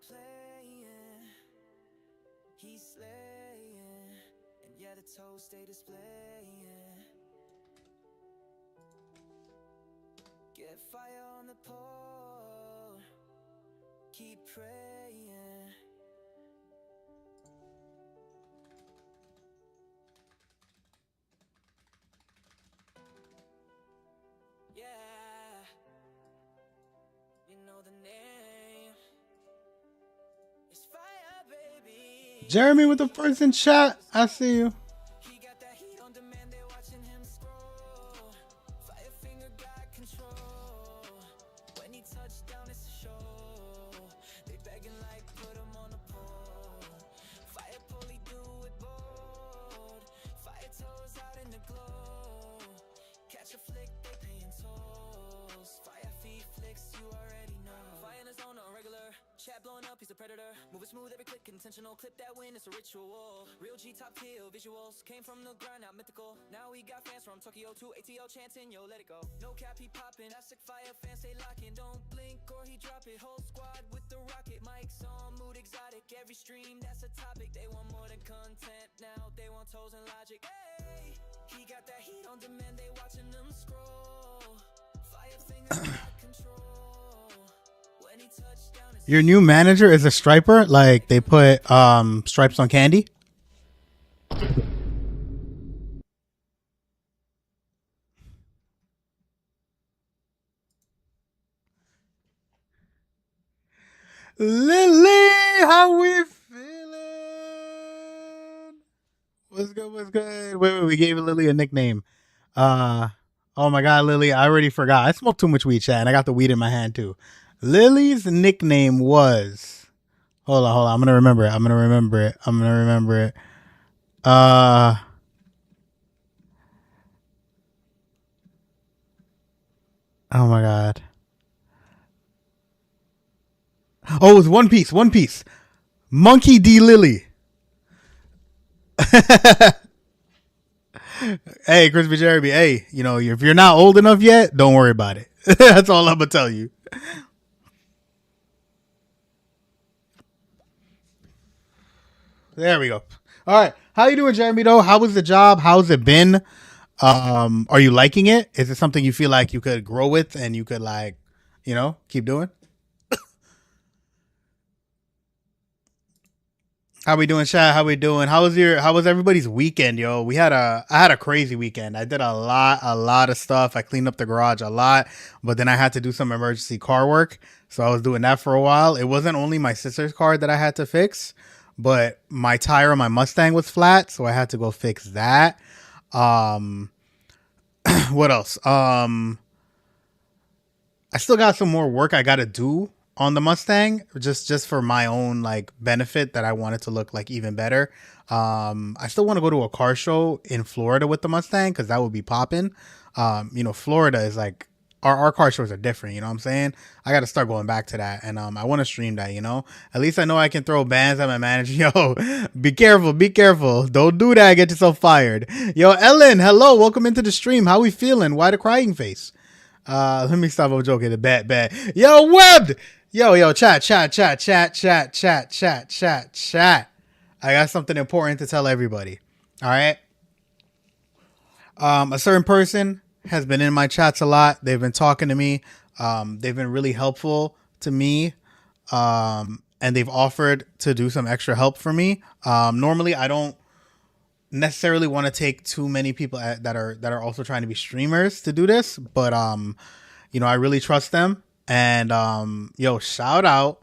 playing, he's slaying, and yeah, the toes stay displaying. Get fire on the pole, keep praying. Yeah, you know the name. It's Fiyah, baby. Jeremy with the first in chat. I see you. He got that heat on demand, they watching him scroll. Fire finger got control. When he touched down, it's a show. They begging like put him on a pole. Fire pulley do it bold. Fire toes out in the glow. Catch a flick, they paying tolls. Fire feet flicks, you already know. Fire in his zone on regular. Chat blowing up, he's a predator. Moving smooth, every click intentional. Clip that win, it's a ritual. Real G top tier visuals. Came from the grind, not mythical. Now we got fans from Tokyo to ATL chanting, yo, let it go. No cap, he popping. I sick Fire fans, stay locking. Don't blink or he drop it. Whole squad with the rocket. Mike's on mood exotic. Every stream, that's a topic. They want more than content now. They want toes and logic. Hey, he got that heat on demand. They watching them scroll. Fire finger got control. When he touched down, it's Your new manager is a striper. Like they put stripes on candy. Lily, how we feeling? What's good? What's good? Wait, we gave Lily a nickname. Oh my God, Lily, I already forgot. I smoked too much weed, chat, and I got the weed in my hand too. Lily's nickname was. Hold on. I'm gonna remember it. Uh. Oh my God. Oh, it was One Piece. Monkey D. Lily. Hey, Crispy Jeremy. Hey, you know, if you're not old enough yet, don't worry about it. That's all I'm gonna tell you. There we go. All right. How you doing, Jeremy, though? How was the job? How's it been? Are you liking it? Is it something you feel like you could grow with and you could, like, you know, keep doing? How we doing, Chad? How we doing? How was everybody's weekend, yo? I had a crazy weekend. I did a lot of stuff. I cleaned up the garage a lot, but then I had to do some emergency car work. So I was doing that for a while. It wasn't only my sister's car that I had to fix, but my tire on my Mustang was flat, so I had to go fix that. Um what else? I still got some more work I got to do on the Mustang, just for my own like benefit, that I want it to look like even better. I still want to go to a car show in Florida with the Mustang, because that would be popping. You know, Florida is like, our car shows are different, you know what I'm saying? I got to start going back to that, and I want to stream that, you know? At least I know I can throw bands at my manager. Yo, be careful. Don't do that, get yourself fired. Yo, Ellen, hello, welcome into the stream. How we feeling? Why the crying face? Let me stop. I'm joking. The bad. Yo, Webbed. Yo, chat. I got something important to tell everybody. All right. A certain person has been in my chats a lot. They've been talking to me. They've been really helpful to me. And they've offered to do some extra help for me. Normally I don't necessarily want to take too many people that are also trying to be streamers to do this, but you know, I really trust them. And yo, shout out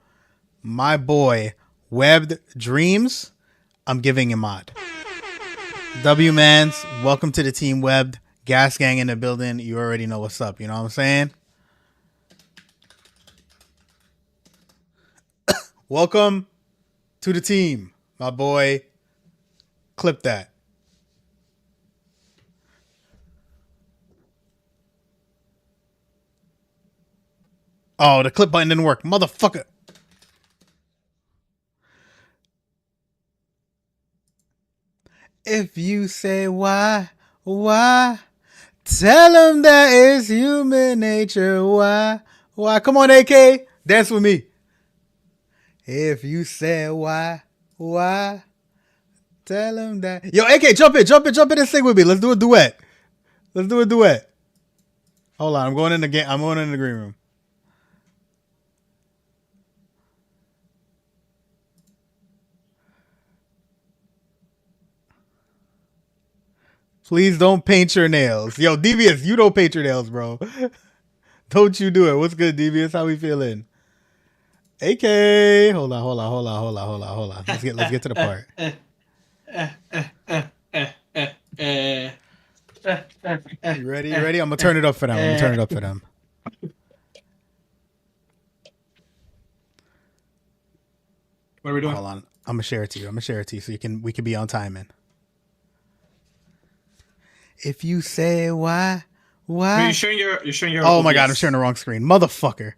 my boy Webbed Dreams. I'm giving him mod. W Mans, welcome to the team. Webbed, Gas Gang in the building. You already know what's up, you know what I'm saying? Welcome to the team, my boy. Clip that. Oh, the clip button didn't work. Motherfucker. If you say why, tell them that is human nature. Why? Come on, AK, dance with me. If you say why? Tell him that. Yo, AK, jump in and sing with me. Let's do a duet. Hold on, I'm going in the game. I'm going in the green room. Please don't paint your nails. Yo, Devious, you don't paint your nails, bro. Don't you do it. What's good, Devious? How we feeling? AK. Hold on. Let's get to the part. You ready? I'm gonna turn it up for them. What are we doing? Hold on. I'm gonna share it to you so we can be on timing. If you say why? Wait, you're showing your Oh OBS. my god, I'm sharing the wrong screen. Motherfucker.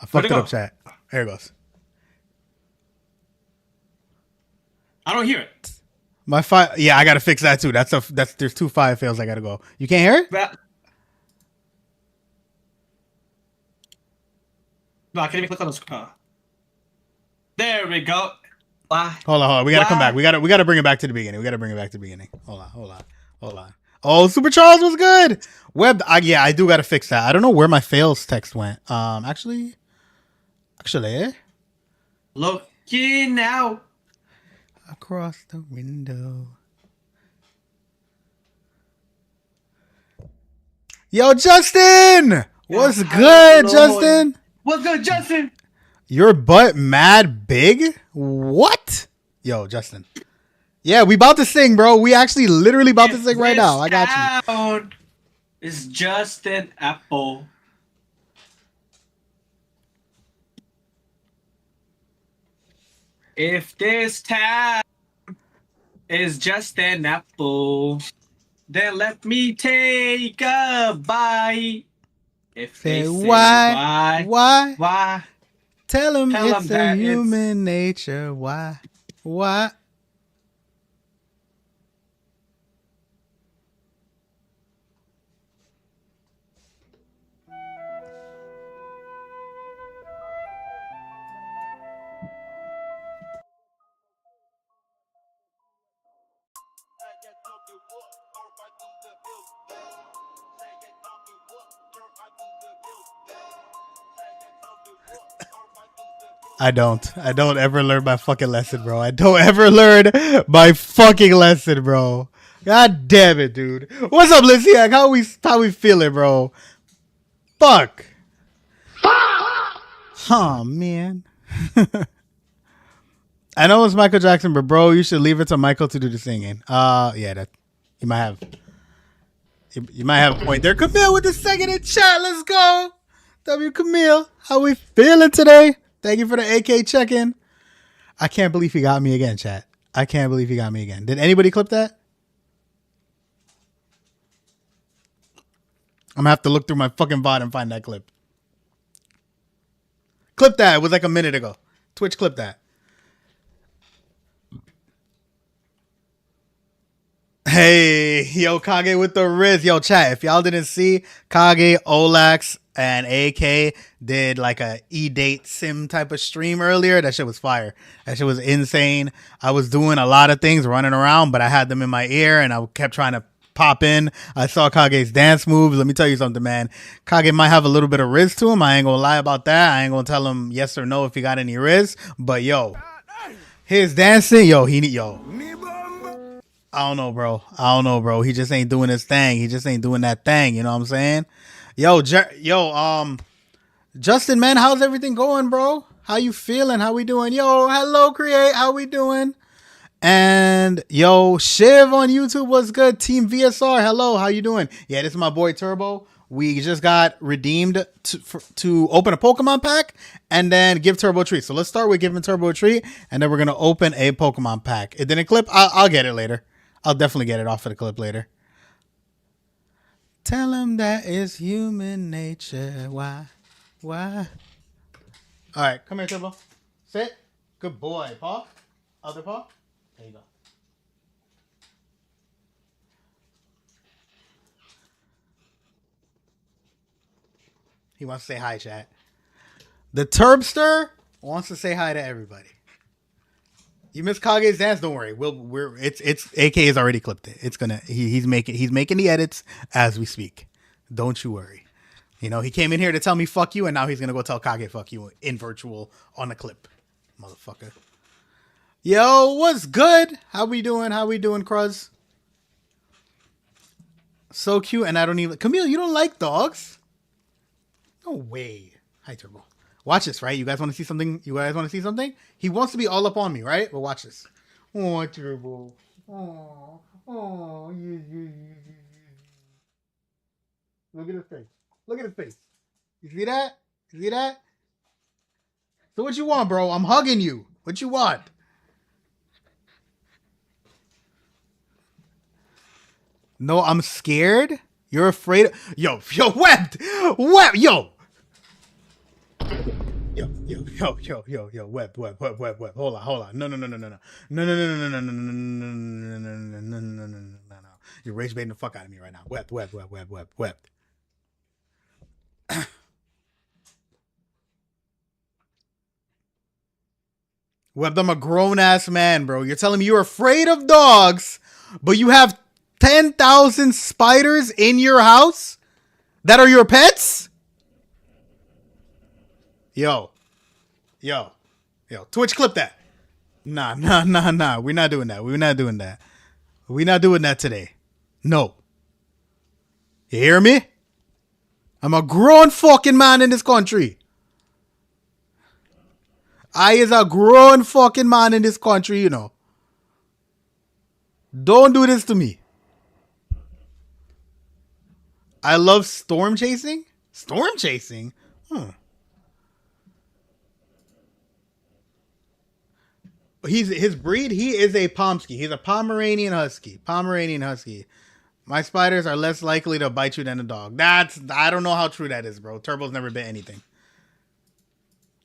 I fucked it up, chat. There it goes. I don't hear it. My file, yeah, I gotta fix that too. There's 2 file fails I gotta go. You can't hear it? No, I can't even click on this. There we go. Why? Hold on. We gotta come back. We gotta bring it back to the beginning. Hold on. Oh, Super Charles was good. I do gotta fix that. I don't know where my fails text went. Actually, looking out across the window. Yo, Justin! What's good, Justin? What's good, Justin? Your butt mad big? What? Yo, Justin. Yeah, we about to sing, bro. We actually literally about to sing right now. I got you. It's just an apple. If this town is just an apple, then let me take a bite. If they say why? Tell them it's a human nature. Why? I don't ever learn my fucking lesson, bro. God damn it, dude. What's up, Lysiak? How we feeling, bro? Fuck. Oh, man. I know it's Michael Jackson, but bro, you should leave it to Michael to do the singing. Yeah, that you might have a point there. Camille with the second in chat. Let's go. W Camille, how we feeling today? Thank you for the AK check-in. I can't believe he got me again, chat. Did anybody clip that? I'm gonna have to look through my fucking VOD and find that clip. Clip that. It was like a minute ago. Twitch clip that. Hey, yo, Kage with the Riz. Yo, chat, if y'all didn't see, Kage, Olax, and AK did like a E-Date sim type of stream earlier. That shit was fire. That shit was insane. I was doing a lot of things, running around, but I had them in my ear, and I kept trying to pop in. I saw Kage's dance moves. Let me tell you something, man. Kage might have a little bit of Riz to him. I ain't gonna lie about that. I ain't gonna tell him yes or no if he got any Riz. But, yo, his dancing, yo. I don't know, bro. He just ain't doing his thing. He just ain't doing that thing. You know what I'm saying? Yo, Justin, man, how's everything going, bro? How you feeling? How we doing? Yo, hello, Create. How we doing? And yo, Shiv on YouTube was good. Team VSR, hello. How you doing? Yeah, this is my boy Turbo. We just got redeemed to open a Pokemon pack and then give Turbo a treat. So let's start with giving Turbo a treat, and then we're gonna open a Pokemon pack. It didn't clip. I'll get it later. I'll definitely get it off of the clip later. Tell him that is human nature. Why? All right, come here, Turbo. Sit. Good boy. Paw. Other paw. There you go. He wants to say hi, chat. The Turbster wants to say hi to everybody. You missed Kage's dance. Don't worry. It's AK has already clipped it. It's gonna he's making the edits as we speak. Don't you worry. You know, he came in here to tell me fuck you, and now he's gonna go tell Kage fuck you in virtual on a clip. Motherfucker. Yo, what's good? How we doing, Cruz? So cute, and I don't even Camille, you don't like dogs? No way. Hi, Turbo. Watch this, right? You guys want to see something? He wants to be all up on me, right? But watch this. Oh, Turbo. Oh, yeah. Look at his face. You see that? So what you want, bro? I'm hugging you. What you want? No, I'm scared. You're afraid of... Yo, webbed, yo. Yo, web. Hold on. No. You're rage baiting the fuck out of me right now. Web. Web, I'm a grown-ass man, bro. You're telling me you're afraid of dogs, but you have 10,000 spiders in your house that are your pets? Yo. Twitch, clip that. Nah. We're not doing that. We're not doing that today. No. You hear me? I'm a grown fucking man in this country. I is a grown fucking man in this country, you know. Don't do this to me. I love storm chasing? Storm chasing? His breed, he is a Pomsky. He's a Pomeranian Husky. My spiders are less likely to bite you than a dog. I don't know how true that is, bro. Turbo's never bit anything.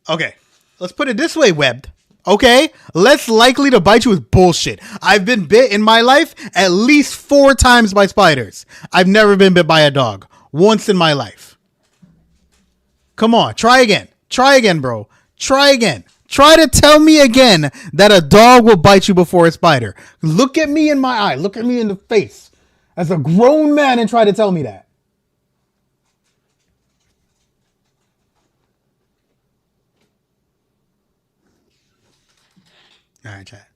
Okay. Let's put it this way, Webbed. Okay? Less likely to bite you is bullshit. I've been bit in my life at least 4 times by spiders. I've never been bit by a dog. Once in my life. Come on. Try again. Bro. Try again. Try to tell me again that a dog will bite you before a spider. Look at me in my eye. Look at me in the face as a grown man and try to tell me that. All right, chat.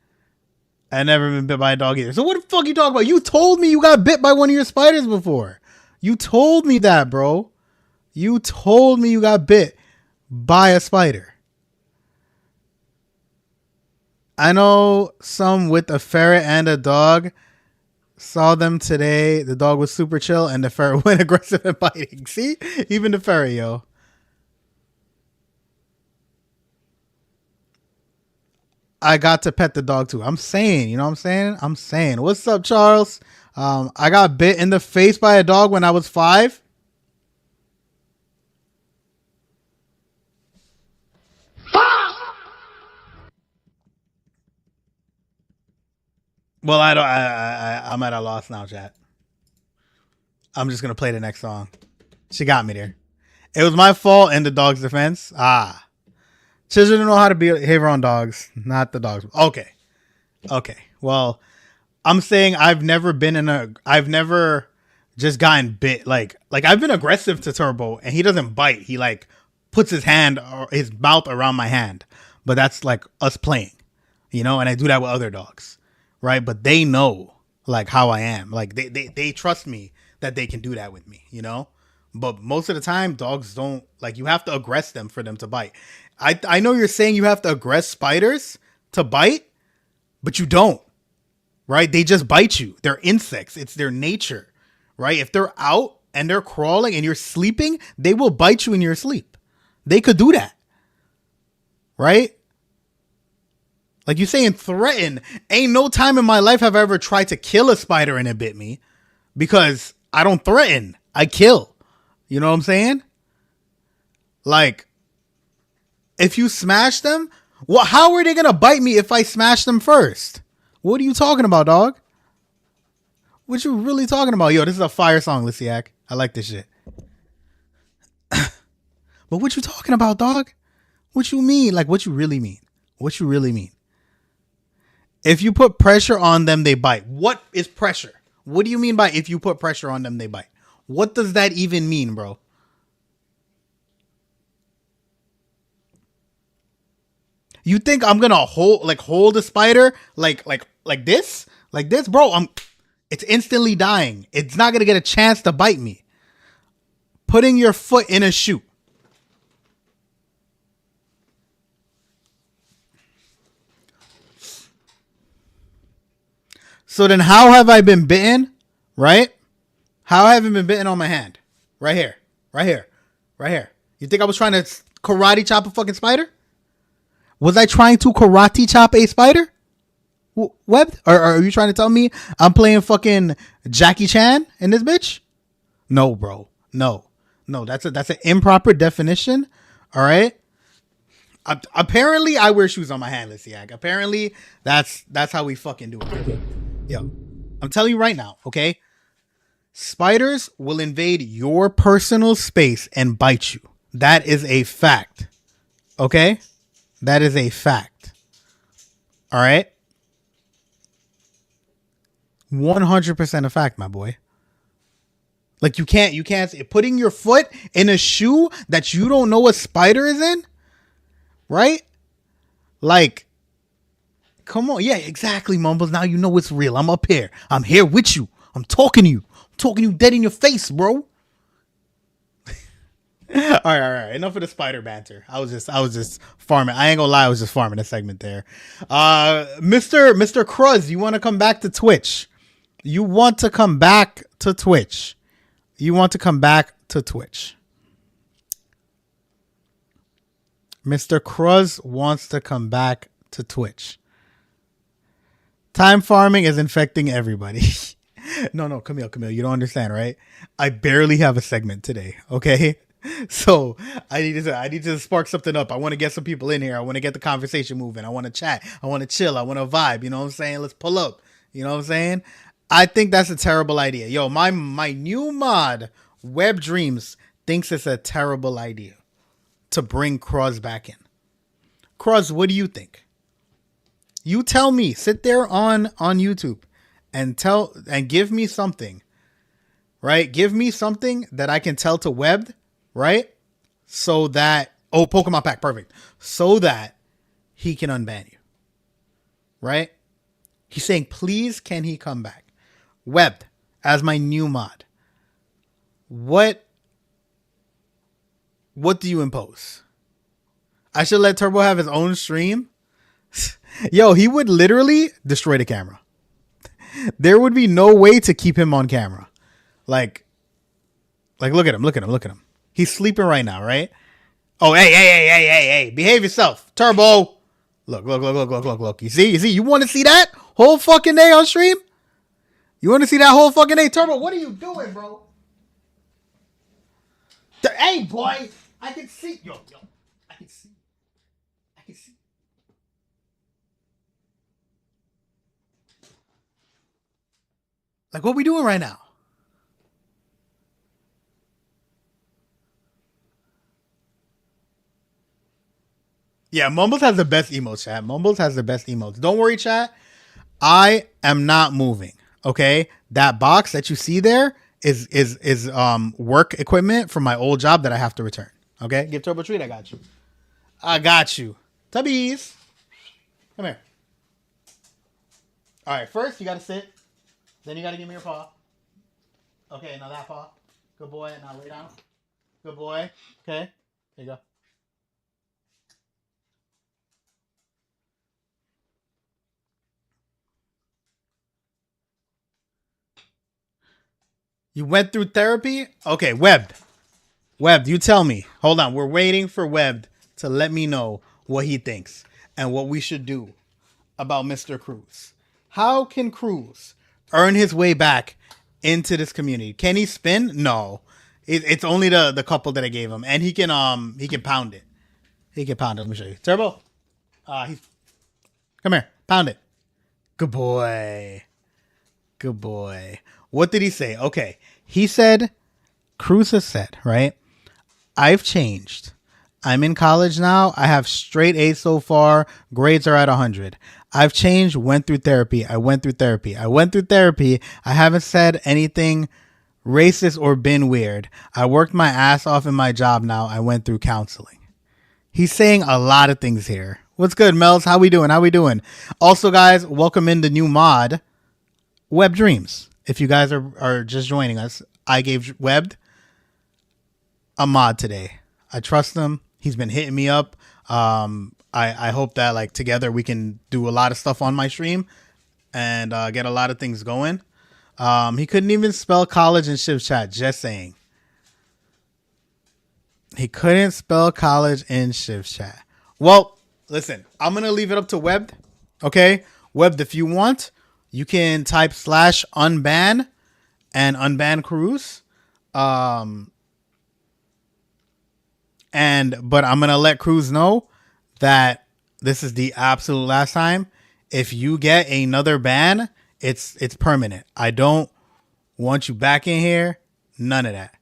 I never been bit by a dog either. So what the fuck you talking about? You told me you got bit by one of your spiders before. You told me that, bro. You told me you got bit by a spider. I know some with a ferret and a dog. Saw them today. The dog was super chill and the ferret went aggressive and biting. See? Even the ferret, yo. I got to pet the dog too. I'm saying, you know what I'm saying? What's up, Charles? I got bit in the face by a dog when I was 5. Well, I'm at a loss now, chat. I'm just gonna play the next song. She got me there. It was my fault in the dog's defense. Children know how to behave around dogs, not the dogs. Okay. Well, I'm saying I've never just gotten bit. Like I've been aggressive to Turbo and he doesn't bite. He like puts his hand or his mouth around my hand, but that's like us playing, you know, and I do that with other dogs, right? But they know like how I am. Like they trust me that they can do that with me, you know? But most of the time dogs don't, like, you have to aggress them for them to bite. I know you're saying you have to aggress spiders to bite, but you don't, right? They just bite you. They're insects. It's their nature, right? If they're out and they're crawling and you're sleeping, they will bite you in your sleep. They could do that, right? Like you saying threaten. Ain't no time in my life have I ever tried to kill a spider and it bit me, because I don't threaten. I kill. You know what I'm saying? Like, if you smash them, well, how are they going to bite me if I smash them first? What are you talking about, dog? What you really talking about? Yo, this is a fire song, Lysiak. I like this shit. But what you talking about, dog? What you mean? Like, what you really mean? What you really mean? If you put pressure on them, they bite. What is pressure? What do you mean by if you put pressure on them, they bite? What does that even mean, bro? You think I'm gonna hold a spider like this? Like this, bro? It's instantly dying. It's not gonna get a chance to bite me. Putting your foot in a shoe. So then how have I been bitten? Right? How have I been bitten on my hand? Right here. Right here. Right here. You think I was trying to karate chop a fucking spider? Was I trying to karate chop a spider? Web? Or are you trying to tell me I'm playing fucking Jackie Chan in this bitch? No, bro. No. That's an improper definition. All right. Apparently, I wear shoes on my hand, Lissiak. Apparently, that's how we fucking do it. Yo, I'm telling you right now, okay? Spiders will invade your personal space and bite you. That is a fact. Okay? That is a fact. All right? 100% a fact, my boy. Like you can't putting your foot in a shoe that you don't know a spider is in, right? Like, come on. Yeah, exactly, Mumbles. Now you know it's real. I'm up here. I'm here with you. I'm talking to you. I'm talking to you dead in your face, bro. All right. Enough of the spider banter. I was just farming. I ain't gonna lie, I was just farming a segment there. Mr. Cruz, you want to come back to Twitch? You want to come back to Twitch? Mr. Cruz wants to come back to Twitch. Time farming is infecting everybody. No, Camille, you don't understand, right? I barely have a segment today, okay? So I need to spark something up. I want to get some people in here. I want to get the conversation moving. I want to chat. I want to chill. I want to vibe. You know what I'm saying? Let's pull up. You know what I'm saying? I think that's a terrible idea. Yo, my new mod, Web Dreams, thinks it's a terrible idea to bring Cross back in. Cross, what do you think? You tell me. Sit there on YouTube and give me something. Right? Give me something that I can tell to Web, right? So that Pokemon pack, perfect. So that he can unban you. Right? He's saying, please, can he come back? Web, as my new mod. What do you impose? I should let Turbo have his own stream? Yo, he would literally destroy the camera. There would be no way to keep him on camera. Like look at him. He's sleeping right now, right? Oh, hey, behave yourself. Turbo. Look. You see? You want to see that whole fucking day on stream? You want to see that whole fucking day? Turbo, what are you doing, bro? Hey, boy. I can see. Yo. I can see. Like, what we doing right now? Yeah, Mumbles has the best emotes, chat. Mumbles has the best emotes. Don't worry, chat. I am not moving. Okay? That box that you see there is work equipment from my old job that I have to return. Okay? Give Turbo a treat. I got you. Tubbies. Come here. All right, first you got to sit. Then you got to give me your paw. Okay, now that paw. Good boy. Now lay down. Good boy. Okay. There you go. You went through therapy? Okay, Web, you tell me. Hold on. We're waiting for Web to let me know what he thinks and what we should do about Mr. Cruz. How can Cruz earn his way back into this community? Can he spin? No. It's only the couple that I gave him. And he can pound it. Let me show you. Turbo. Come here. Pound it. Good boy. What did he say? Okay. He said, Cruz has said, right? I've changed. I'm in college now. I have straight A's so far. Grades are at 100. I've changed, went through therapy. I went through therapy. I haven't said anything racist or been weird. I worked my ass off in my job now. I went through counseling. He's saying a lot of things here. What's good, Mels? How we doing? Also, guys, welcome in the new mod, Web Dreams. If you guys are just joining us, I gave Webbed a mod today. I trust him. He's been hitting me up. I hope that like together we can do a lot of stuff on my stream and get a lot of things going. He couldn't even spell college in Shiv chat. Just saying. He couldn't spell college in Shiv chat. Well, listen, I'm going to leave it up to Webbed. Okay. Webbed, if you want, you can type /unban and unban Cruz. But I'm gonna let Cruz know that this is the absolute last time. If you get another ban, it's permanent. I don't want you back in here. None of that.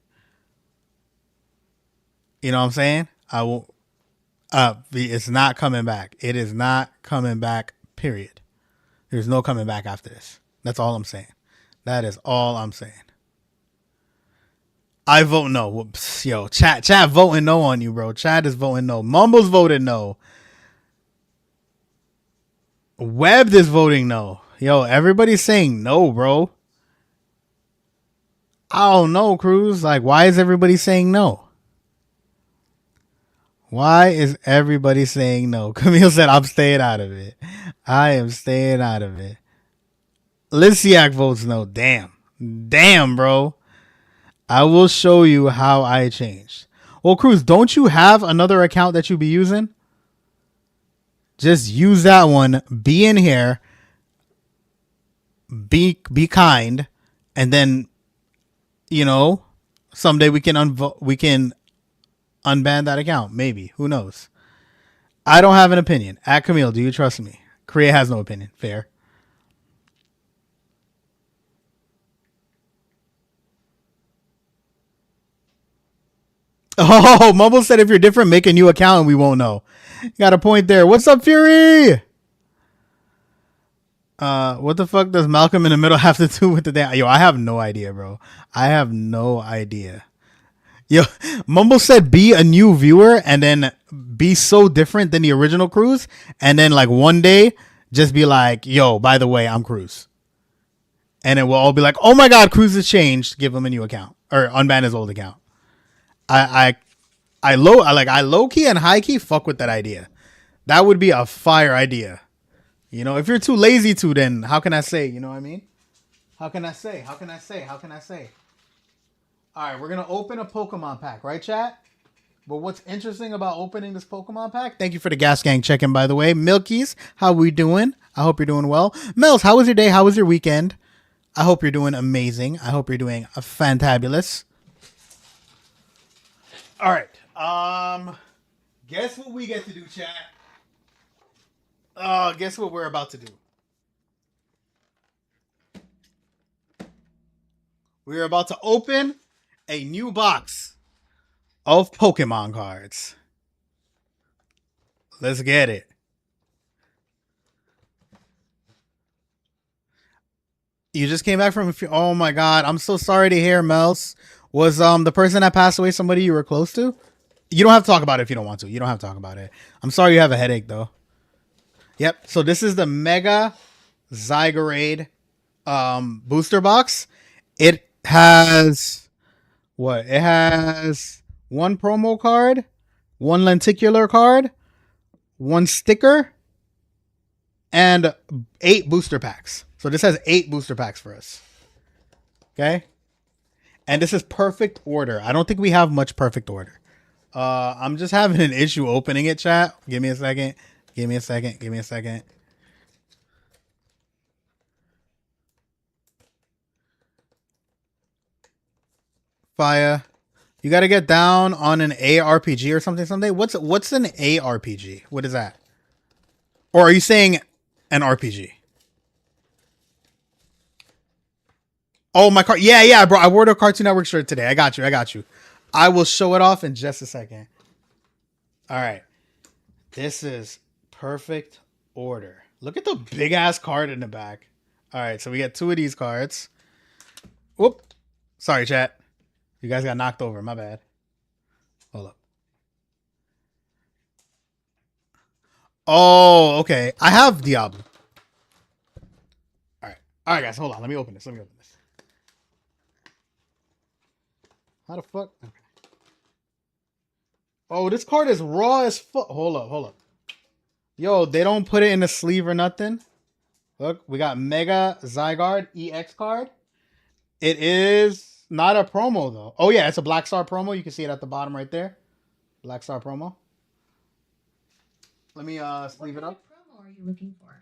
You know what I'm saying? I will. It's not coming back. It is not coming back. Period. There's no coming back after this. That's all I'm saying. That is all I'm saying. I vote no. Whoops. Yo, chat voting no on you, bro. Chat is voting no. Mumble's voted no. Webbed is voting no. Yo, everybody's saying no, bro. I don't know, Cruz. Like, why is everybody saying no? Why is everybody saying no? Camille said, I'm staying out of it. I am staying out of it. Lysiak votes no. Damn, bro. I will show you how I changed. Well, Cruz, don't you have another account that you be using? Just use that one. Be in here. Be kind, and then, you know, someday we can unban that account. Maybe. Who knows? I don't have an opinion. At Camille, do you trust me? Korea has no opinion. Fair. Oh, Mumble said if you're different, make a new account and we won't know. Got a point there. What's up, Fury? What the fuck does Malcolm in the Middle have to do with the damn? Yo, I have no idea, bro. I have no idea. Yo, Mumble said be a new viewer and then be so different than the original Cruz, and then like one day just be like, yo, by the way, I'm Cruz. And then we'll all be like, oh my god, Cruz has changed. Give him a new account or unban his old account. I low key and high key fuck with that idea. That would be a fire idea. You know, if you're too lazy to, then how can I say? You know what I mean? How can I say? All right, we're gonna open a Pokemon pack, right, chat? But what's interesting about opening this Pokemon pack? Thank you for the Gas Gang check-in, by the way. Milkies, how we doing? I hope you're doing well. Mels, how was your day? How was your weekend? I hope you're doing amazing. I hope you're doing fantabulous. All right. Guess what we get to do, chat? Guess what we're about to do? We're about to open a new box of Pokemon cards. Let's get it. You just came back from oh my god, I'm so sorry to hear, Mels. Was the person that passed away somebody you were close to? You don't have to talk about it if you don't want to. You don't have to talk about it. I'm sorry you have a headache though. Yep. So this is the Mega Zygarde booster box. It has what? It has one promo card, one lenticular card, one sticker, and 8 booster packs. So this has 8 booster packs for us. Okay. And this is perfect order. I don't think we have much perfect order. I'm just having an issue opening it, chat. Give me a second. Fiya, you got to get down on an ARPG or something someday. What's an ARPG? What is that? Or are you saying an RPG? Oh, my card. Yeah, bro. I wore the Cartoon Network shirt today. I got you. I will show it off in just a second. All right. This is perfect order. Look at the big ass card in the back. All right, so we get 2 of these cards. Whoop. Sorry, chat. You guys got knocked over. My bad. Hold up. Oh, okay. I have Diablo. All right. All right, guys. Hold on. Let me open this. How the fuck? Okay. Oh, this card is raw as fuck. Hold up. Yo, they don't put it in the sleeve or nothing. Look, we got Mega Zygarde EX card. It is not a promo though. Oh yeah, it's a Black Star promo. You can see it at the bottom right there. Black Star promo. Let me sleeve it up. What promo are you looking for?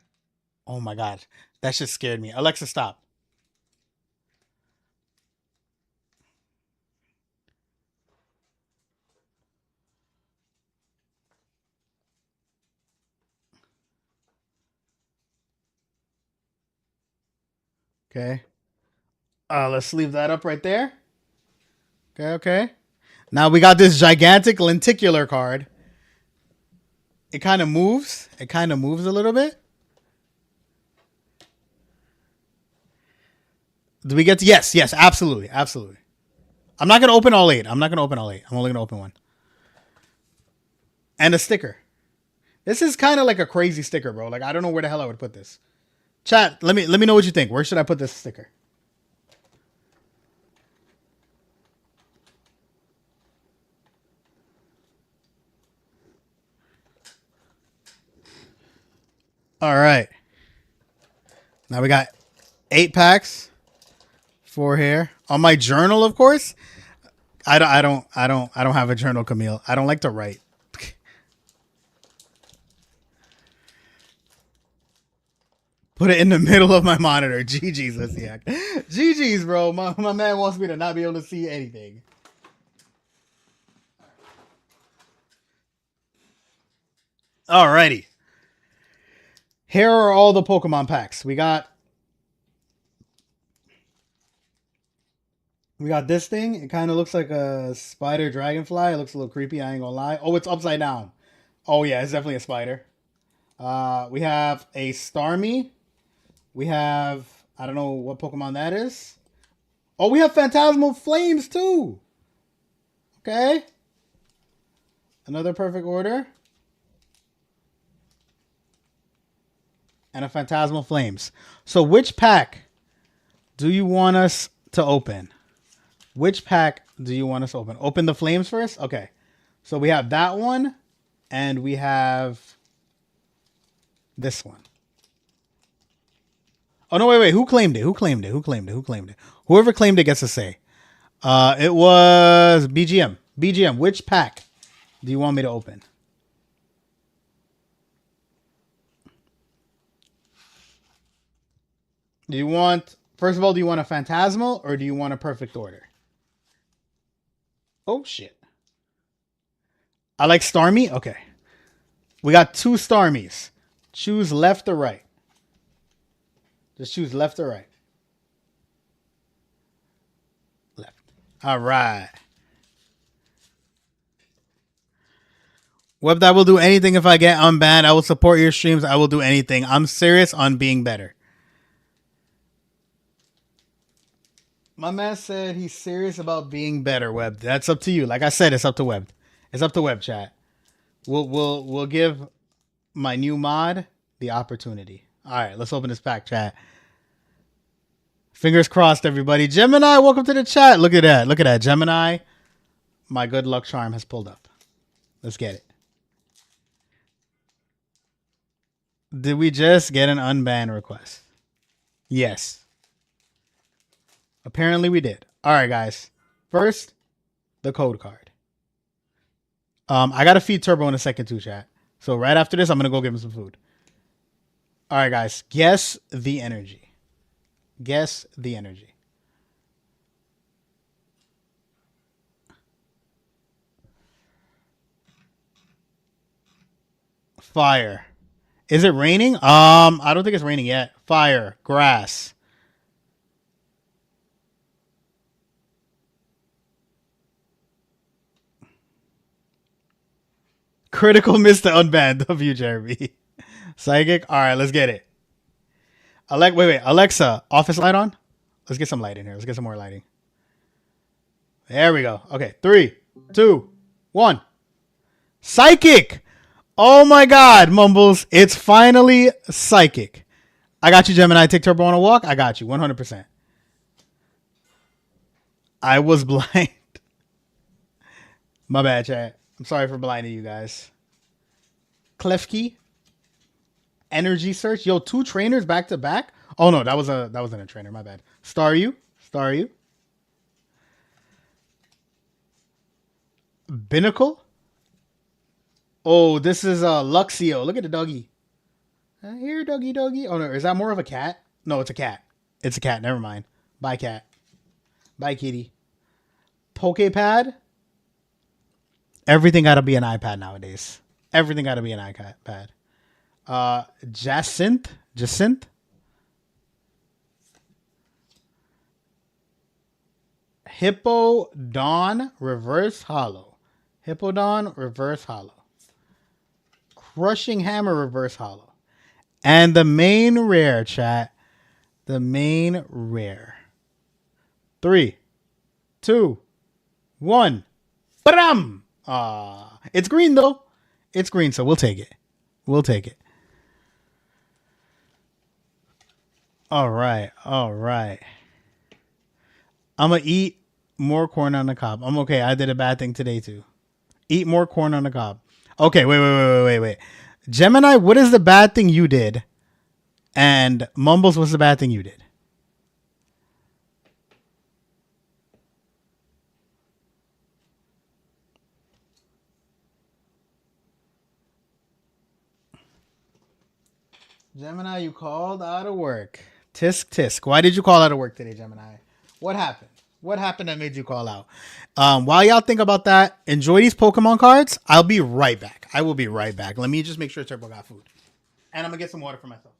Oh my god, that shit scared me. Alexa, stop. Okay. Let's leave that up right there. Okay. Now we got this gigantic lenticular card. It kind of moves. It kind of moves a little bit. Do we get to? Yes, absolutely. I'm not going to open all 8. I'm only going to open one. And a sticker. This is kind of like a crazy sticker, bro. Like, I don't know where the hell I would put this. Chat, let me know what you think. Where should I put this sticker? All right. Now we got 8 packs. 4 here. On my journal, of course. I don't have a journal, Camille. I don't like to write. Put it in the middle of my monitor. GG's, Lissiak. GG's, bro. My man wants me to not be able to see anything. Alrighty. Here are all the Pokemon packs. We got this thing. It kind of looks like a spider dragonfly. It looks a little creepy. I ain't gonna lie. Oh, it's upside down. Oh yeah, it's definitely a spider. We have a Starmie. We have, I don't know what Pokemon that is. Oh, we have Phantasmal Flames too. Okay. Another perfect order. And a Phantasmal Flames. So which pack do you want us to open? Which pack do you want us to open? Open the Flames first? Okay. So we have that one. And we have this one. Oh, no, wait. Who claimed it? Whoever claimed it gets to say. It was BGM. BGM, which pack do you want me to open? First of all, do you want a Phantasmal or do you want a perfect order? Oh, shit. I like Starmie? Okay. We got 2 Starmies. Choose left or right. Just choose left or right. Left. All right. Web, I will do anything if I get unbanned. I will support your streams. I will do anything. I'm serious on being better. My man said he's serious about being better, Web. That's up to you. Like I said, it's up to Web. It's up to Web, chat. We'll give my new mod the opportunity. All right, let's open this pack, chat. Fingers crossed, everybody. Gemini, welcome to the chat. Look at that. Gemini, my good luck charm has pulled up. Let's get it. Did we just get an unban request? Yes. Apparently we did. All right, guys. First, the code card. I got to feed Turbo in a second too, chat. So right after this, I'm going to go give him some food. All right, guys. Guess the energy. Guess the energy. Fire. Is it raining? I don't think it's raining yet. Fire. Grass. Critical miss to unban W, Jeremy. Psychic. All right, let's get it. Wait. Alexa, office light on. Let's get some light in here. Let's get some more lighting. There we go. Okay, 3, 2, 1. Psychic. Oh my God, Mumbles. It's finally psychic. I got you, Gemini. Take Turbo on a walk. I got you, 100%. I was blind. My bad, chat. I'm sorry for blinding you guys. Klefki. Energy search. Yo, 2 trainers back to back. Oh no, that wasn't a trainer. My bad. Staryu. Binnacle. Oh, this is Luxio. Look at the doggy. Here, doggy. Oh no, is that more of a cat? No, it's a cat. It's a cat. Never mind. Bye, cat. Bye, kitty. Pokepad. Everything got to be an iPad nowadays. Everything got to be an iPad. Jacinth. Hippowdon Reverse Hollow. Crushing Hammer Reverse Hollow. And the main rare, chat. The main rare. 3, 2, 1. Bam! It's green though. It's green, so we'll take it. All right. I'm gonna eat more corn on the cob. I'm okay. I did a bad thing today too. Eat more corn on the cob. Okay, wait. Gemini, what is the bad thing you did? And Mumbles, what's the bad thing you did? Gemini, you called out of work. Tisk. Why did you call out of work today, Gemini? What happened? What happened that made you call out? While y'all think about that, enjoy these Pokemon cards. I'll be right back. I will be right back. Let me just make sure Turbo got food. And I'm going to get some water for myself.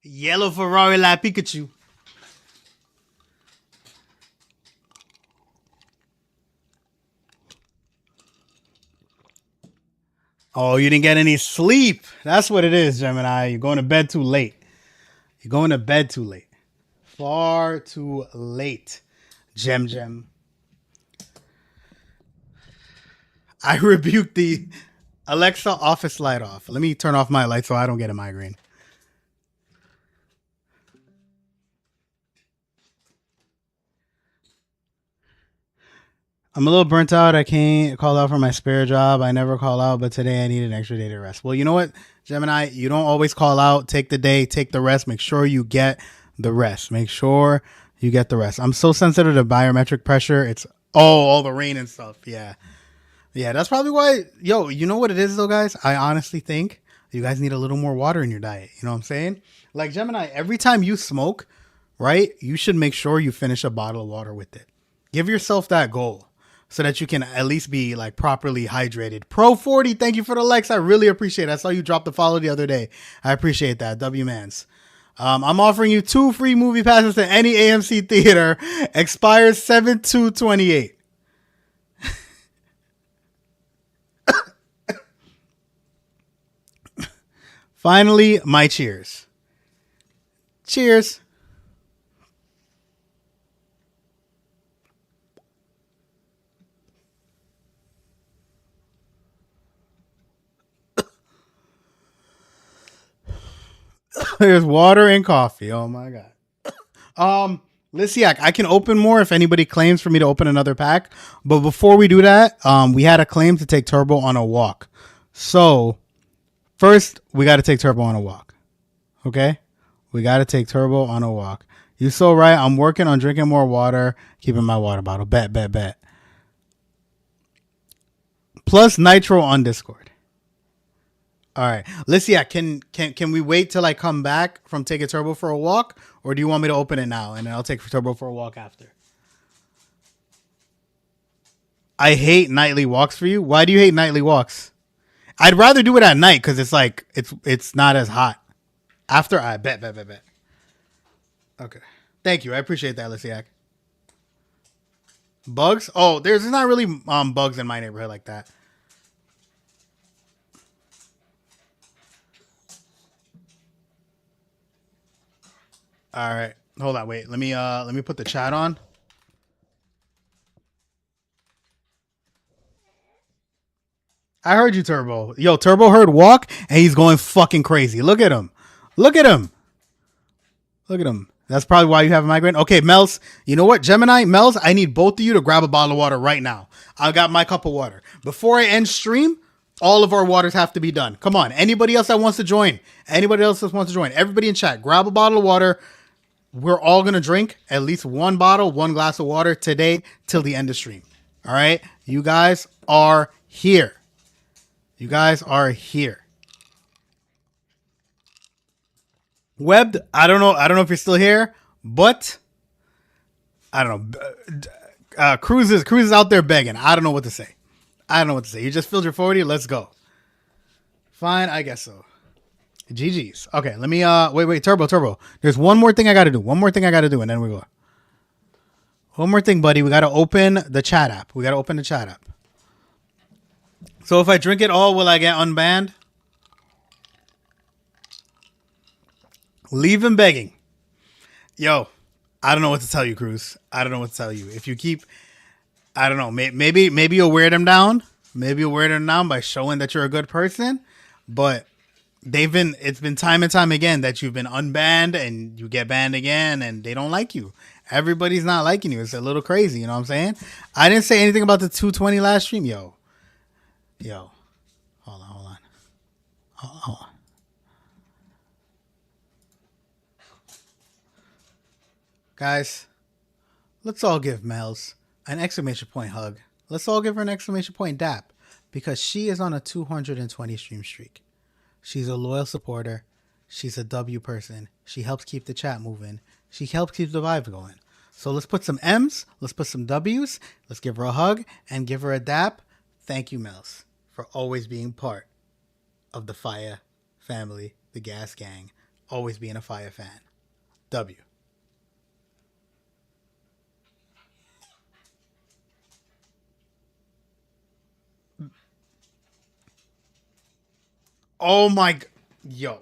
Yellow Ferrari La Pikachu. Oh, you didn't get any sleep. That's what it is, Gemini. You're going to bed too late. Far too late. Gem. I rebuked the Alexa office light off. Let me turn off my light so I don't get a migraine. I'm a little burnt out. I can't call out for my spare job. I never call out, but today I need an extra day to rest. Well, you know what, Gemini? You don't always call out. Take the day, take the rest. Make sure you get the rest. I'm so sensitive to biometric pressure. It's all the rain and stuff. Yeah, that's probably why. Yo, you know what it is though, guys? I honestly think you guys need a little more water in your diet. You know what I'm saying? Like Gemini, every time you smoke, right, you should make sure you finish a bottle of water with it. Give yourself that goal so that you can at least be like properly hydrated. Pro 40, thank you for the likes. I really appreciate it. I saw you drop the follow the other day. I appreciate that. W Mans. I'm offering you 2 free movie passes to any AMC theater. Expires 7/2/28. Finally, my cheers. Cheers. There's water and coffee. Oh my god. Lysiak, I can open more if anybody claims for me to open another pack. But before we do that, we had a claim to take Turbo on a walk. So first, we got to take Turbo on a walk. Okay, we got to take Turbo on a walk. You so right. I'm working on drinking more water, keeping my water bottle. Bet. Plus Nitro on Discord. All right, Lysia, can we wait till I come back from taking Turbo for a walk, or do you want me to open it now and then I'll take Turbo for a walk after? I hate nightly walks for you. Why do you hate nightly walks? I'd rather do it at night because it's like it's not as hot. After I bet. Okay, thank you. I appreciate that, Lysiak. Bugs? Oh, there's not really bugs in my neighborhood like that. All right, hold on, wait. Let me put the chat on. I heard you, Turbo. Yo, Turbo heard walk and he's going fucking crazy. Look at him. Look at him. Look at him. That's probably why you have a migraine. Okay, Mels, you know what? Gemini, Mels, I need both of you to grab a bottle of water right now. I got my cup of water. Before I end stream, all of our waters have to be done. Come on. Anybody else that wants to join? Anybody else that wants to join? Everybody in chat, grab a bottle of water. We're all going to drink at least one bottle, one glass of water today till the end of stream. All right? You guys are here. You guys are here. Webbed, I don't know. I don't know if you're still here, but I don't know. Cruz is out there begging. I don't know what to say. I don't know what to say. You just filled your 40. Let's go. Fine, I guess so. GG's. Okay, let me wait, Turbo. There's one more thing I gotta do. And then we go. One more thing, buddy. We gotta open the chat app. So if I drink it all, will I get unbanned? Leave him begging. Yo, I don't know what to tell you, Cruz. I don't know what to tell you. If you keep, I don't know, maybe you'll wear them down. Maybe you'll wear them down by showing that you're a good person. But it's been time and time again that you've been unbanned and you get banned again and they don't like you. Everybody's not liking you. It's a little crazy, you know what I'm saying? I didn't say anything about the 220 last stream. Yo. Hold on. Guys, let's all give Mels an exclamation point hug. Let's all give her an exclamation point dap because she is on a 220 stream streak. She's a loyal supporter. She's a W person. She helps keep the chat moving. She helps keep the vibe going. So let's put some M's. Let's put some W's. Let's give her a hug and give her a dap. Thank you, Mels, for always being part of the Fiya family, the G.A.S gang. Always being a Fiya fan. W. Oh my, yo,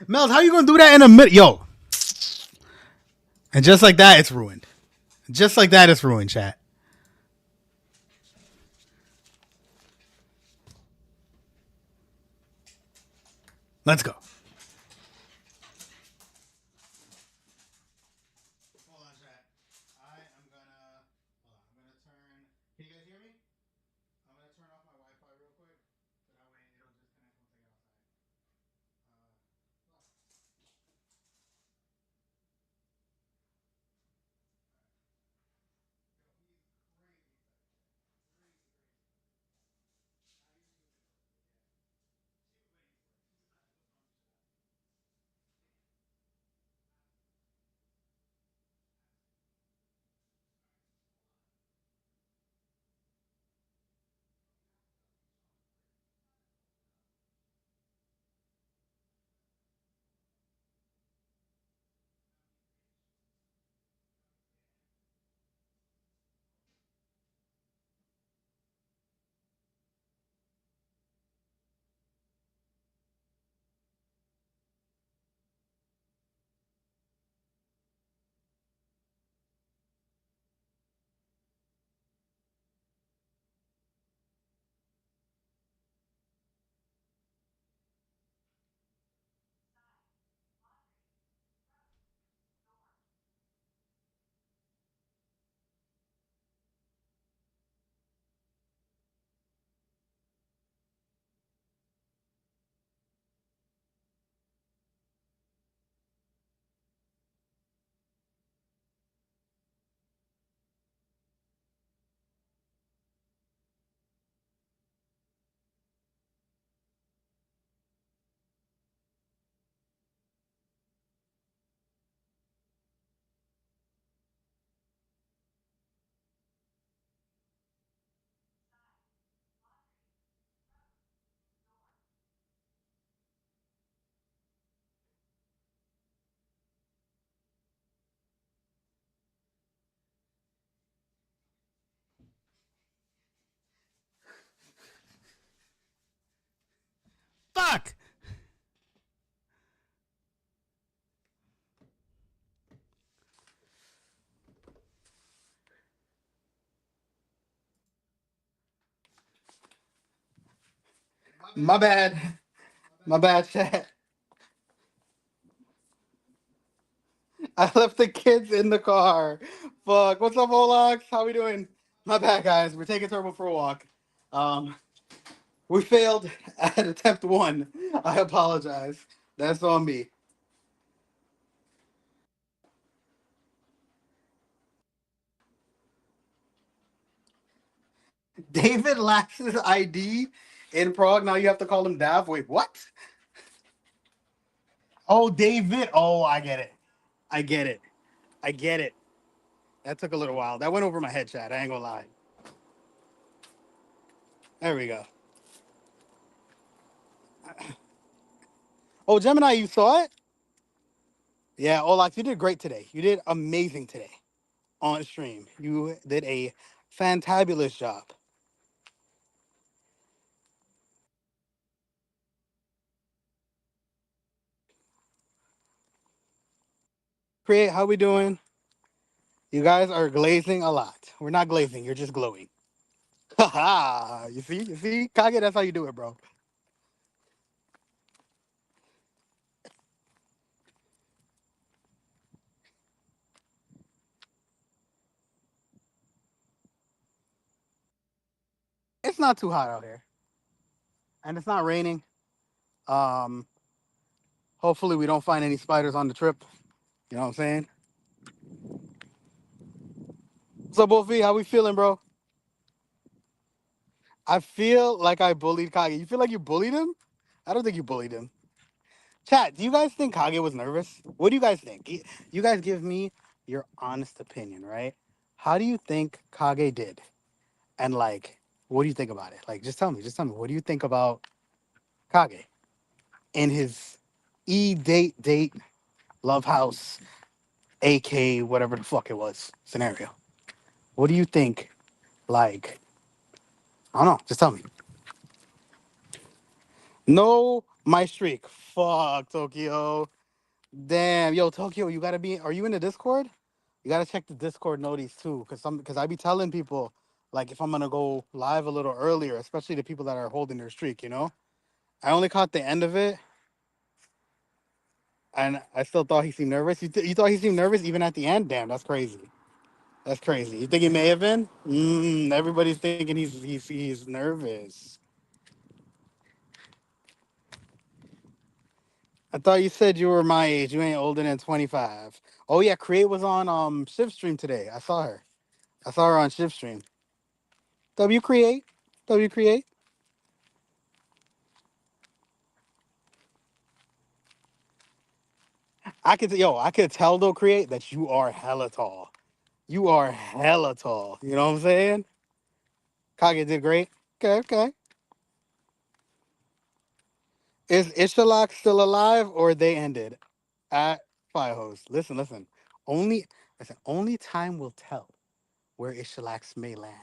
Mels, how you gonna do that in a minute, yo? And just like that, it's ruined. Chat. Let's go. Hold on, chat. I'm gonna turn. Can you guys hear me? I'm gonna turn off my Wi-Fi real quick, so that way it'll disconnect once I get outside. Fuck. My bad. My bad, chat. I left the kids in the car. Fuck. What's up, Olax? How we doing? My bad, guys. We're taking Turbo for a walk. Um, we failed at attempt one. I apologize. That's on me. David lacks his ID in Prague. Now you have to call him Dav. Wait, what? Oh, David. Oh, I get it. I get it. I get it. That took a little while. That went over my head, chat. I ain't gonna lie. There we go. Oh, Gemini, you saw it? Yeah, Olax, you did great today. You did amazing today on stream. You did a fantabulous job. Create, how we doing? You guys are glazing a lot. We're not glazing, you're just glowing. Haha. You see? You see? Kage, that's how you do it, bro. It's not too hot out here. And it's not raining. Um, hopefully we don't find any spiders on the trip. You know what I'm saying? So Bofi, how we feeling, bro? I feel like I bullied Kage. You feel like you bullied him? I don't think you bullied him. Chat, do you guys think Kage was nervous? What do you guys think? You guys give me your honest opinion, right? How do you think Kage did? And like, what do you think about it? Like, just tell me. Just tell me. What do you think about Kage in his date love house, AK whatever the fuck it was scenario? What do you think? Like, I don't know. Just tell me. No, my streak. Fuck Tokyo. Damn, yo, Tokyo, you gotta be. Are you in the Discord? You gotta check the Discord notice too, because I be telling people like if I'm gonna go live a little earlier, especially the people that are holding their streak. I only caught the end of it, and I still thought he seemed nervous. You thought he seemed nervous even at the end? Damn, that's crazy. That's crazy. You think he may have been? Everybody's thinking he's nervous. I thought you said you were my age. You ain't older than 25. Oh yeah, Create was on Shift Stream today. I saw her. I saw her on Shift Stream. W Create. W Create. I could tell though, Create, that you are hella tall. You are hella tall. You know what I'm saying? Kage did great. Okay, okay. Is Ishalak still alive or they ended at Fiyahose? Listen, listen. Only only time will tell where Ishalaks may land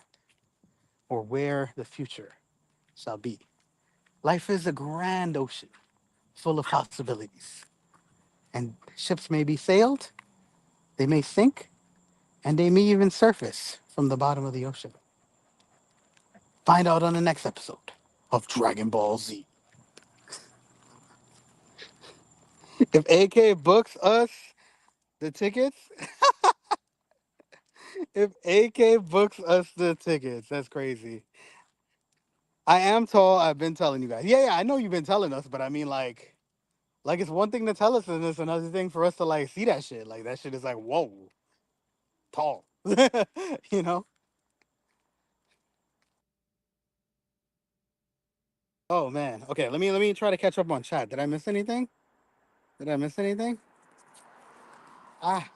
or where the future shall be. Life is a grand ocean full of possibilities. And ships may be sailed, they may sink, and they may even surface from the bottom of the ocean. Find out on the next episode of Dragon Ball Z. If AK books us the tickets, if AK books us the tickets, that's crazy. I am tall. I've been telling you guys. Yeah, yeah, I know you've been telling us, but I mean, like it's one thing to tell us, and it's another thing for us to like see that shit. Like that shit is like, whoa, tall. you know? Oh man. Okay, let me try to catch up on chat. Did I miss anything? Did I miss anything? Ah,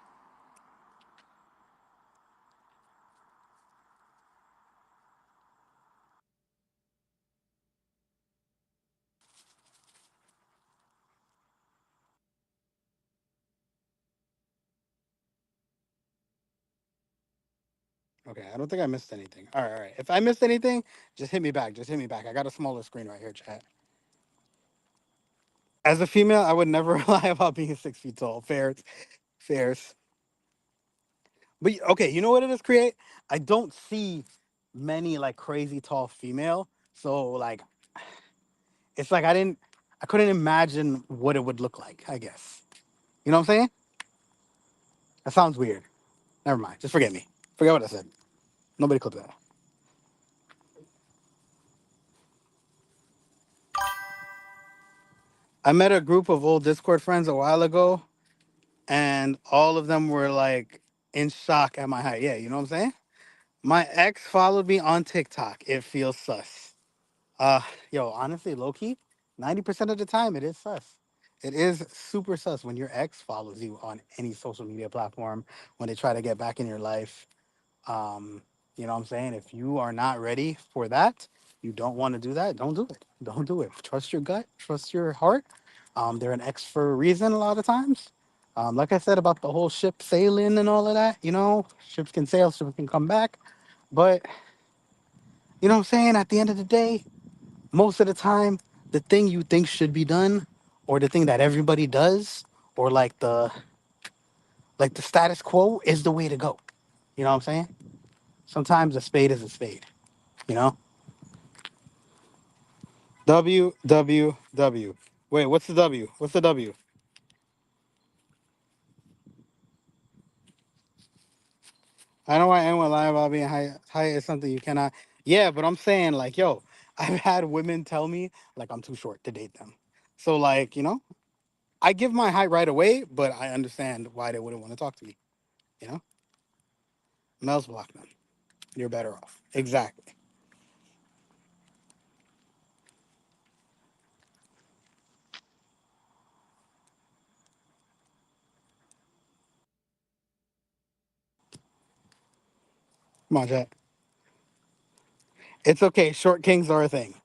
okay. I don't think I missed anything. All right, all right. If I missed anything, just hit me back. Just hit me back. I got a smaller screen right here, chat. As a female, I would never lie about being 6 feet tall. Fairs, fairs. But okay, you know what it is? Create. I don't see many like crazy tall female. So like, it's like I couldn't imagine what it would look like. I guess. You know what I'm saying? That sounds weird. Never mind. Just forget me. Forget what I said. Nobody clip that. I met a group of old Discord friends a while ago, and all of them were like in shock at my height. Yeah, you know what I'm saying? My ex followed me on TikTok. It feels sus. Uh, yo, honestly, low key, 90% of the time it is sus. It is super sus when your ex follows you on any social media platform when they try to get back in your life. Um, you know what I'm saying? If you are not ready for that, you don't want to do that, don't do it. Don't do it. Trust your gut, trust your heart. They're an ex for a reason a lot of times. Like I said about the whole ship sailing and all of that, ships can sail, ships can come back. But you know what I'm saying? At the end of the day, most of the time, the thing you think should be done, or the thing that everybody does, or like the status quo is the way to go. You know what I'm saying? Sometimes a spade is a spade. You know? W W W. Wait, what's the W? What's the W? I know why anyone lie about being high is something you cannot. Yeah, but I'm saying like, yo, I've had women tell me like I'm too short to date them. So like, I give my height right away, but I understand why they wouldn't want to talk to me. You know, males block them. You're better off. Exactly. Come on, Jack. It's okay. Short kings are a thing.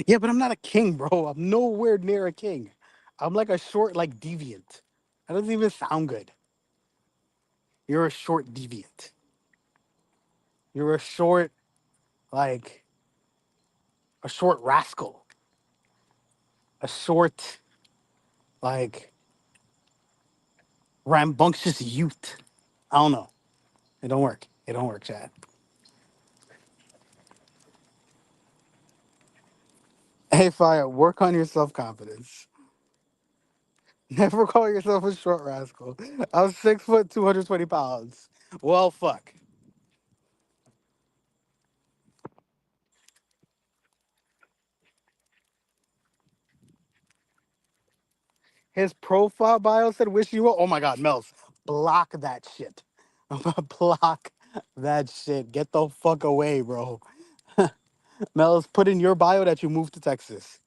Yeah, but I'm not a king, bro. I'm nowhere near a king. I'm like a short, like deviant. That doesn't even sound good. You're a short deviant. You're like a short rascal. A short, like rambunctious youth. I don't know. It don't work. It don't work, Chad. Hey, Fire, work on your self confidence. Never call yourself a short rascal. I'm 6 foot, 220 pounds. Well, fuck. His profile bio said, "Wish you well." Oh my God, Mels, block that shit. Block that shit. Get the fuck away, bro. Mels, put in your bio that you moved to Texas.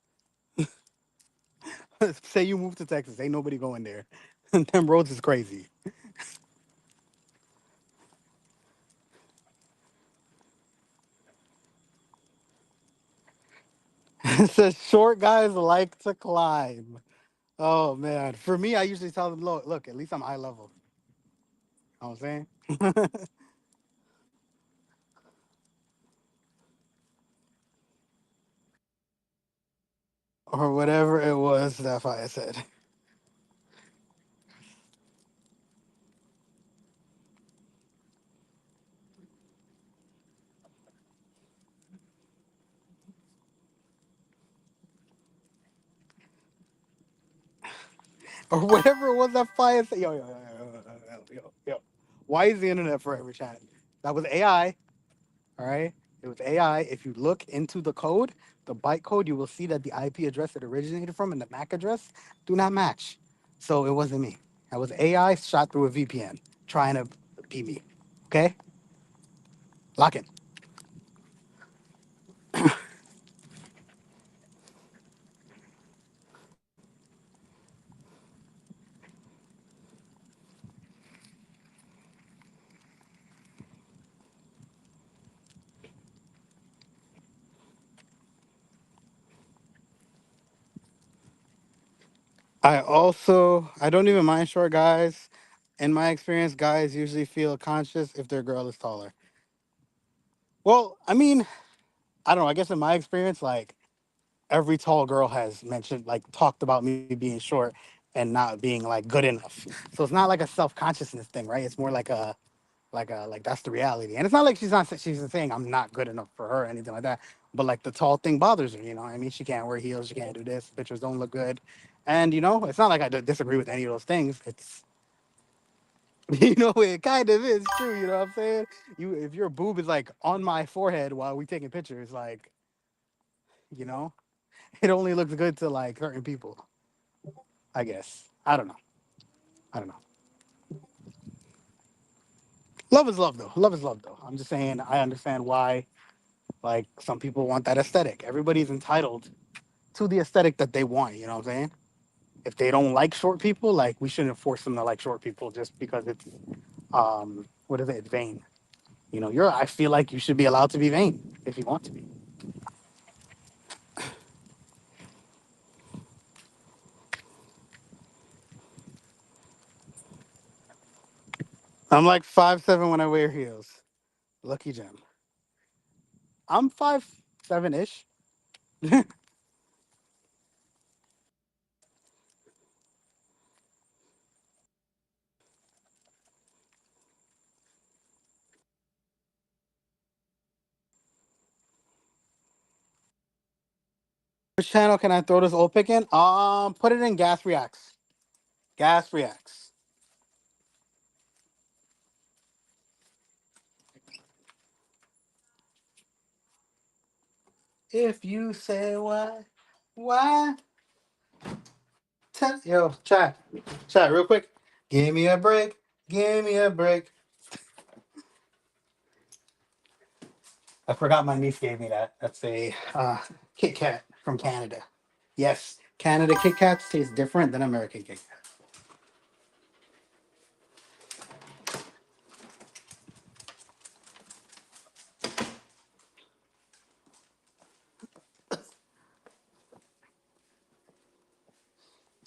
Say you moved to Texas. Ain't nobody going there. Them roads is crazy. It says short guys like to climb. Oh man. For me, I usually tell them, look, at least I'm high level. You know what I'm saying? Or whatever it was that I said. Or whatever it was that fire said. Yo. Why is the internet forever, chat? That was AI. All right. It was AI. If you look into the code, the byte code, you will see that the IP address it originated from and the MAC address do not match. So it wasn't me. That was AI shot through a VPN trying to beat me. Okay? Lock in. I don't even mind short guys. In my experience, guys usually feel conscious if their girl is taller. Well, I mean, I don't know. I guess in my experience, like every tall girl has mentioned, like, talked about me being short and not being like good enough. So it's not like a self consciousness thing, right? It's more like that's the reality. And it's not like she's saying I'm not good enough for her or anything like that. But like the tall thing bothers her, you know what I mean? She can't wear heels, she can't do this, pictures don't look good. And you know, it's not like I disagree with any of those things. It's you know, it kind of is true, you know what I'm saying? You if your boob is like on my forehead while we taking pictures, like, you know, it only looks good to like certain people, I guess. I don't know. I don't know. Love is love though. Love is love though. I'm just saying I understand why like some people want that aesthetic. Everybody's entitled to the aesthetic that they want, you know what I'm saying? If they don't like short people, like we shouldn't force them to like short people just because it's what is it, vain. You know, I feel like you should be allowed to be vain if you want to be. I'm like 5'7" when I wear heels. Lucky gem. I'm 5'7" ish. Which channel can I throw this old pick in? Put it in Gas Reacts. Gas Reacts. If you say why? Yo, chat, real quick. Give me a break. Give me a break. I forgot my niece gave me that. That's a Kit Kat from Canada. Yes, Canada Kit Kats taste different than American Kit Kats.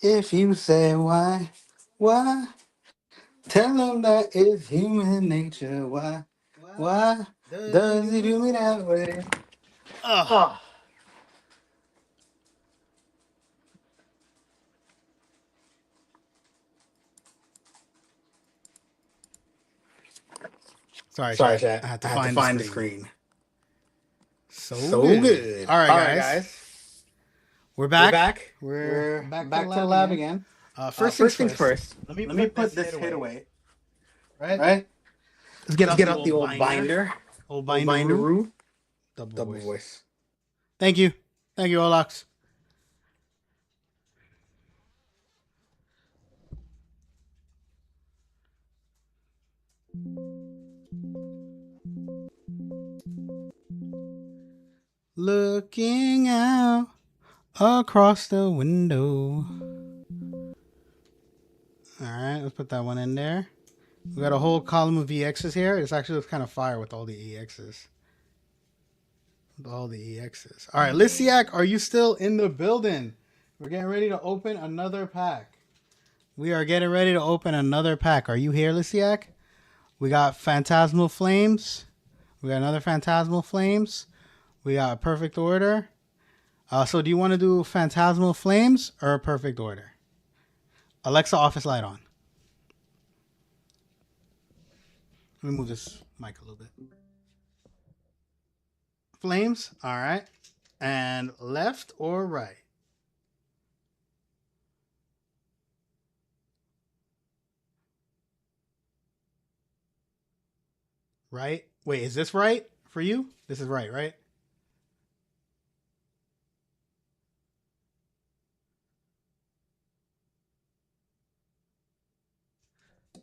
If you say why? Tell them that it's human nature. Why does he do me that way? Oh, Sorry, sorry, chat. chat. I had I to had to find the find the screen. screen. So So good. good. All right, All right, guys. guys. We're We're back. back. We're We're back to the back to the lab lab again. again. First things First things first. first. Let me Let me put put this this hit hit away. away. Right. Right? Let's get Let's out get the out the old old binder. binder. Old Old binderoo. binderoo. Double Double voice. voice. Thank you, Olax. Looking out across the window. All right, let's put that one in there. We got a whole column of EXs here. It's actually kind of fire with all the EXs. All right, Lysiak, are you still in the building? We're getting ready to open another pack. We are getting ready to open another pack. Are you here, Lysiak? We got Phantasmal Flames. We got another Phantasmal Flames. We got Perfect Order. So do you want to do Phantasmal Flames or Perfect Order? Alexa, office light on. Let me move this mic a little bit. Flames. All right. And left or right? Right. Wait, is this right for you? This is right, right?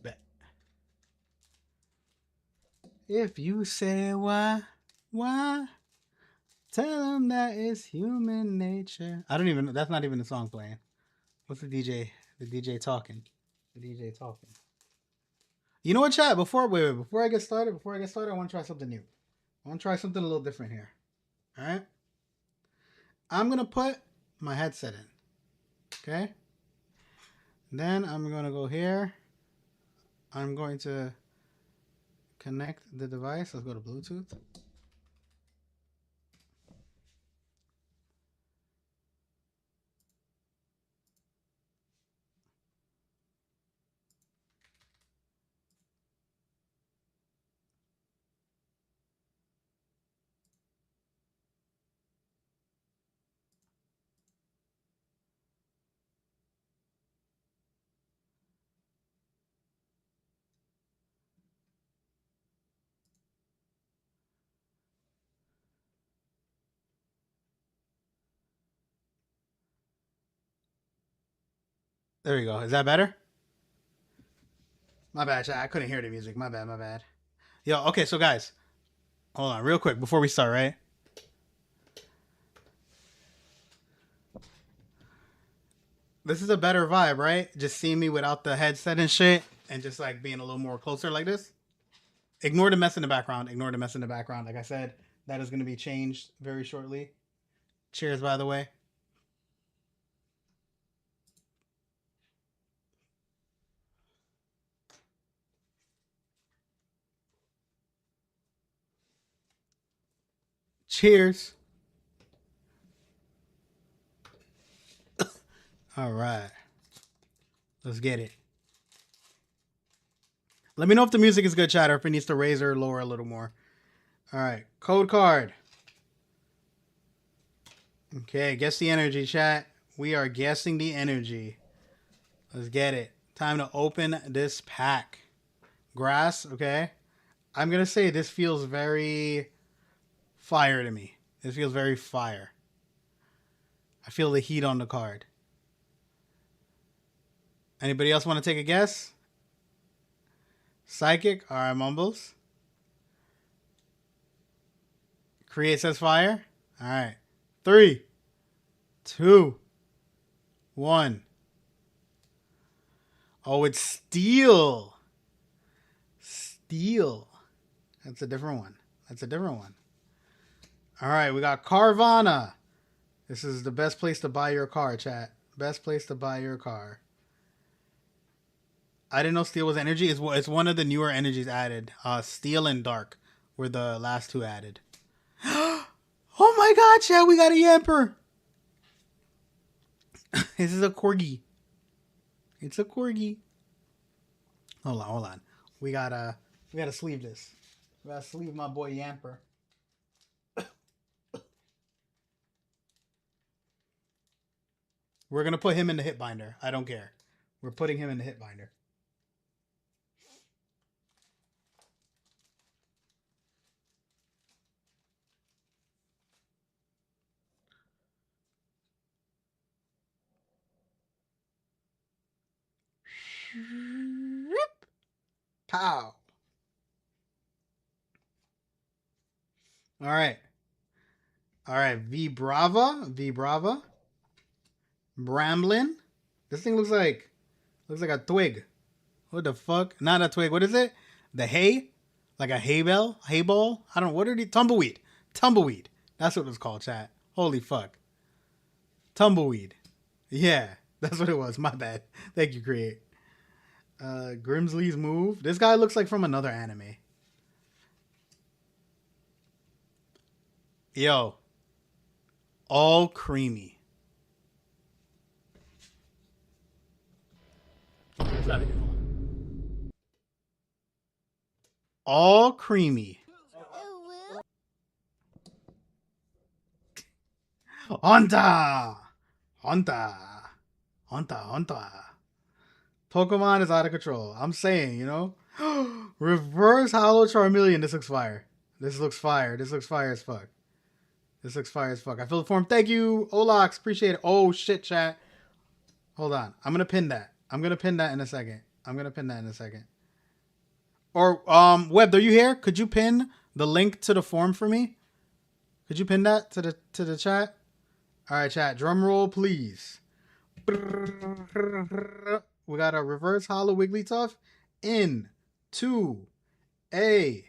Bet. If you say why? Tell them that it's human nature. I don't even. That's not even the song playing. What's the DJ? The DJ talking. The DJ talking. You know what, chat? Before I get started, I want to try something new. I want to try something a little different here. All right. I'm gonna put my headset in. Okay. Then I'm gonna go here. I'm going to connect the device. Let's go to Bluetooth. There we go. Is that better? My bad, chat. I couldn't hear the music. My bad, my bad. Yo, okay, so guys, hold on real quick before we start, right? This is a better vibe, right? Just seeing me without the headset and shit and just like being a little more closer like this. Ignore the mess in the background. Ignore the mess in the background. Like I said, that is going to be changed very shortly. Cheers, by the way. Cheers. All right. Let's get it. Let me know if the music is good, chat, or if it needs to raise or lower a little more. All right. Code card. Okay. Guess the energy, chat. We are guessing the energy. Let's get it. Time to open this pack. Grass. Okay. I'm going to say this feels very fire to me. This feels very fire. I feel the heat on the card. Anybody else want to take a guess? Psychic. All right, Mumbles. Create says fire. All right. 3, 2, 1. Oh, it's steel. Steel. That's a different one. That's a different one. All right, we got Carvana. This is the best place to buy your car, chat. Best place to buy your car. I didn't know steel was energy. It's one of the newer energies added. Steel and dark were the last two added. Oh my god, chat, we got a Yamper. This is a corgi. It's a corgi. Hold on. We gotta sleeve this. We gotta sleeve my boy Yamper. We're gonna put him in the hit binder. I don't care. We're putting him in the hit binder. Pow. All right. V Brava. Bramblin. This thing looks like a twig. What the fuck? Not a twig. What is it? The hay? Like a hay ball? I don't know. What are these? Tumbleweed. That's what it was called, chat. Holy fuck. Tumbleweed. Yeah, that's what it was. My bad. Thank you, Create. Grimsley's move. This guy looks like from another anime. Yo. All creamy. All creamy. Honta. Pokemon is out of control. I'm saying, you know. Reverse Hollow Charmeleon. This looks fire. This looks fire as fuck. I feel the form. Thank you, Olax. Appreciate it. Oh shit, chat. Hold on. I'm gonna pin that. In a second. Or Web, are you here? Could you pin the link to the form for me? Could you pin that to the chat? All right, chat. Drum roll, please. We got a reverse hollow Wigglytuff into a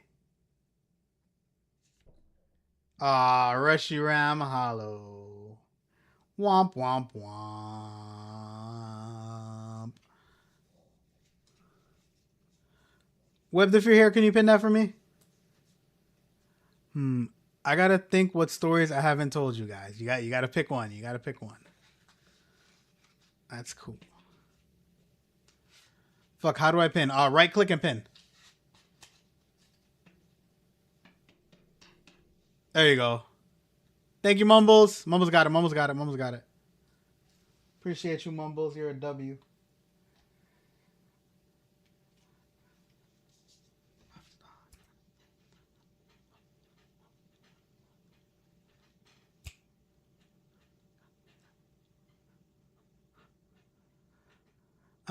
Reshiram hollow. Womp womp womp. Web, if you're here, can you pin that for me? I gotta think what stories I haven't told you guys. You gotta pick one. That's cool. Fuck, how do I pin? Right click and pin. There you go. Thank you, Mumbles. Mumbles got it. Appreciate you, Mumbles. You're a W.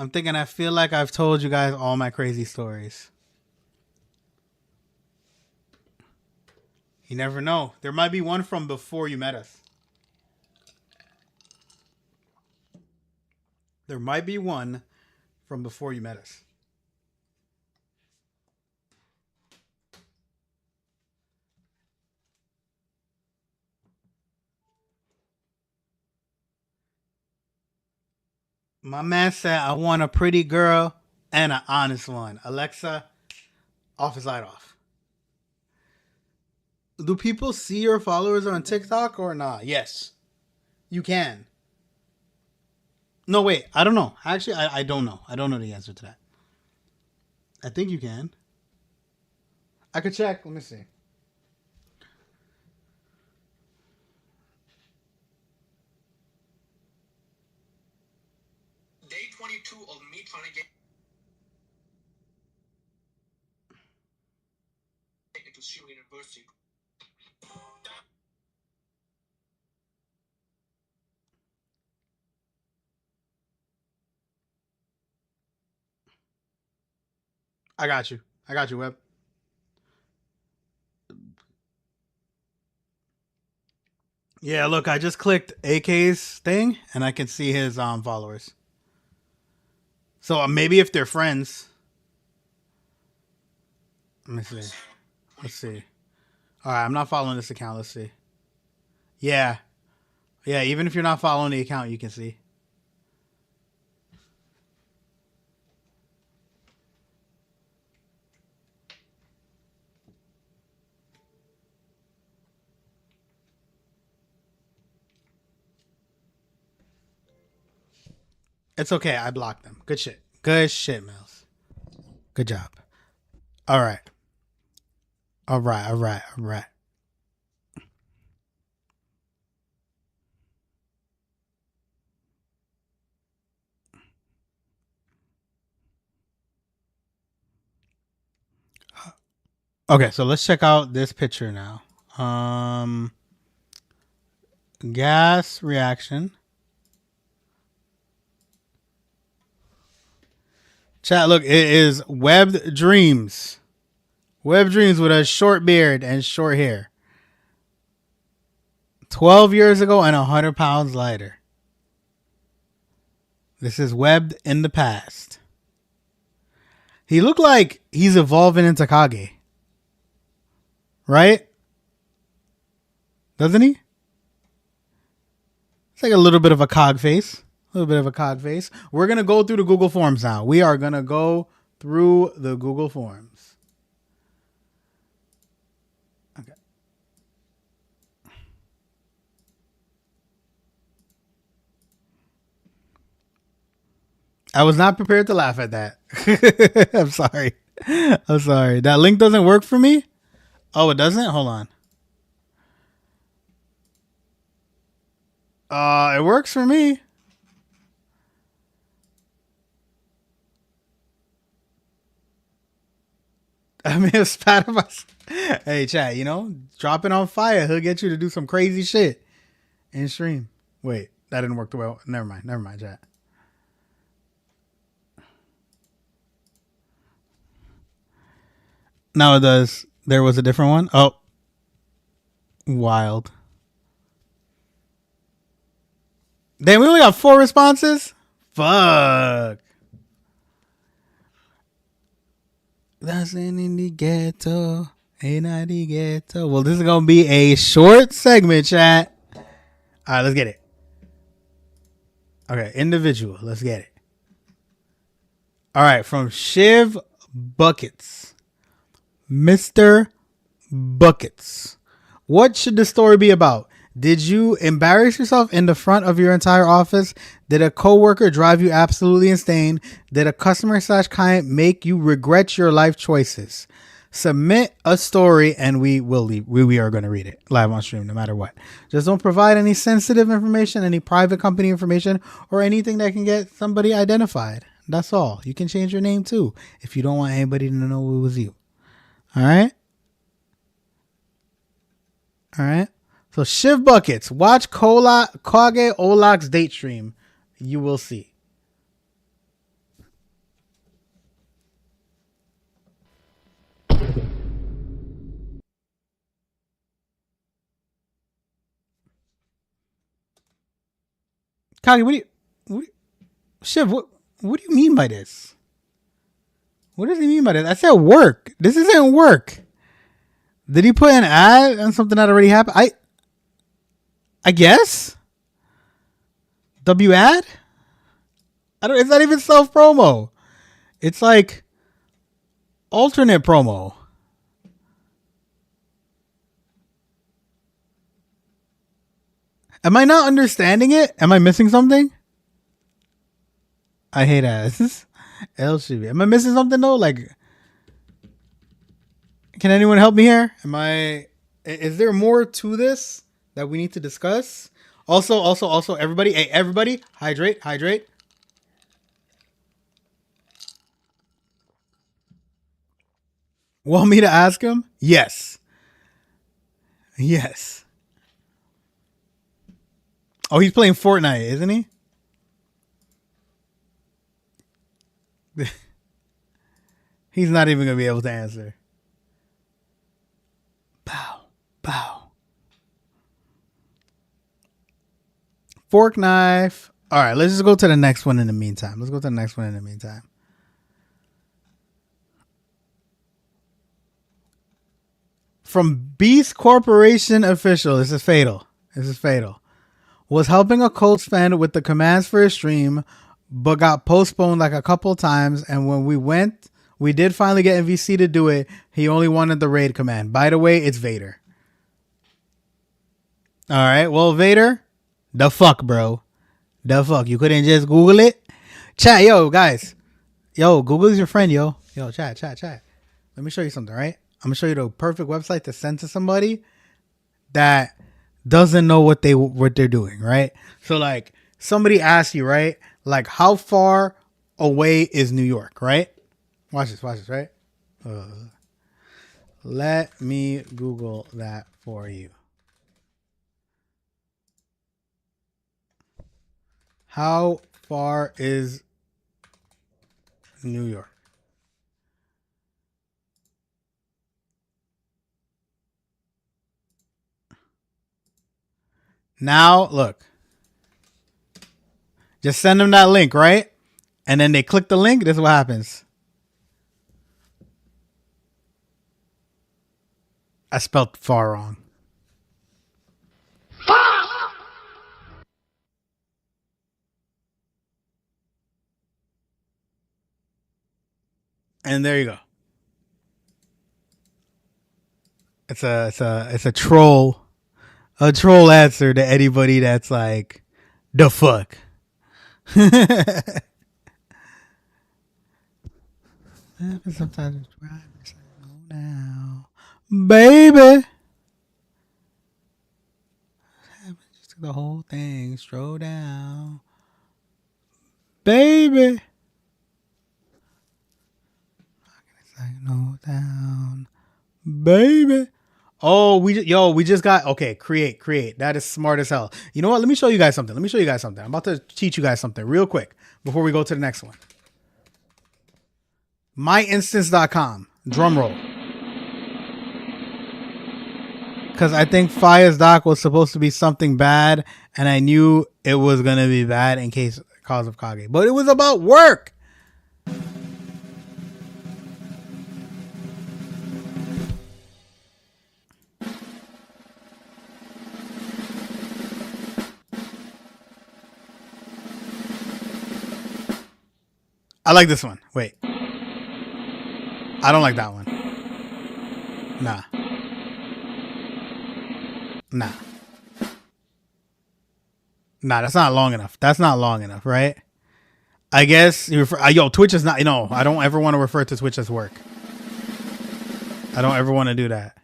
I'm thinking I feel like I've told you guys all my crazy stories. You never know. There might be one from before you met us. There might be one from before you met us. My man said, I want a pretty girl and an honest one. Alexa, off his light off. Do people see your followers on TikTok or not? Yes, you can. No, wait. I don't know. Actually, I don't know. I don't know the answer to that. I think you can. I could check. Let me see. Day 22 of me trying to get into Fiya University. I got you. I got you, Web. Yeah, look, I just clicked AK's thing and I can see his followers. So maybe if they're friends. Let me see. Let's see. All right, I'm not following this account. Let's see. Yeah. Yeah, even if you're not following the account, you can see. It's okay. I blocked them. Good shit. Good shit, Mills. Good job. All right. All right. All right. All right. Okay, so let's check out this picture now. Gas reaction. Chat, look, it is Webbed Dreams. Webbed Dreams with a short beard and short hair. 12 years ago and 100 pounds lighter. This is Webbed in the past. He looked like he's evolving into Kage. Right? Doesn't he? It's like a little bit of a cog face. A little bit of a cog face. We're going to go through the Google Forms now. We are going to go through the Google Forms. Okay. I was not prepared to laugh at that. I'm sorry. I'm sorry. That link doesn't work for me? Oh, it doesn't? Hold on. It works for me. I mean, it's spat of us. Hey, chat, you know, drop it on Fiya. He'll get you to do some crazy shit in stream. Wait, that didn't work the way. Never mind. Never mind, chat. Now it does. There was a different one. Oh, wild. Damn, we only got 4 responses? Fuck. That's in the ghetto. Ain't I the ghetto? Well, this is going to be a short segment, chat. All right, let's get it. Okay, individual. Let's get it. All right, from Shiv Buckets. Mr. Buckets. What should the story be about? Did you embarrass yourself in the front of your entire office? Did a coworker drive you absolutely insane? Did a customer/client make you regret your life choices? Submit a story and we are going to read it live on stream no matter what. Just don't provide any sensitive information, any private company information, or anything that can get somebody identified. That's all. You can change your name too if you don't want anybody to know it was you. All right? All right? So Shiv Buckets, watch Kage Olak's date stream. You will see. Kage, Shiv, what do you mean by this? What does he mean by this? I said work. This isn't work. Did he put an ad on something that already happened? I guess. W ad? It's not even self promo. It's like alternate promo. Am I not understanding it? Am I missing something? I hate ass. L should be. Am I missing something though? Like, can anyone help me here? Is there more to this that we need to discuss? Also, everybody, hey, everybody, hydrate. Want me to ask him? Yes. Oh, he's playing Fortnite, isn't he? He's not even going to be able to answer. Bow. Fork knife. All right, let's just go to the next one in the meantime. From Beast Corporation official. This is fatal. Was helping a Colts fan with the commands for his stream, but got postponed like a couple times. And when we did finally get MVC to do it. He only wanted the raid command. By the way, it's Vader. All right. Well, Vader, the fuck, bro. You couldn't just Google it? Chat, yo, guys. Yo, Google is your friend, yo. Yo, chat. Let me show you something, right? I'm going to show you the perfect website to send to somebody that doesn't know what they're doing, right? So, like, somebody asks you, right? Like, how far away is New York, right? Watch this, right? Let me Google that for you. How far is New York? Now, look. Just send them that link, right? And then they click the link. This is what happens. I spelled far wrong. And there you go. It's a troll answer to anybody that's like, the fuck. Sometimes it's right. It's like, oh, now, baby. Just the whole thing, stroll down, baby. It's like no down, baby. Oh, we just got, okay, create. That is smart as hell. You know what? Let me show you guys something. I'm about to teach you guys something real quick before we go to the next one. MyInstance.com. Drum roll. Because I think Fiya's doc was supposed to be something bad, and I knew it was going to be bad in cause of Kage. But it was about work. I like this one. Wait. I don't like that one. Nah. That's not long enough. Right? I guess Twitch is not, I don't ever want to refer to Twitch as work. I don't ever want to do that.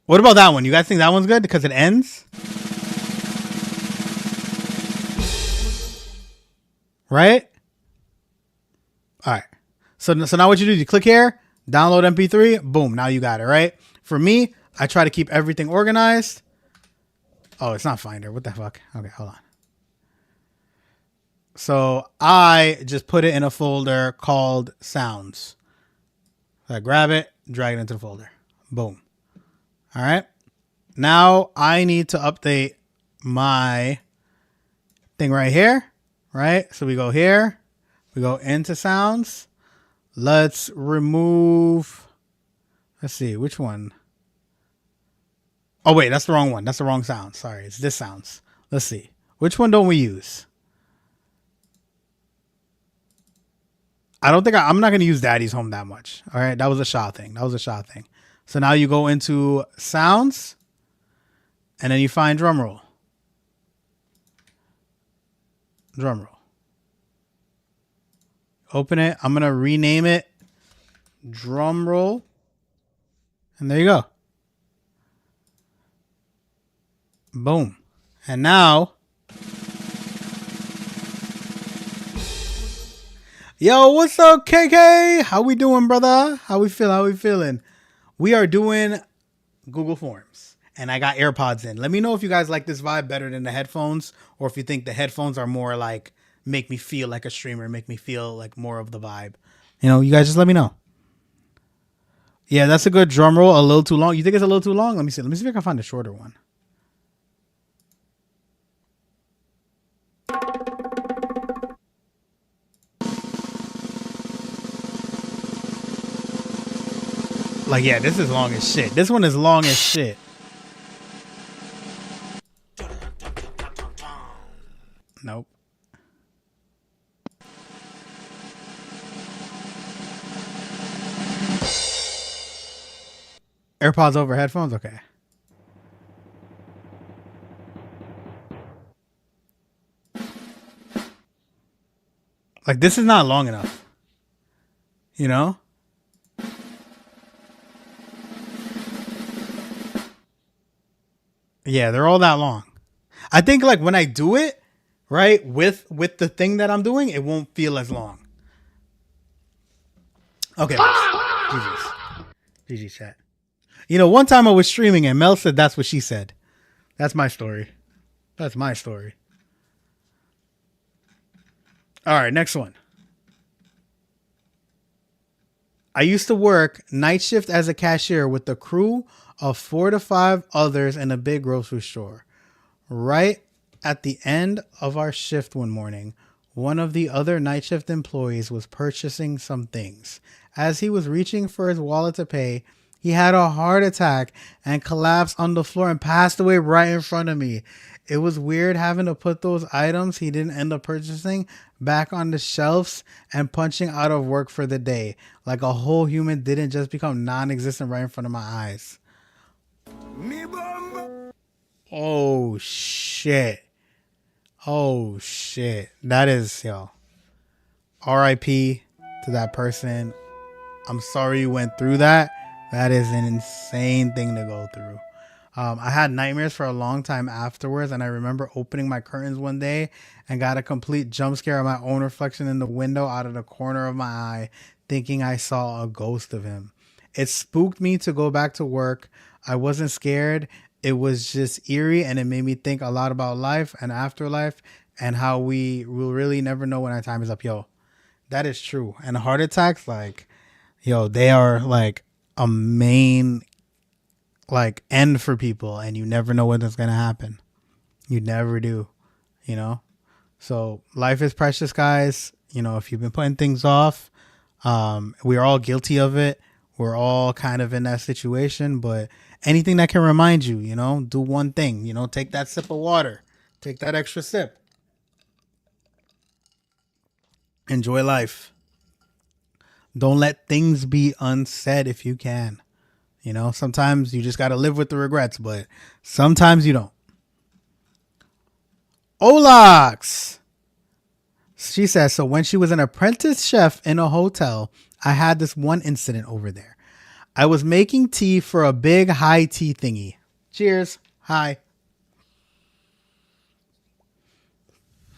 What about that one? You guys think that one's good because it ends? Right? All right. So now what you do, you click here, download MP3, boom, now you got it, right? For me, I try to keep everything organized. Oh, it's not Finder. What the fuck? Okay, hold on. So I just put it in a folder called Sounds. So I grab it, drag it into the folder. Boom. All right. Now I need to update my thing right here, right? So we go here, we go into sounds. Let's remove, let's see, which one? Oh, wait, that's the wrong one. That's the wrong sound. Sorry, it's this sounds. Let's see. Which one don't we use? I don't think I'm not going to use Daddy's Home that much. All right, that was a Shaw thing. So now you go into sounds, and then you find drum roll. Open it. I'm going to rename it drum roll. And there you go. Boom. And now, yo, what's up, KK? How we doing, brother? How we feeling? We are doing Google Forms, and I got AirPods in. Let me know if you guys like this vibe better than the headphones, or if you think the headphones are more like make me feel like a streamer, make me feel like more of the vibe. You know, you guys just let me know. Yeah, that's a good drum roll. A little too long. You think it's a little too long? Let me see. Let me see if I can find a shorter one. Like, yeah, this is long as shit. This one is long as shit. Nope. AirPods over headphones? Okay. Like, this is not long enough. You know? Yeah, they're all that long. I think like when I do it, right, with the thing that I'm doing, it won't feel as long. Okay. Jesus. GG chat. You know, one time I was streaming and Mel said that's what she said. That's my story. That's my story. All right, next one. I used to work night shift as a cashier with a crew of 4 to 5 others in a big grocery store. Right at the end of our shift one morning, one of the other night shift employees was purchasing some things. As he was reaching for his wallet to pay, he had a heart attack and collapsed on the floor and passed away right in front of me. It was weird having to put those items he didn't end up purchasing back on the shelves and punching out of work for the day. Like a whole human didn't just become non-existent right in front of my eyes. Oh, shit. Oh, shit. That is, yo. R.I.P. to that person. I'm sorry you went through that. That is an insane thing to go through. I had nightmares for a long time afterwards, and I remember opening my curtains one day and got a complete jump scare of my own reflection in the window out of the corner of my eye, thinking I saw a ghost of him. It spooked me to go back to work. I wasn't scared. It was just eerie, and it made me think a lot about life and afterlife and how we will really never know when our time is up. Yo, that is true. And heart attacks, like, yo, they are like a main like end for people, and you never know when that's gonna happen. You never do, you know. So life is precious, guys. You know, if you've been putting things off, we're all guilty of it. We're all kind of in that situation, but anything that can remind you, you know, do one thing, you know, take that sip of water, take that extra sip, enjoy life. Don't let things be unsaid if you can. You know, sometimes you just got to live with the regrets, but sometimes you don't. Olax. She says, so when she was an apprentice chef in a hotel, I had this one incident over there. I was making tea for a big high tea thingy. Cheers. Hi.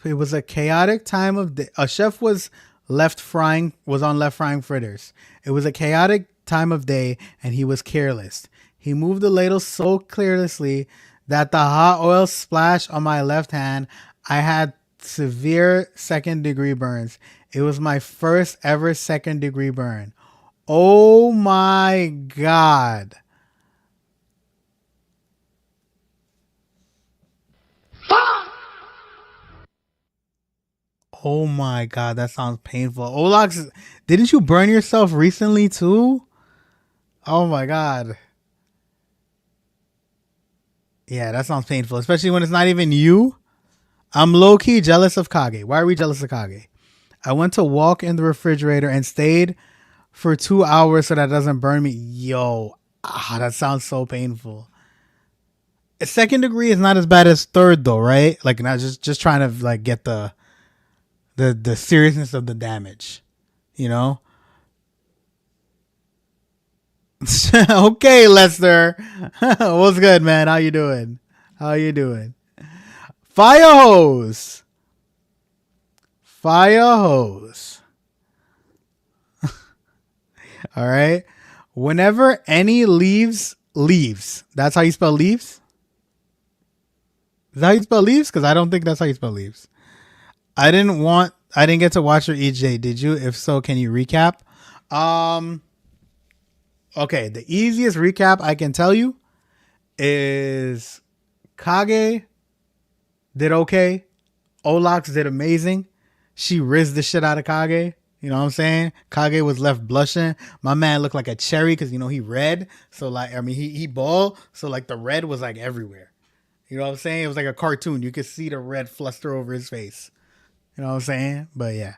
It was a chaotic time of day. A chef was on left frying fritters. It was a chaotic time of day, and he was careless. He moved the ladle so carelessly that the hot oil splashed on my left hand. I had severe second-degree burns. It was my first ever second-degree burn. Oh my God. Oh my god, that sounds painful. Olax, didn't you burn yourself recently too? Oh my god. Yeah, that sounds painful, especially when it's not even you. I'm low key jealous of Kage. Why are we jealous of Kage? I went to walk in the refrigerator and stayed for 2 hours so that doesn't burn me. Yo, that sounds so painful. Second degree is not as bad as third though, right? Like not just trying to like get the seriousness of the damage, you know? Okay, Lester. What's good, man? How you doing? How you doing? Fiyahose. Fiyahose. All right. Whenever any leaves. That's how you spell leaves? Is that how you spell leaves? Because I don't think that's how you spell leaves. I didn't get to watch her EJ. Did you? If so, can you recap? Okay, the easiest recap I can tell you is Kage did okay. Olax did amazing. She rizzed the shit out of Kage. You know what I'm saying? Kage was left blushing. My man looked like a cherry because, you know, he red. So, like, I mean, he bald. So, like, the red was, like, everywhere. You know what I'm saying? It was like a cartoon. You could see the red fluster over his face. You know what I'm saying? But, yeah.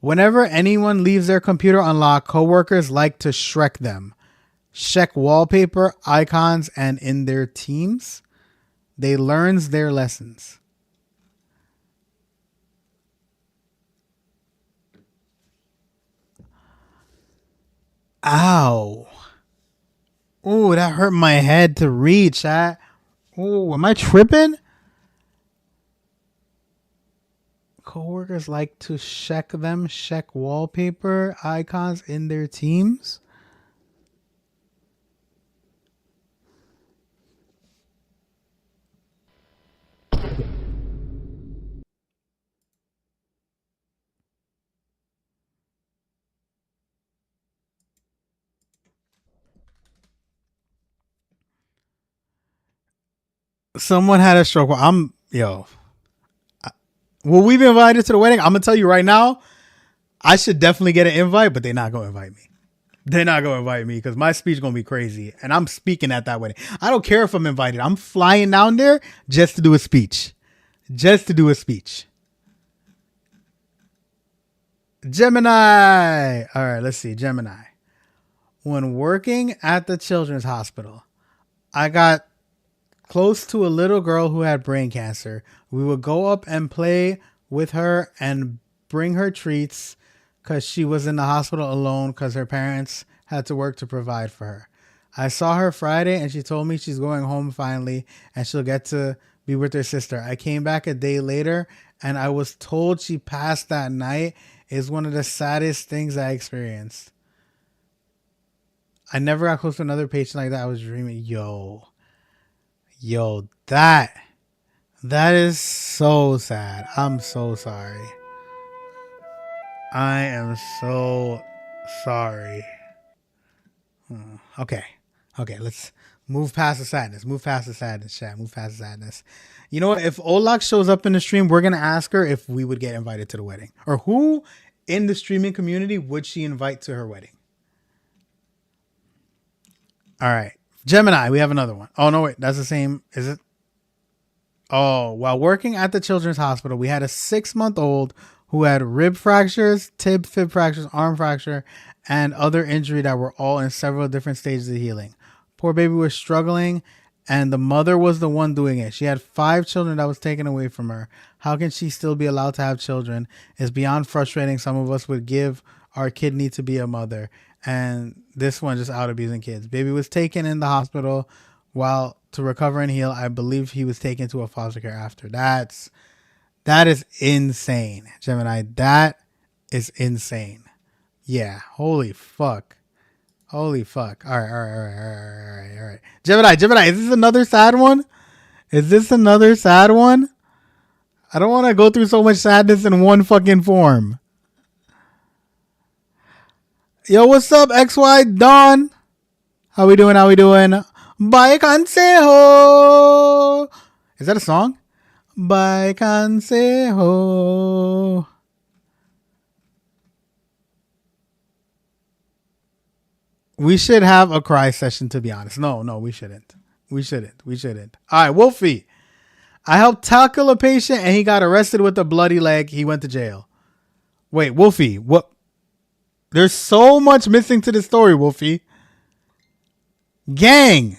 Whenever anyone leaves their computer unlocked, coworkers like to Shrek them. Check wallpaper, icons, and in their teams. They learns their lessons. Ow. Ooh, that hurt my head to read, chat. Ooh, am I tripping? Coworkers like to check wallpaper, icons in their teams. Someone had a stroke. Will we be invited to the wedding? I'm gonna tell you right now, I should definitely get an invite, but they're not gonna invite me. They're not gonna invite me because my speech is gonna be crazy, and I'm speaking at that wedding. I don't care if I'm invited. I'm flying down there just to do a speech. Just to do a speech. Gemini. All right, let's see. Gemini. When working at the children's hospital, I got close to a little girl who had brain cancer. We would go up and play with her and bring her treats because she was in the hospital alone because her parents had to work to provide for her. I saw her Friday and she told me she's going home finally and she'll get to be with her sister. I came back a day later and I was told she passed that night. It's one of the saddest things I experienced. I never got close to another patient like that. I was dreaming. Yo, that is so sad. I'm so sorry. I am so sorry. Okay, let's move past the sadness. Move past the sadness, chat. Move past the sadness. You know what? If Olak shows up in the stream, we're gonna ask her if we would get invited to the wedding, or who in the streaming community would she invite to her wedding. All right, Gemini, we have another one. Oh no, wait, that's the same. Is it? Oh, while working at the children's hospital, we had a 6-month-old who had rib fractures, fib fractures, arm fracture, and other injury that were all in several different stages of healing. Poor baby was struggling, and the mother was the one doing it. She had 5 children that was taken away from her. How can she still be allowed to have children? It's beyond frustrating. Some of us would give our kidney to be a mother, and this one just out abusing kids. Baby was taken in the hospital while to recover and heal. I believe he was taken to a foster care after. That is insane, Gemini. That is insane. Yeah. Holy fuck. All right. Gemini, is this another sad one? I don't want to go through so much sadness in one fucking form. Yo, what's up, XY Don? How we doing? Bye, Consejo. Is that a song? by consejo. We should have a cry session, to be honest. No, we shouldn't. We shouldn't. All right, Wolfie. I helped tackle a patient and he got arrested with a bloody leg. He went to jail. Wait, Wolfie, what? There's so much missing to the story, Wolfie. Gang.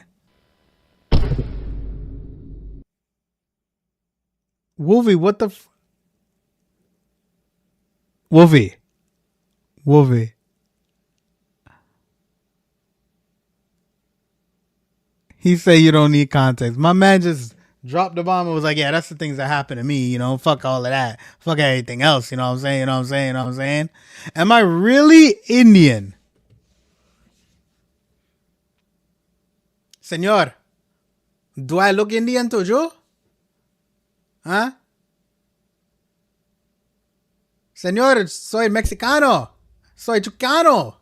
Wolfie, what the Wolfie. He said you don't need context. My man just dropped the bomb and was like, yeah, that's the things that happen to me, you know, fuck all of that. Fuck everything else, you know what I'm saying? Am I really Indian? Señor, do I look Indian to you? Huh? Señor, soy Mexicano. Soy Chicano.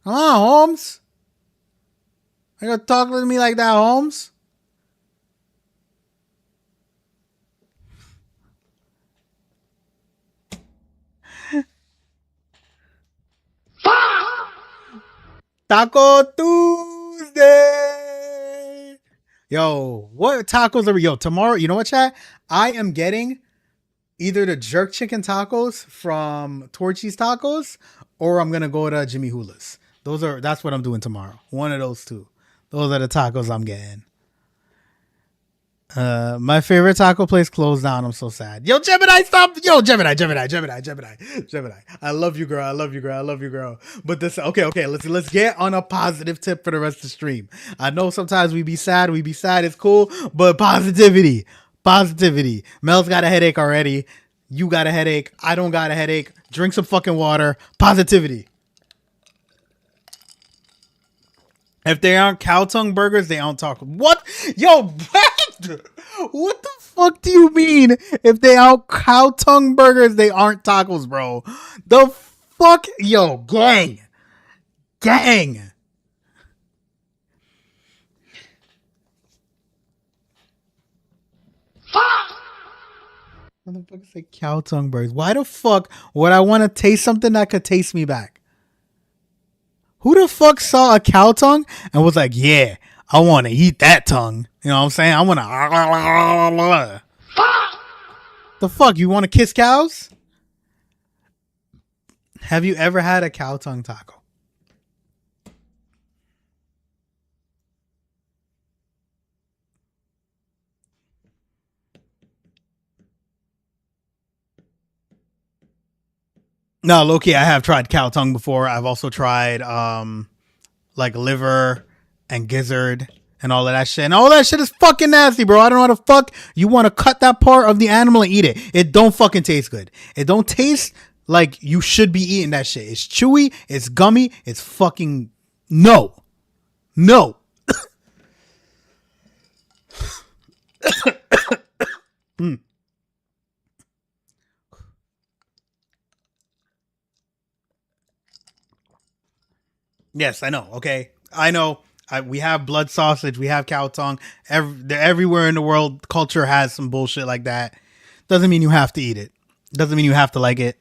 Come on, Holmes. You gonna talk to me like that, Holmes? Taco Tuesday. Yo, what tacos are we? Yo, tomorrow, you know what, chat? I am getting either the jerk chicken tacos from Torchy's Tacos, or I'm gonna go to Jimmy Hula's. That's what I'm doing tomorrow. One of those two. Those are the tacos I'm getting. My favorite taco place closed down. I'm so sad. Yo, Gemini, stop. Yo, Gemini. I love you, girl. But this, okay. Let's get on a positive tip for the rest of the stream. I know sometimes we be sad. It's cool, but positivity. Mel's got a headache already. You got a headache. I don't got a headache. Drink some fucking water. Positivity. If they aren't cow tongue burgers, they aren't tacos. What? Yo, what the fuck do you mean? If they aren't cow tongue burgers, they aren't tacos, bro. The fuck? Yo, gang. Motherfucker say cow tongue burgers. Why the fuck would I want to taste something that could taste me back? Who the fuck saw a cow tongue and was like, yeah, I want to eat that tongue? You know what I'm saying? I want to. The fuck? You want to kiss cows? Have you ever had a cow tongue taco? No, low-key, I have tried cow tongue before. I've also tried like liver and gizzard and all of that shit. And all that shit is fucking nasty, bro. I don't know how the fuck you want to cut that part of the animal and eat it. It don't fucking taste good. It don't taste like you should be eating that shit. It's chewy. It's gummy. It's fucking no. Yes, I know. Okay, I know. We have blood sausage. We have cow tongue. They're everywhere in the world. Culture has some bullshit like that. Doesn't mean you have to eat it. Doesn't mean you have to like it.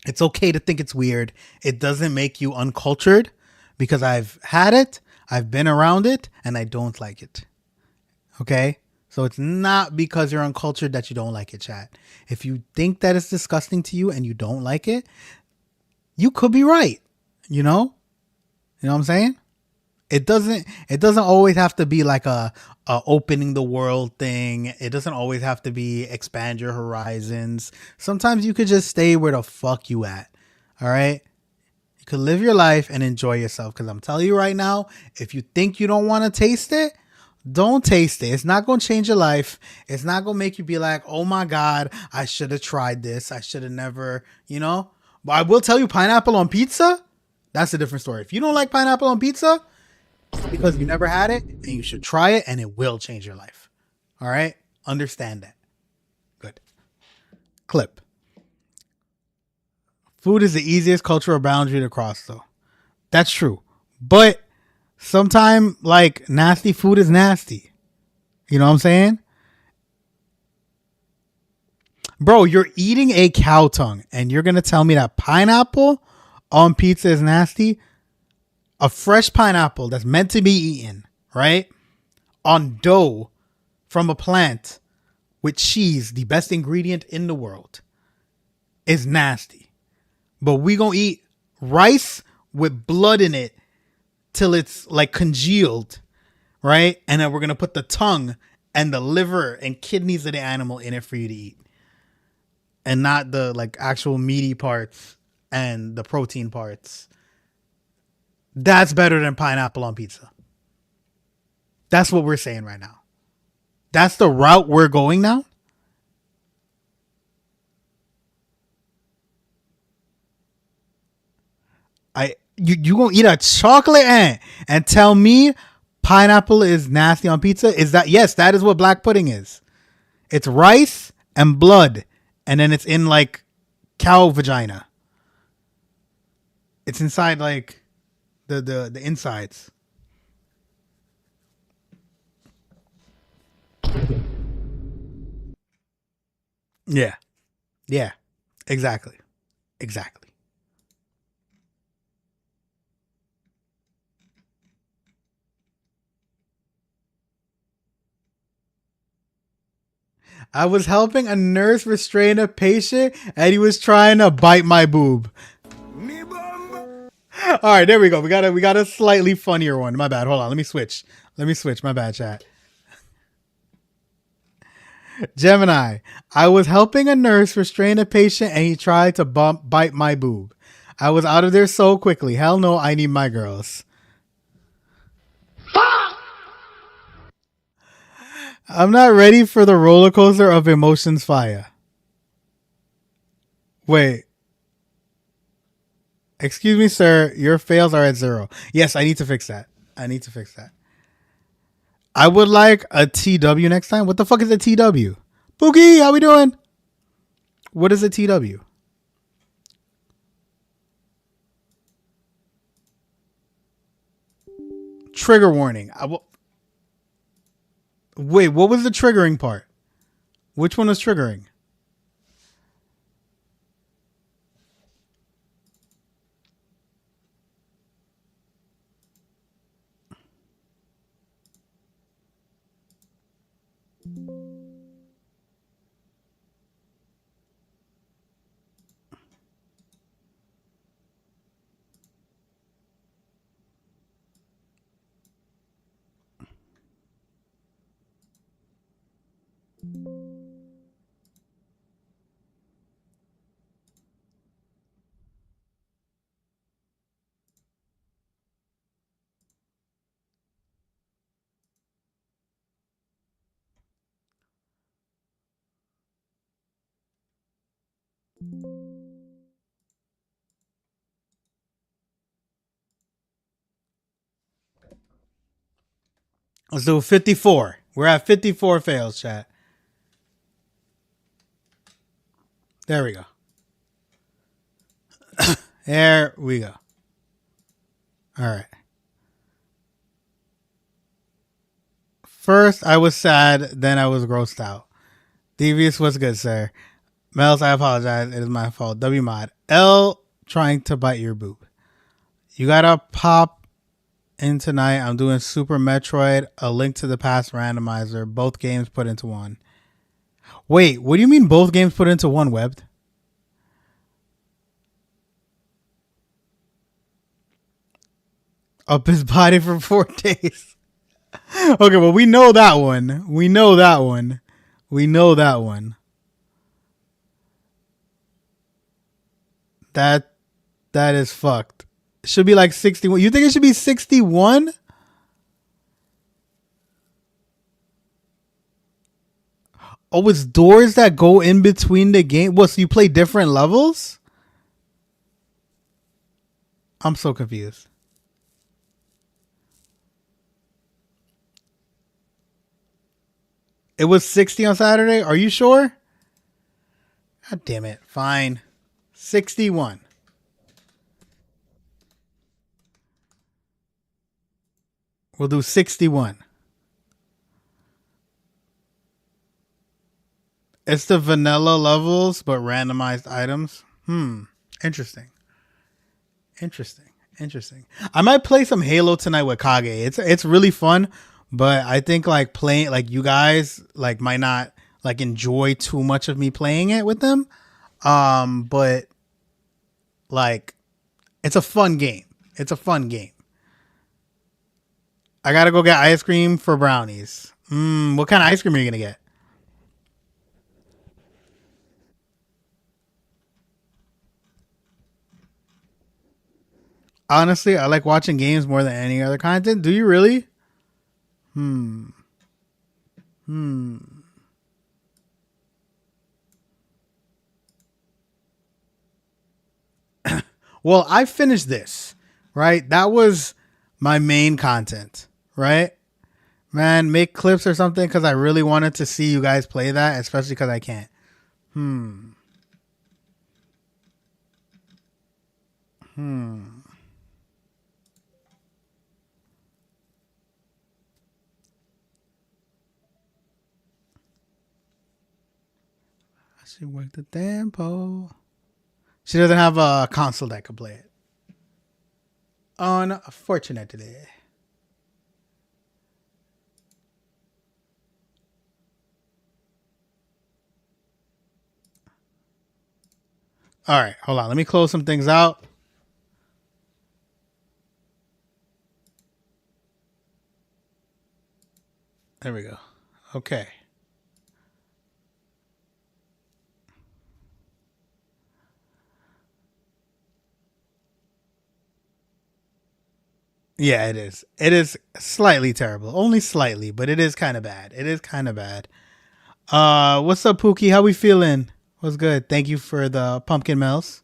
It's okay to think it's weird. It doesn't make you uncultured, because I've had it, I've been around it, and I don't like it. Okay? So it's not because you're uncultured that you don't like it, chat. If you think that it's disgusting to you and you don't like it, you could be right. You know? You know what I'm saying? It doesn't always have to be like a opening the world thing. It doesn't always have to be expand your horizons. Sometimes you could just stay where the fuck you at. All right? You could live your life and enjoy yourself. Because I'm telling you right now, if you think you don't want to taste it, don't taste it. It's not going to change your life. It's not going to make you be like, oh my God, I should have tried this. I should have never, you know. But I will tell you, pineapple on pizza, that's a different story. If you don't like pineapple on pizza, it's because you never had it, and you should try it, and it will change your life. All right? Understand that. Good. Clip. Food is the easiest cultural boundary to cross, though. That's true. But sometimes, like, nasty food is nasty. You know what I'm saying? Bro, you're eating a cow tongue and you're going to tell me that pineapple on pizza is nasty? A fresh pineapple that's meant to be eaten, right? On dough from a plant with cheese, the best ingredient in the world, is nasty. But we gonna eat rice with blood in it till it's like congealed, right? And then we're gonna put the tongue and the liver and kidneys of the animal in it for you to eat. And not the like actual meaty parts and the protein parts. That's better than pineapple on pizza. That's what we're saying right now. That's the route we're going now. You gonna eat a chocolate ant and tell me pineapple is nasty on pizza? Is that yes? That is what black pudding is. It's rice and blood, and then it's in like cow vagina. It's inside like the insides. Yeah, yeah, exactly, exactly. I was helping a nurse restrain a patient, and he was trying to bite my boob. All right, there we go. We got a slightly funnier one. My bad. Hold on. Let me switch. My bad, chat. Gemini. I was helping a nurse restrain a patient, and he tried to bite my boob. I was out of there so quickly. Hell no, I need my girls. I'm not ready for the roller coaster of emotions, Fiya. Wait. Excuse me, sir. Your fails are at 0. Yes, I need to fix that. I would like a TW next time. What the fuck is a TW? Boogie, how we doing? What is a TW? Trigger warning. Wait, what was the triggering part? Which one was triggering? Let's do 54. We're at 54 fails, chat. There we go. There we go. All right. First, I was sad. Then I was grossed out. Devious, what's good, sir? Mels, I apologize. It is my fault. W mod. L trying to bite your boob. You gotta pop in tonight. I'm doing Super Metroid, A Link to the Past randomizer. Both games put into one. Wait, what do you mean both games put into one, Webbed? Up his body for 4 days. Okay, well, we know that one. That is fucked. It should be like 61. You think it should be 61? Oh, it's doors that go in between the game. What, so you play different levels? I'm so confused. It was 60 on Saturday? Are you sure? God damn it. Fine. 61. We'll do 61. It's the vanilla levels, but randomized items. Interesting. Interesting. Interesting. I might play some Halo tonight with Kage. It's really fun, but I think like playing like you guys like might not like enjoy too much of me playing it with them. But like it's a fun game. It's a fun game. I gotta go get ice cream for brownies. What kind of ice cream are you gonna get? Honestly, I like watching games more than any other content. Do you really? Hmm. Well, I finished this, right? That was my main content, right? Man, make clips or something because I really wanted to see you guys play that, especially because I can't. She worked the tempo. She doesn't have a console that can play it. Unfortunately. All right, hold on. Let me close some things out. There we go. Okay. Yeah, it is. It is slightly terrible. Only slightly, but it is kind of bad. It is kind of bad. What's up, Pookie? How we feeling? What's good? Thank you for the pumpkin melts.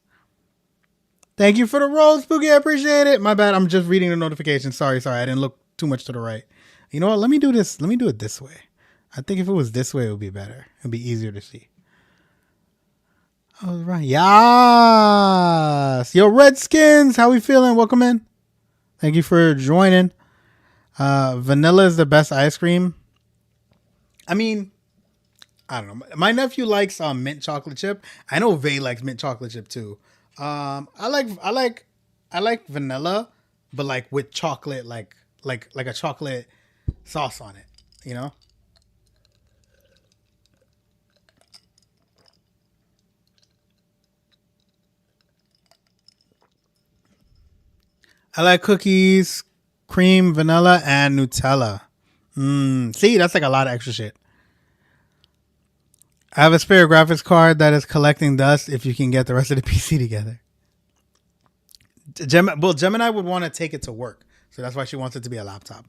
Thank you for the rolls, Pookie. I appreciate it. My bad. I'm just reading the notification. Sorry. I didn't look too much to the right. You know what? Let me do this. Let me do it this way. I think if it was this way, it would be better. It'd be easier to see. All right. Yes. Yo, Redskins. How we feeling? Welcome in. Thank you for joining. Vanilla is the best ice cream. I mean, I don't know. My nephew likes mint chocolate chip. I know Vay likes mint chocolate chip too. I like vanilla, but like with chocolate, like a chocolate sauce on it. You know. I like cookies, cream, vanilla, and Nutella. See, that's like a lot of extra shit. I have a spare graphics card that is collecting dust if you can get the rest of the PC together. Gemini would want to take it to work. So that's why she wants it to be a laptop.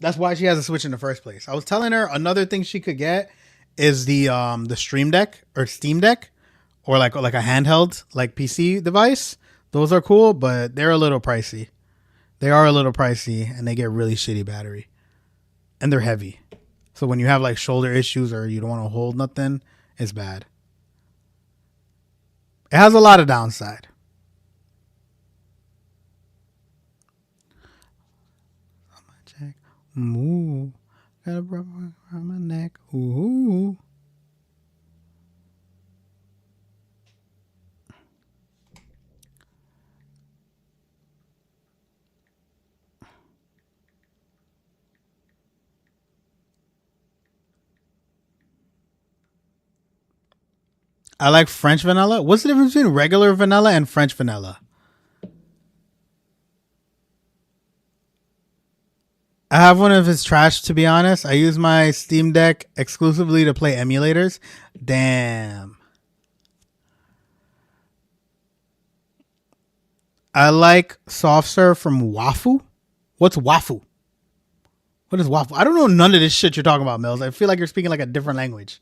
That's why she has a Switch in the first place. I was telling her another thing she could get is the Stream Deck or Steam Deck or like a handheld like PC device. Those are cool, but they're a little pricey. They are a little pricey and they get really shitty battery. And they're heavy. So when you have like shoulder issues or you don't want to hold nothing, it's bad. It has a lot of downside. Ooh, got a rubber around my neck. Ooh. I like French vanilla. What's the difference between regular vanilla and French vanilla? I have one of his trash, to be honest. I use my Steam Deck exclusively to play emulators. Damn. I like soft serve from Wafu. What's Wafu? What is Wafu? I don't know none of this shit you're talking about, Mills. I feel like you're speaking like a different language.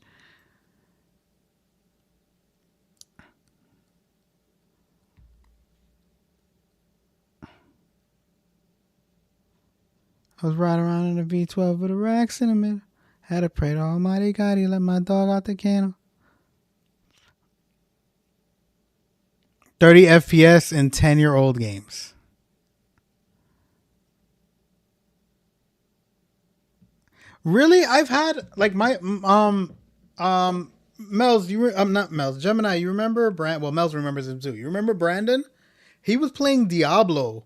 I was riding around in a V12 with a racks in the middle. Had to pray to Almighty God, he let my dog out the kennel. 30 FPS in 10-year-old games. Really? I've had like my Mel's, I'm not Mel's. Gemini, you remember Brand? Well, Mel's remembers him too. You remember Brandon? He was playing Diablo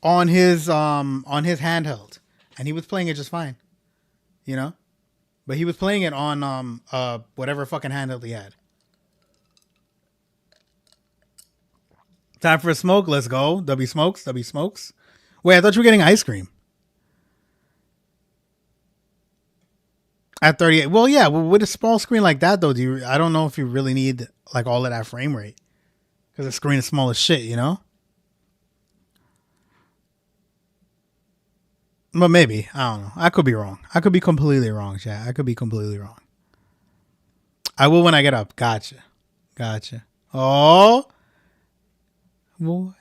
on his handheld, and he was playing it just fine. You know, but he was playing it on whatever fucking handheld he had. Time for a smoke. Let's go. W smokes. W smokes. Wait, I thought you were getting ice cream. At 38. Well, yeah, with a small screen like that, though, I don't know if you really need like all of that frame rate because the screen is small as shit, you know. But maybe, I don't know. I could be wrong. I could be completely wrong, chat. I could be completely wrong. I will when I get up. Gotcha. Oh, boy.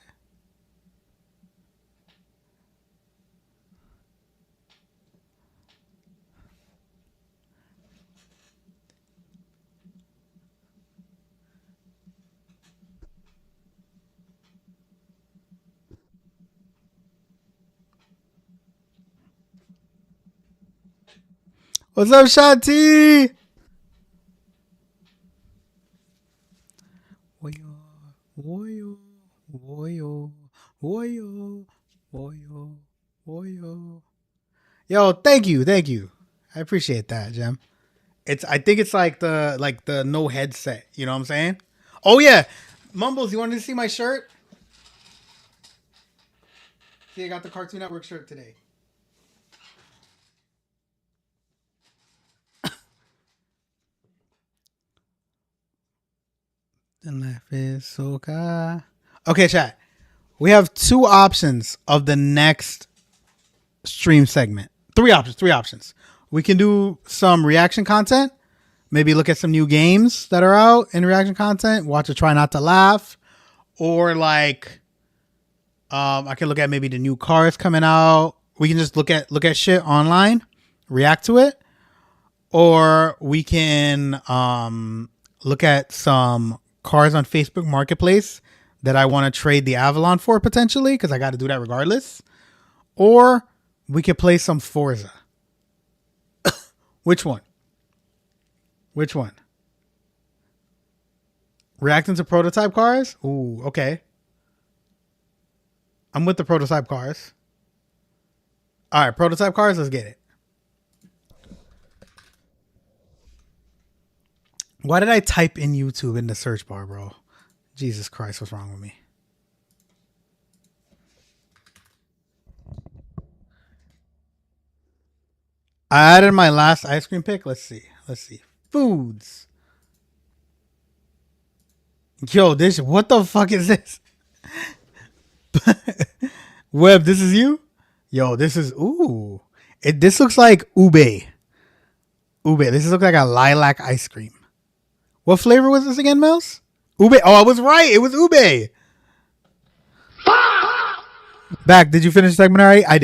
What's up, Shanti? Yo, thank you. I appreciate that, Gem. I think it's like the no headset. You know what I'm saying? Oh yeah, Mumbles, you wanted to see my shirt? See, I got the Cartoon Network shirt today. And life is so good. Okay, chat. We have two options of the next stream segment. Three options. We can do some reaction content. Maybe look at some new games that are out in reaction content. Watch a Try Not to Laugh. Or like I can look at maybe the new cars coming out. We can just look at shit online, react to it. Or we can look at some cars on Facebook Marketplace that I want to trade the Avalon for potentially because I got to do that regardless. Or we could play some Forza. Which one? Reacting to prototype cars? Ooh, okay. I'm with the prototype cars. All right, prototype cars, let's get it. Why did I type in YouTube in the search bar, bro? Jesus Christ, what's wrong with me? I added my last ice cream pick. Let's see. Foods. Yo, what the fuck is this? Web, this is you? Yo, this is, ooh. This looks like ube. This looks like a lilac ice cream. What flavor was this again, Mouse? Ube. Oh, I was right. It was ube. Back. Did you finish the segment already? I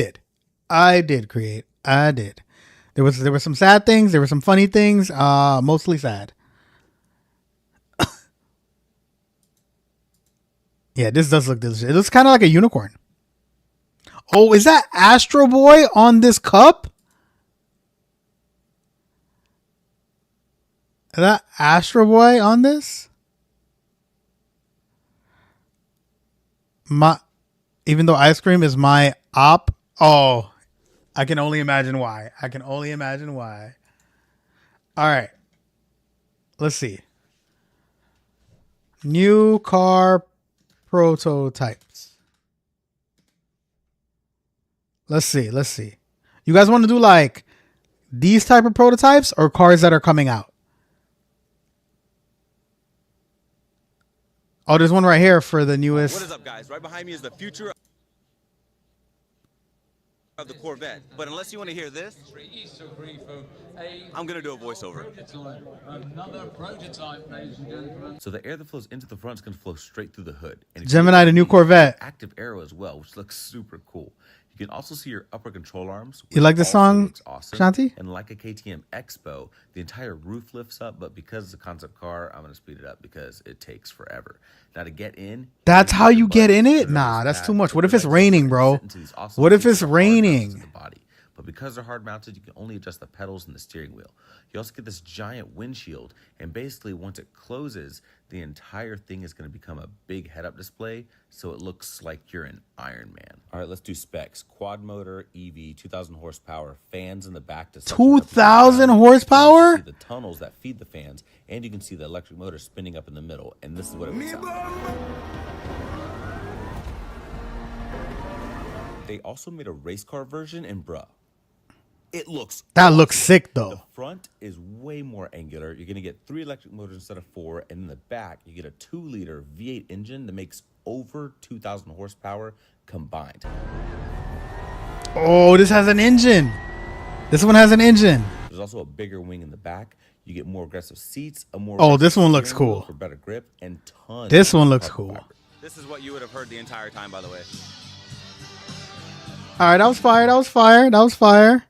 did, Create. I did. There were some sad things. There were some funny things. Mostly sad. Yeah, this does look delicious. It looks kind of like a unicorn. Oh, is that Astro Boy on this cup? Is that Astro Boy on this? Even though ice cream is my op. Oh, I can only imagine why. All right. Let's see. New car prototypes. Let's see. You guys want to do like these type of prototypes or cars that are coming out? Oh, there's one right here for the newest. What is up, guys? Right behind me is the future of the Corvette. But unless you want to hear this, I'm going to do a voiceover. Another prototype, ladies and gentlemen. So the air that flows into the front is going to flow straight through the hood. And Gemini, the new Corvette. Active arrow as well, which looks super cool. You can also see your upper control arms. You like the song, awesome. Shanti? And like a KTM Expo, the entire roof lifts up, but because it's a concept car, I'm going to speed it up because it takes forever. Now to get in... That's how you get in it? Nah, that's too much. What if it's raining, bro? What if it's raining? but because they're hard mounted, you can only adjust the pedals and the steering wheel. You also get this giant windshield, and basically once it closes, the entire thing is going to become a big head-up display, so it looks like you're an Iron Man. All right, let's do specs. Quad motor, EV, 2,000 horsepower, fans in the back to 2,000 horsepower? see the tunnels that feed the fans, and you can see the electric motor spinning up in the middle, and this is what it would sound like. They also made a race car version, and bruh, it looks That looks sick though. the front is way more angular. You're gonna get 3 electric motors instead of 4, and in the back you get a 2-liter V8 engine that makes over 2,000 horsepower combined. Oh, this has an engine. This one has an engine. There's also a bigger wing in the back. You get more aggressive seats, a more Oh, this aggressive one looks steering wheel cool. for better grip, and tons. This one of looks carbon cool. fiber. This is what you would have heard the entire time, by the way. All right, that was fire. That was fire. That was fire.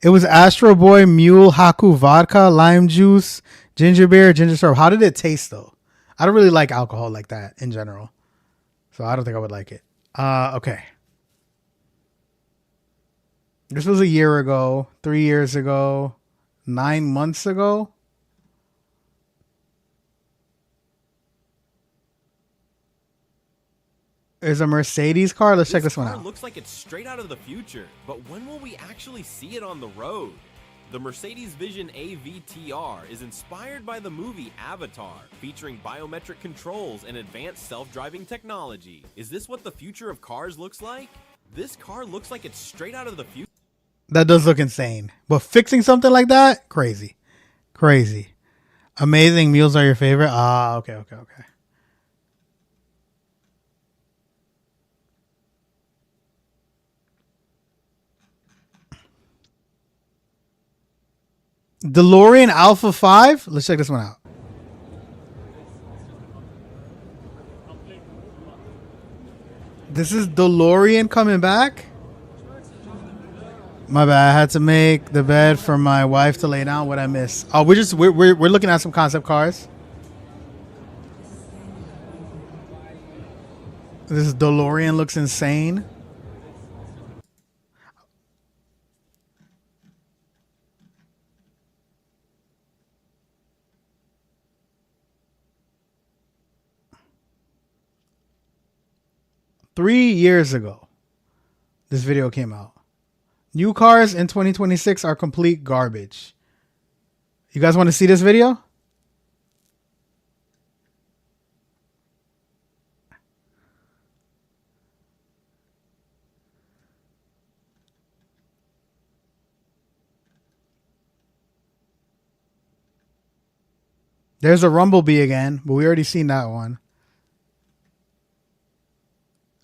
It was Astro Boy Mule Haku vodka, lime juice, ginger beer, ginger syrup. How did it taste though? I don't really like alcohol like that in general, so I don't think I would like it. Okay. This was a year ago, 3 years ago, 9 months ago. There's a Mercedes car. Let's check this one car out. looks like it's straight out of the future, but when will we actually see it on the road? The Mercedes Vision AVTR is inspired by the movie Avatar, featuring biometric controls and advanced self-driving technology. Is this what the future of cars looks like? This car looks like it's straight out of the future. That does look insane. But fixing something like that, crazy. Crazy. Amazing meals are your favorite? Ah, okay. DeLorean Alpha 5? Let's check this one out. This is DeLorean coming back? My bad. I had to make the bed for my wife to lay down. What I miss? Oh, we're looking at some concept cars. This DeLorean looks insane. Three years ago, this video came out. New cars in 2026 are complete garbage. You guys want to see this video? There's a Rumblebee again, but we already seen that one.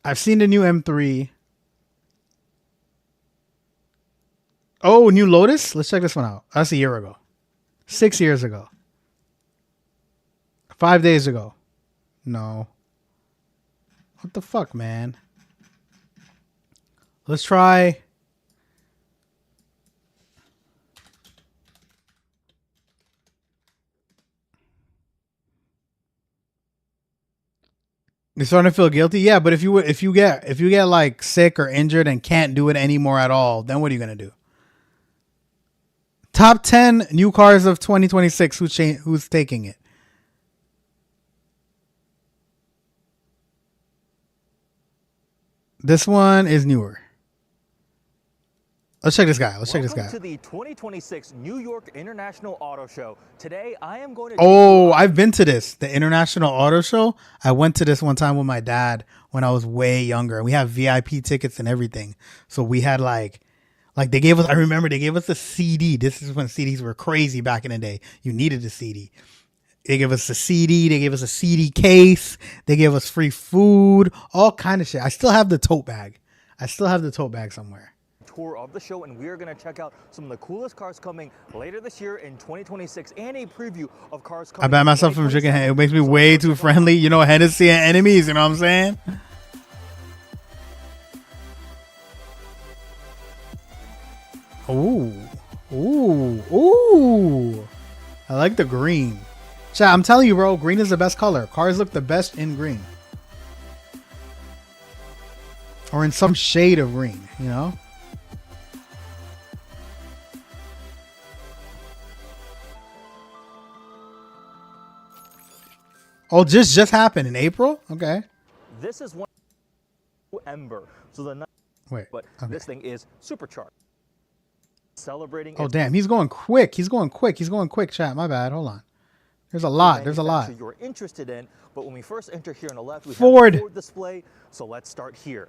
I've seen the new M3. Oh, new Lotus? Let's check this one out. That's a year ago. 6 years ago. 5 days ago. No. What the fuck, man? Let's try. You're starting to feel guilty? Yeah, but if you get like sick or injured and can't do it anymore at all, then what are you gonna do? Top 10 new cars of 2026. Who's taking it? This one is newer. Let's check this guy. Welcome to the 2026 New York International Auto Show. Today, I am going to... Oh, I've been to this. The International Auto Show. I went to this one time with my dad when I was way younger. We have VIP tickets and everything. So we had like they gave us, I remember they gave us a CD. This is when CDs were crazy back in the day. You needed a CD. They gave us a CD. They gave us a CD case. They gave us free food, all kind of shit. I still have the tote bag. Somewhere. Tour of the show, and we are going to check out some of the coolest cars coming later this year in 2026 and a preview of cars coming. I banned myself from drinking. It makes me way too friendly. You know, Hennessy and enemies. You know what I'm saying? Ooh. I like the green. Chat, I'm telling you, bro, green is the best color. Cars look the best in green. Or in some shade of green, you know? Oh, just happened in April. Okay. This is one Ember. So the Wait. but Okay. this thing is supercharged. Celebrating. Oh damn, he's going quick. He's going quick. He's going quick. Chat. My bad. Hold on. There's a lot. There's a lot. You're interested in, but when we first enter here on the left, we Ford. have the Ford display. So let's start here.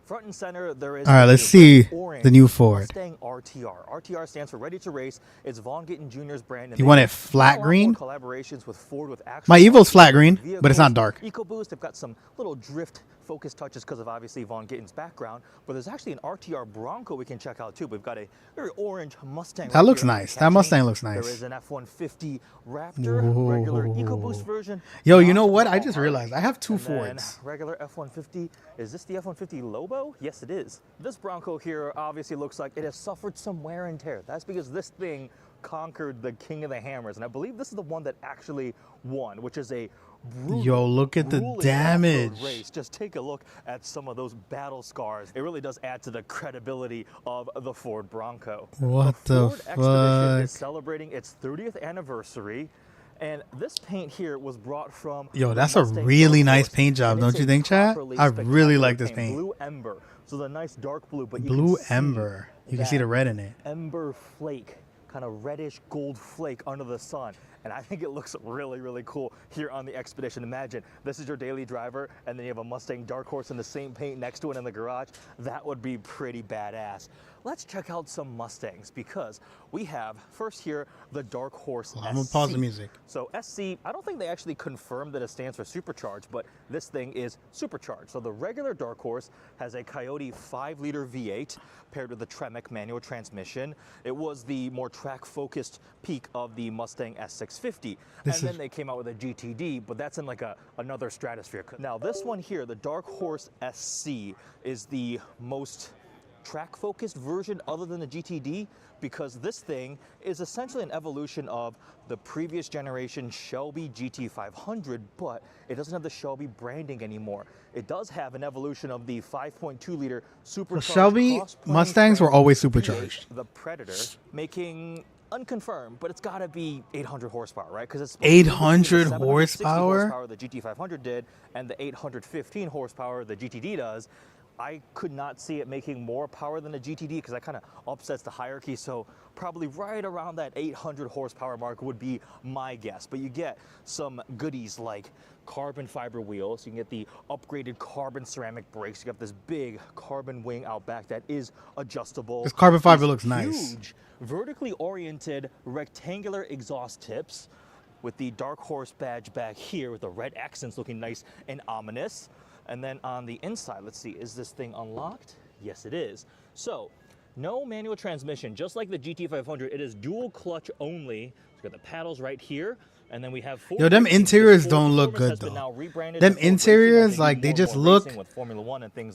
Front and center, there is. All right, let's see the new Ford. Mustang RTR. RTR stands for Ready to Race. It's Von Gittin Jr.'s brand. You want it flat green? Collaborations with Ford with actual My Evo's flat green, but it's not dark. EcoBoost, they've got some little drift focus touches because of obviously Von Gittin's background, but there's actually an RTR Bronco we can check out too. We've got a very orange Mustang. That looks nice. That Mustang looks nice. There is an F-150 Raptor, regular EcoBoost version. Yo, you know what? I just realized I have two Fords. Regular F-150. Is this the F-150 Lobo? Yes, it is. This Bronco here obviously looks like it has suffered some wear and tear. That's because this thing conquered the King of the Hammers, and I believe this is the one that actually won, which is a brutal, yo, look at the damage. Race. Just take a look at some of those battle scars. It really does add to the credibility of the Ford Bronco. What the Ford Expedition is fuck? celebrating its 30th anniversary. And this paint here was brought from. Yo, that's a really nice paint job, don't you think, chat? I really like this paint. Blue Ember. So the nice dark blue, but Blue Ember. You can see the red in it. Ember flake, kind of reddish gold flake under the sun. And I think it looks really, really cool here on the Expedition. Imagine this is your daily driver, and then you have a Mustang Dark Horse in the same paint next to it in the garage. That would be pretty badass. Let's check out some Mustangs because we have first here the Dark Horse SC. I'm gonna pause the music. So SC, I don't think they actually confirmed that it stands for supercharged, but this thing is supercharged. So the regular Dark Horse has a Coyote 5-liter V8 paired with a Tremec manual transmission. It was the more track-focused peak of the Mustang S650. Then they came out with a GTD, but that's in like another stratosphere. Now this one here, the Dark Horse SC, is the most track-focused version other than the GTD, because this thing is essentially an evolution of the previous generation Shelby GT500, but it doesn't have the Shelby branding anymore. It does have an evolution of the 5.2-liter supercharged Shelby Mustangs were always supercharged. The Predator, making unconfirmed, but it's got to be 800 horsepower, right? Because it's 800 horsepower? The GT500 did, and the 815 horsepower the GTD does. I could not see it making more power than the GTD because that kind of upsets the hierarchy. So probably right around that 800 horsepower mark would be my guess. But you get some goodies like carbon fiber wheels. You can get the upgraded carbon ceramic brakes. You got this big carbon wing out back that is adjustable. This carbon fiber looks nice. Huge, vertically oriented rectangular exhaust tips with the Dark Horse badge back here with the red accents looking nice and ominous. And then on the inside, let's see, is this thing unlocked? Yes, it is. So, no manual transmission, just like the GT500, it is dual clutch only. We've got the paddles right here, and then we have four. Yo, them interiors don't look good though. Them interiors, like, they just look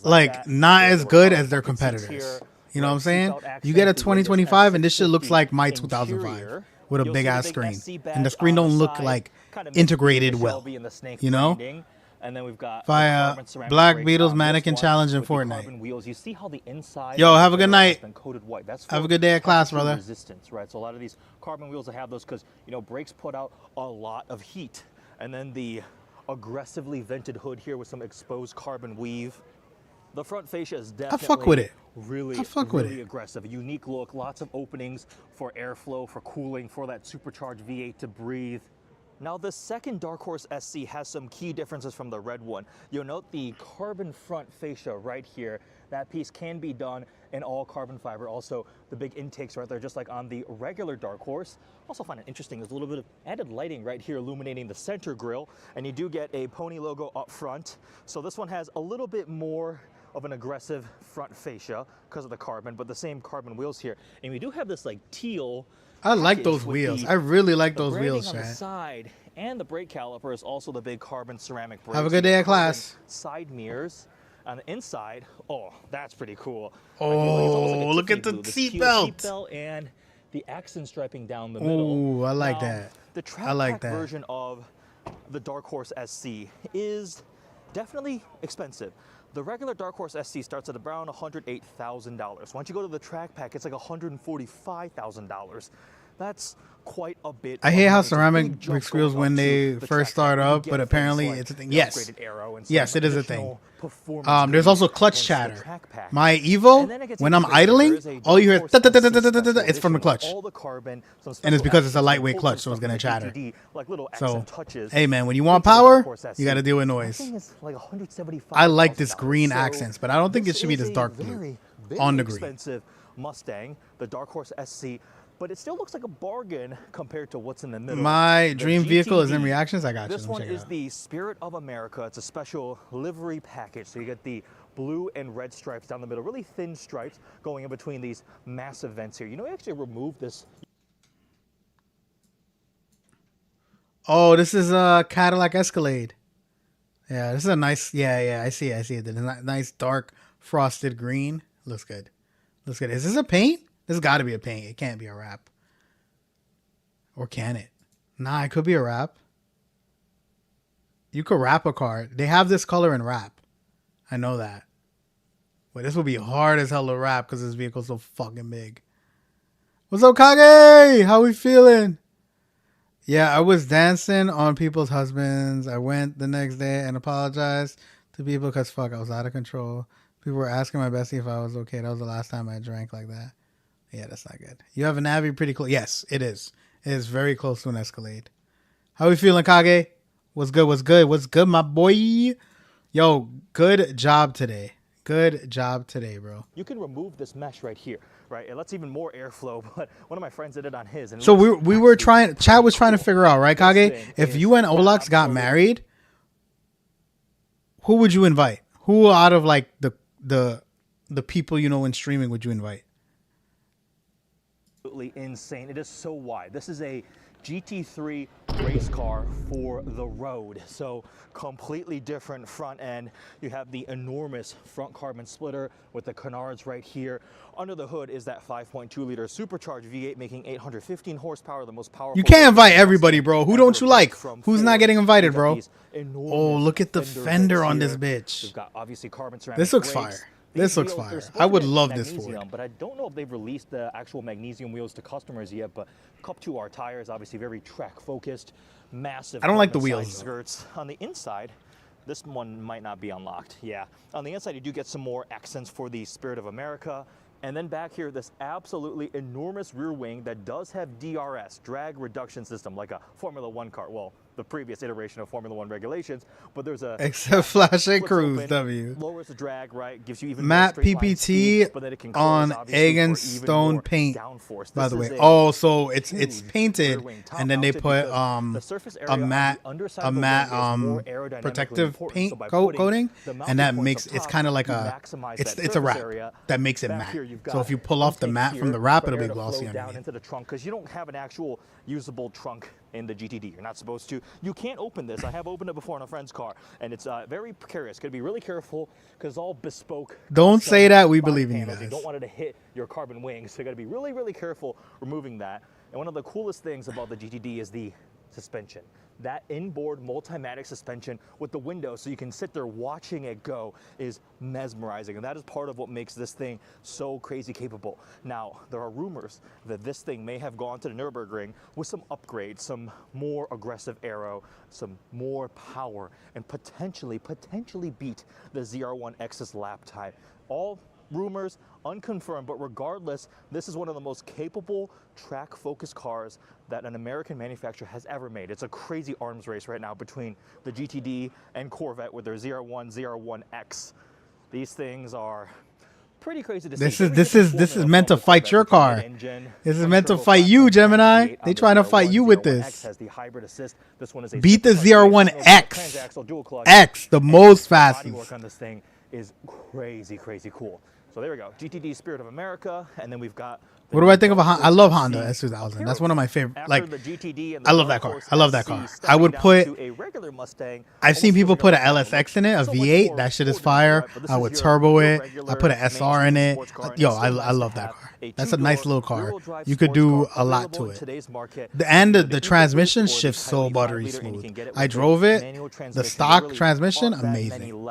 like not as good as their competitors. You know what I'm saying? You get a 2025 and this shit looks like my 2005 with a big ass screen, and the screen don't look like integrated well. You know? And then we've got Fiya, Black Beatles Mannequin Challenge in Fortnite. Wheels. You see how the inside Yo, have a good night. Been coated white. That's have a good day at class, brother. Resistance, right? So a lot of these carbon wheels that have those because, you know, brakes put out a lot of heat. And then the aggressively vented hood here with some exposed carbon weave. The front fascia is definitely I fuck with it. really aggressive. A unique look, lots of openings for airflow, for cooling, for that supercharged V8 to breathe. Now, the second Dark Horse SC has some key differences from the red one. You'll note the carbon front fascia right here. That piece can be done in all carbon fiber. Also, the big intakes right there, just like on the regular Dark Horse. Also find it interesting, there's a little bit of added lighting right here illuminating the center grille, and you do get a pony logo up front. So this one has a little bit more of an aggressive front fascia because of the carbon, but the same carbon wheels here. And we do have this like teal. I like those wheels. I really like those wheels, on the Shane. side and the brake caliper is also the big carbon ceramic brakes. Have a good day at class. Side mirrors. On the inside, oh, that's pretty cool. Oh, look at the seatbelt. And the accent striping down the middle. Oh, I like that. The track version of the Dark Horse SC is definitely expensive. The regular Dark Horse SC starts at around $108,000. Once you go to the track pack, it's like $145,000. That's quite a bit. I of hate how money. It's a ceramic big jump brick squeals going when up to they the first track start that you up, get but things apparently like it's a thing. the Yes. upgraded arrow and Yes, some it is a thing. additional performance There's goodies also clutch once the chatter. track pack. My And Evo, then it gets when even I'm crazier. idling, There is a all you hear Dark Horse SC special it's from the edition clutch. with all the carbon, some And it's special because it's a actions, lightweight pulled clutch, some so it's stuff gonna from the chatter. GTD, like little So, accent touches. hey man, when you want into the Dark power, Horse you got to SC. deal with That noise. thing is like $175,000. I like this green So accents, but I don't think it this should be is this a dark blue very, on very the green. expensive Mustang, the Dark Horse SC, but it still looks like a bargain compared to what's in the middle. My The dream vehicle is in GTD. reactions. I got you. This Let me one check it is out. the Spirit of America. It's a special livery package. So you get the blue and red stripes down the middle, really thin stripes going in between these massive vents here. You know, you actually remove this. Oh, this is a Cadillac Escalade. Yeah, this is a nice. Yeah, I see. I see it. It's a nice dark frosted green. Looks good. Looks good. Is this a paint? This has got to be a paint. It can't be a wrap. Or can it? Nah, it could be a wrap. You could wrap a car. They have this color in wrap. I know that. But this would be hard as hell to wrap because this vehicle's so fucking big. What's up, Kage? How we feeling? Yeah, I was dancing on people's husbands. I went the next day and apologized to people because fuck, I was out of control. People were asking my bestie if I was okay. That was the last time I drank like that. Yeah, that's not good. You have a Navi pretty close. Yes, it is. It is very close to an Escalade. How we feeling, Kage? What's good? What's good? What's good, my boy? Yo, good job today. Good job today, bro. You can remove this mesh right here, right? It lets even more airflow, but one of my friends did it on his. And So we were trying, Chad was trying to figure out, right, Kage? If you and Olax got married, who would you invite? Who out of like the people you know in streaming would you invite? Absolutely insane. It is so wide. This is a GT3 race car for the road. So completely different front end. You have the enormous front carbon splitter with the canards right here. Under the hood is that 5.2 liter supercharged V8 making 815 horsepower, the most powerful. You can't invite everybody, bro. Who don't you like? Who's not getting invited, bro? Oh, look at the fender on this bitch. We've got obviously carbon ceramic This looks brakes. fire. These This looks wheels, they're fire. supposed I to would be love this magnesium, Ford. but I don't know if they've released the actual magnesium wheels to customers yet. But Cup 2R tires, obviously very track focused, massive. I don't like the carbon wheels, side though. skirts. On the inside, this one might not be unlocked. Yeah, on the inside you do get some more accents for the Spirit of America. And then back here, this absolutely enormous rear wing that does have DRS, drag reduction system, like a Formula One car. Well, the previous iteration of Formula One regulations, but there's a Except Flash and flips Cruise, open, W. lowers the drag, right? Gives you even Matte more straight line PPT speed, but then it can close, on obviously, egg for and even stone more paint, downforce. by This the way. is a Oh, so it's huge painted, rear wing, top and then they mounted put because the surface area a on the matte underside of the wing is more aerodynamically protective important. paint So by coat putting coating, the mounting and that points makes up it's top, kind of like you a maximize it's that a surface wrap area. that makes it Back matte. here, you've So got if you pull off the intakes matte from here the wrap, for it'll air be to glossy flow down underneath. into the trunk because you don't have an actual usable trunk in the GTD. You're not supposed to. You can't open this. I have opened it before on a friend's car, and it's very precarious. Got to be really careful because it's all bespoke. Don't custom say that. We body believe in you panels. You guys. don't want it to hit your carbon wings, so you got to be really, really careful removing that. And one of the coolest things about the GTD is the suspension. That inboard Multimatic suspension with the window so you can sit there watching it go is mesmerizing. And that is part of what makes this thing so crazy capable. Now, there are rumors that this thing may have gone to the Nürburgring with some upgrades, some more aggressive aero, some more power, and potentially beat the ZR1X's lap time. All rumors, unconfirmed, but regardless, this is one of the most capable track-focused cars that an American manufacturer has ever made. It's a crazy arms race right now between the GTD and Corvette with their ZR1, ZR1X. These things are pretty crazy to see. This is meant to fight your car. This is meant to fight you, Gemini. They trying to fight you with this. Beat the ZR1X. X, the most fastest. Work on this thing is crazy, crazy cool. So there we go. GTD Spirit of America, and then we've got. What do I think of a Honda? I love Honda S2000. That's one of my favorite. Like, I love that car. I love that car. I would put. I've seen people put an LSX in it, a V8. That shit is fire. I would turbo it. I put an SR in it. Yo, I love that car. That's a nice little car. You could do a lot to it. And the transmission shifts so buttery smooth. I drove it. The stock transmission, amazing.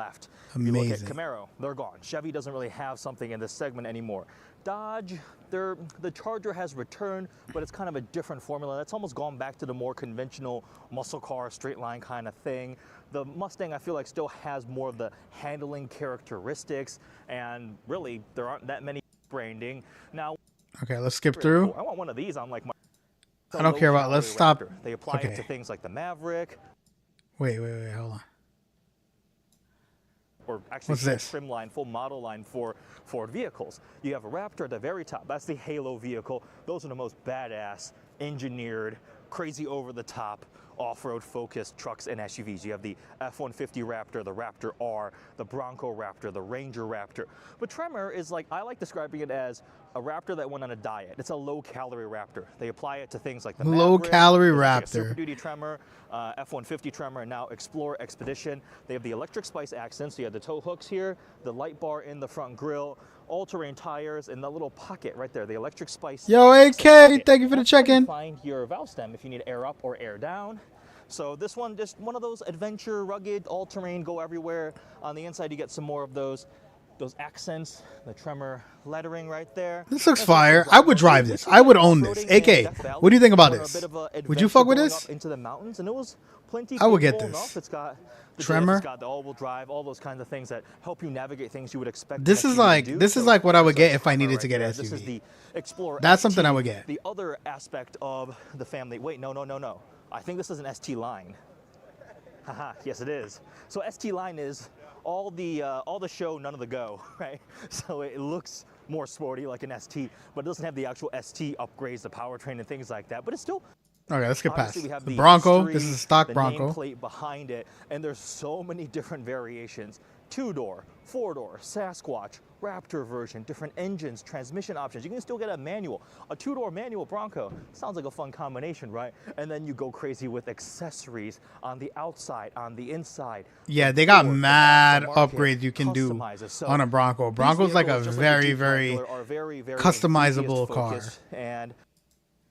If you look at Amazing. Camaro, they're gone. Chevy doesn't really have something in this segment anymore. Dodge, the Charger has returned, but it's kind of a different formula. That's almost gone back to the more conventional muscle car, straight line kind of thing. The Mustang, I feel like, still has more of the handling characteristics, and really, there aren't that many branding. Now, Okay, let's skip really through. cool. I want one of these on like my. I don't care about. Let's stop. Raptor. They apply it Okay. to things like the Maverick, Wait, hold on. or actually What's full this? trim line, full model line for Ford vehicles. You have a Raptor at the very top. That's the Halo vehicle. Those are the most badass, engineered, crazy over-the-top, off-road focused trucks and SUVs. You have the F-150 Raptor, the Raptor R, the Bronco Raptor, the Ranger Raptor. But Tremor is like, I like describing it as a Raptor that went on a diet. It's a low-calorie Raptor. They apply it to things like the Low-calorie Maverick, Raptor. Super Duty Tremor, F-150 Tremor, and now Explorer Expedition. They have the electric spice accents. So you have the tow hooks here, the light bar in the front grille, all-terrain tires, and that little pocket right there, the electric spice. Yo, AK, thank you for the check-in. Find your valve stem if you need air up or air down. So this one, just one of those adventure, rugged, all-terrain, go everywhere. On the inside, you get some more of those accents, the Tremor lettering right there. This looks fire. I would drive this. I would own this. AK, what do you think about this? Would you fuck with this? Into the mountains, and it was plenty. I would get capable this. enough. It's got the Tremor? It's got the all-wheel drive, all those kinds of things that help you navigate things you would expect. This an is SUV to like do. this is So like what I would there's get a if I Tremor needed right to get there. an This is SUV. the Explorer That's something ST, I would get. The other aspect of the family. Wait, no. I think this is an ST line. Haha, yes it is. So ST line is all the show, none of the go, right? So it looks more sporty like an ST, but it doesn't have the actual ST upgrades, the powertrain and things like that. But it's still. Okay, let's get past Obviously, we have the Bronco. history, This is a stock the Bronco. nameplate behind it, and there's so many different variations. 2-door, 4-door, Sasquatch, Raptor version, different engines, transmission options. You can still get a manual. A 2-door manual Bronco sounds like a fun combination, right? And then you go crazy with accessories on the outside, on the inside. Yeah, the they got Ford, the mad aftermarket, upgrades you can do customizes. So on a Bronco. these Bronco's like a vehicles, just like the very, Jeep very Wrangler, are very customizable car. enthusiast-focused, and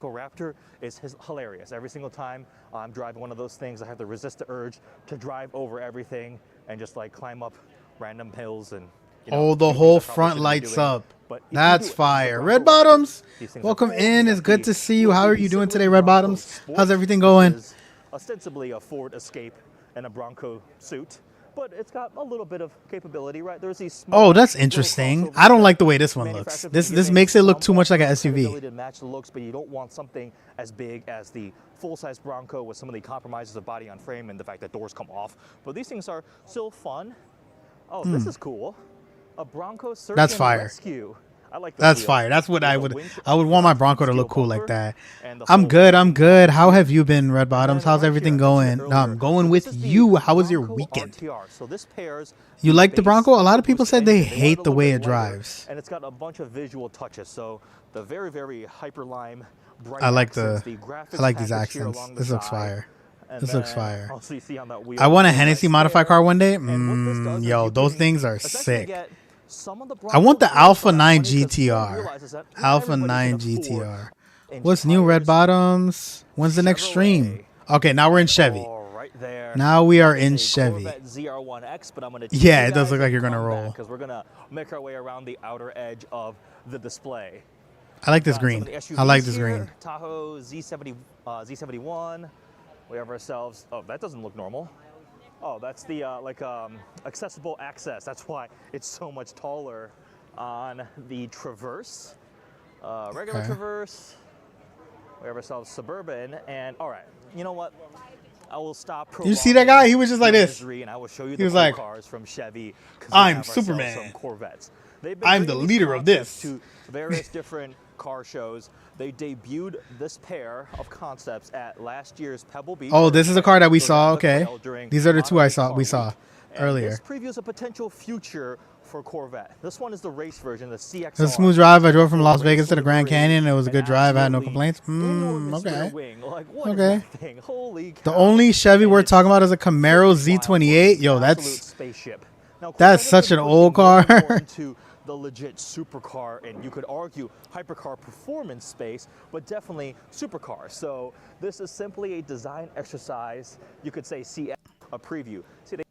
Raptor is hilarious. Every single time I'm driving one of those things, I have to resist the urge to drive over everything and just like climb up random hills and. Oh, the do whole things I probably front shouldn't be lights doing. up. But if you That's do it, fire. the Red Bronco Raptor, Bottoms, these things are welcome cool. in. You It's got good the to see you. How are you doing similar today, to Red Bronco Bottoms? Sport. How's everything going? This is ostensibly a Ford Escape and a Bronco suit, but it's got a little bit of capability, right? There's these small Oh, that's little interesting. crossovers I don't that like the way this one looks. manufactured from This the this beginning. makes it look Some too much like an want the SUV. credibility to match the looks, but you don't want something as big as the full-size Bronco with some of the compromises of body on frame and the fact that doors come off. But these things are still fun. Oh, this is cool. A Bronco Search That's and fire. Rescue. I like those That's wheels. fire. That's what There's I a would. winch I would want my front Bronco to steel look cool like bumper that. and the I'm full good. I'm winch. good. How have you been, Red Bottoms? And then How's right everything here, I mentioned going? it No, I'm earlier. going So with this is the you. How was your Bronco weekend? RTR. So this pairs You like the base Bronco? A lot of people boost said they engine. wanted hate a the little way bit it lighter, drives. and it's got a bunch of visual touches. So the very hyper lime bright I like accents, the. graphics I like these package here accents. along the This looks side. fire. And This looks then fire. also you see on that wheel, I want a there's Hennessy nice modified air. car one day. And what this does is Yo, you those can things are essentially sick. get some of the I want the Bronco Alpha features, but 9 it's funny 'cause Ford GTR. realizes that not Alpha everybody 9 can afford GTR. What's new, Red entire Bottoms? When's the next stream? Okay, now we're in Chevy. Oh, right there. Now we are in It's a Chevy. Corvette ZR1X, but I'm gonna Yeah, it does look like you're gonna roll. because we're gonna make our way around the outer edge of the display. I like this Got some green. of the I SUVs like this here. green. Tahoe Z70, Z71. We have ourselves. Oh, that doesn't look normal. Oh, that's the accessible access. That's why it's so much taller on the Traverse. Regular Okay. Traverse. We have ourselves Suburban, and all right. You know what? I will stop. You see that guy? He was just like prolonging this. the misery, and I will show you He the was cool like, cars from Chevy. 'Cause we "I'm have ourselves Superman. Some Corvettes. They've been I'm the bringing these leader of concepts this." To various different car shows. They debuted this pair of concepts at last year's Pebble Beach. Oh, this is a car that we So saw. that was Okay, unveiled during these are the two I Monterey saw. Car We saw Week. And earlier. This previews a potential future for Corvette. This one is the race version, the CXR. It was a smooth drive. I drove from Full Las race Vegas to the Grand livery, Canyon. It was a an good drive. I had no absolutely complaints. enormous rear Okay. wing. Like, what is Okay. that thing? Holy The cow. only Chevy And we're it's talking about is a Camaro pretty wild. Z28. Yo, Absolute that's spaceship. Now, that's Corvette such has an been old pushing more and car. more into the legit supercar, and you could argue hypercar performance space, but definitely supercar. So this is simply a design exercise. You could say CX, a preview. See, they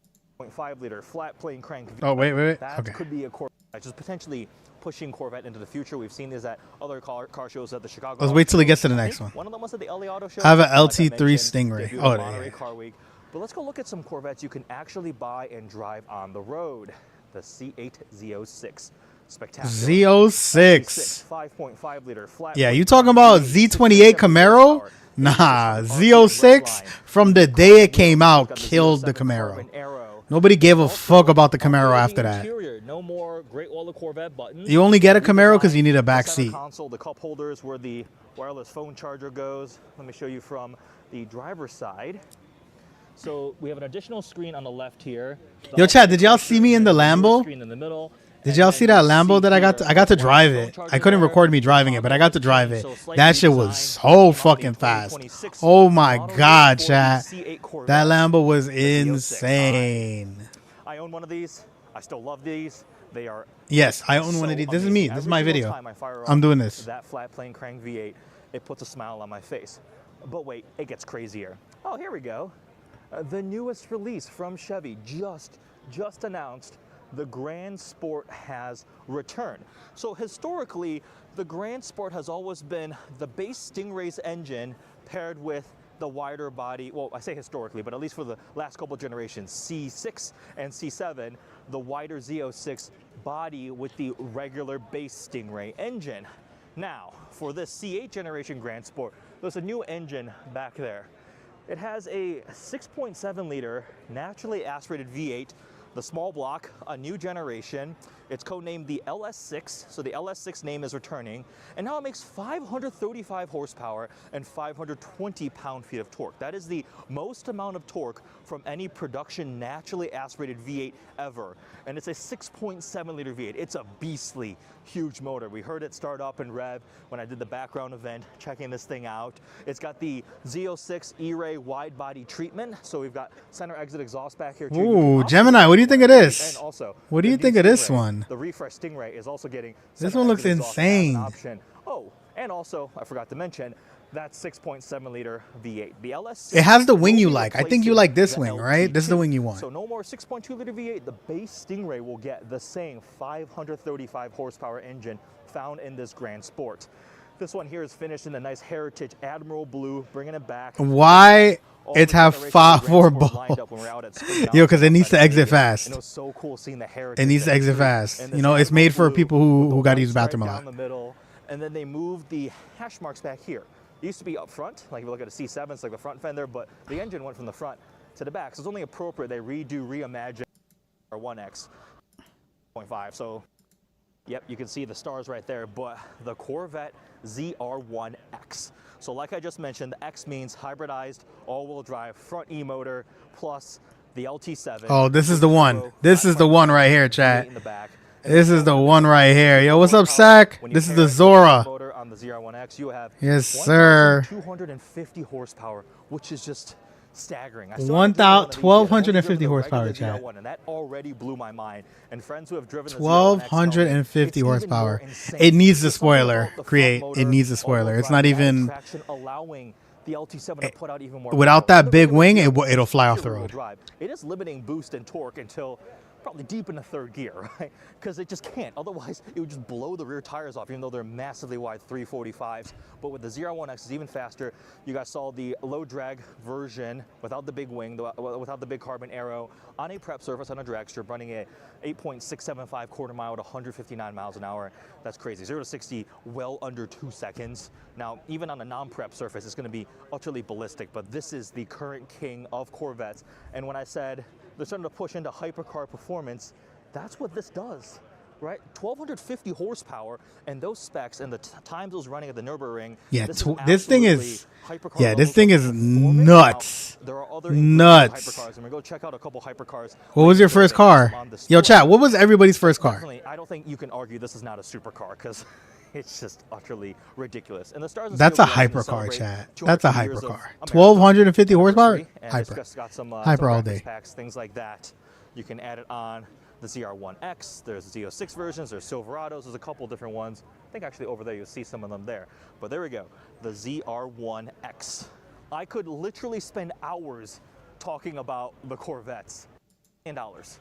6.5 liter flat plane crank. Oh, wait. That Okay. could be a Corvette, just potentially pushing Corvette into the future. We've seen this at other car shows at the Chicago. Let's wait till he gets to the I next think one. One of them was at the LA Auto Show. I have an Like I LT3 mentioned, Stingray. debuted Oh, at yeah, Monterey yeah. Car Week. But let's go look at some Corvettes you can actually buy and drive on the road. The C8 Z06. Spectacular. Z06. 5.5 liter flat. Yeah, you talking about Z28 Camaro? Nah, Z06 from the day it came out killed the Camaro. Nobody gave a fuck about the Camaro after that. No more Great Wall of Corvette buttons. You only get a Camaro because you need a back The center seat. console, the cup holders where the wireless phone charger goes. Let me show you from the driver's side. So we have an additional screen on the left here. Yo, Chad, did y'all see me in the Lambo? Screen in the middle. Did y'all see that Lambo that I got to drive it? I couldn't record me driving it, but I got to drive it. That shit was so fucking fast. Oh my god, chat. That Lambo was insane. I own one of these. I still love these. They are Yes, I own one of these. This is me. This is my Every video. single time I fire I'm up doing this. That flat plane crank V8, it puts a smile on my face. But wait, it gets crazier. Oh, here we go. The newest release from Chevy just announced. The Grand Sport has returned. So historically, the Grand Sport has always been the base Stingray's engine paired with the wider body, well, I say historically, but at least for the last couple generations, C6 and C7, the wider Z06 body with the regular base Stingray engine. Now, for this C8 generation Grand Sport, there's a new engine back there. It has a 6.7 liter naturally aspirated V8, the small block, a new generation. It's codenamed the LS6, so the LS6 name is returning, and now it makes 535 horsepower and 520 pound-feet of torque. That is the most amount of torque from any production naturally aspirated V8 ever, and it's a 6.7 liter V8. It's a beastly, huge motor. We heard it start up and rev when I did the background event checking this thing out. It's got the Z06 E-Ray wide body treatment, so we've got center exit exhaust back here too. Ooh, Gemini, what do you think of this? And also, What do you think of this one? The refresh Stingray is also getting This center one looks exit exhaust as an insane. option. Oh, and also, I forgot to mention, that 6.7 liter V8. The LS. It has the wing you like. I think you like this wing, right? This is the wing you want. So no more 6.2 liter V8. The base Stingray will get the same 535 horsepower engine found in this Grand Sport. This one here is finished in a nice heritage Admiral blue, bringing it back. Why All it the have generations of five Grand four Sport ball? lined up when we're out at Spring Yo, because it Mountain needs to outside exit Vegas. fast. And it was so cool seeing the heritage. It needs to exit fast. And You this know, it's made for Admiral people blue with who the got to white use the bathroom a stripe lot. down the middle, and then they moved the hash marks back here. It used to be up front, like if you look at a C7, it's like the front fender, but the engine went from the front to the back. So it's only appropriate they reimagine our 1X 0.5. So, yep, you can see the stars right there, but the Corvette ZR1X. So like I just mentioned, the X means hybridized all-wheel drive front E-motor plus the LT7. Oh, this is the one. This is the one right here, chat. In the back. This is the one right here. Yo, what's up, Sack? This is the Zora. Motor on the ZR1X, you have Yes, sir. 1,250 horsepower, which is just staggering. 1,250 horsepower, chat. And that already blew my mind. And friends who have driven the 1,250 horsepower. It needs the spoiler. Create. It needs the spoiler. It's not even. Allowing the LT7 to put out even more Without power. that big wing, it'll fly off the Rear-wheel road. drive. It is limiting boost and torque until probably deep in the third gear, right? Because it just can't. Otherwise, it would just blow the rear tires off, even though they're massively wide 345s. But with the ZR1X, it's even faster. You guys saw the low drag version without the big wing, without the big carbon arrow, on a prep surface on a drag strip, running at 8.675 quarter mile to 159 miles an hour. That's crazy. 0 to 60 well under 2 seconds. Now, even on a non-prep surface, it's going to be utterly ballistic. But this is the current king of Corvettes. And when I said they're starting to push into hypercar performance, that's what this does, right? 1,250 horsepower and those specs and the times it was running at the Nürburgring. Yeah, this thing absolutely is. hypercar Yeah, this level thing is performance. nuts. Now, there are other Nuts. hypercars, and we're going to go check out a couple hypercars. What was your first car? Yo, chat. What was everybody's first car? Definitely, I don't think you can argue this is not a supercar because it's just utterly ridiculous. And the Stars and That's a Steel Wheels hypercar, celebrate chat. 200 That's a years of hypercar. America's 1,250 horsepower? anniversary, and it's Hyper. got some, Hyper all graphics day. packs, things like that. You can add it on the ZR1X. There's Z06 versions. There's Silverados. There's a couple different ones. I think actually over there you'll see some of them there. But there we go. The ZR1X. I could literally spend hours talking about the Corvettes. $1,000,000.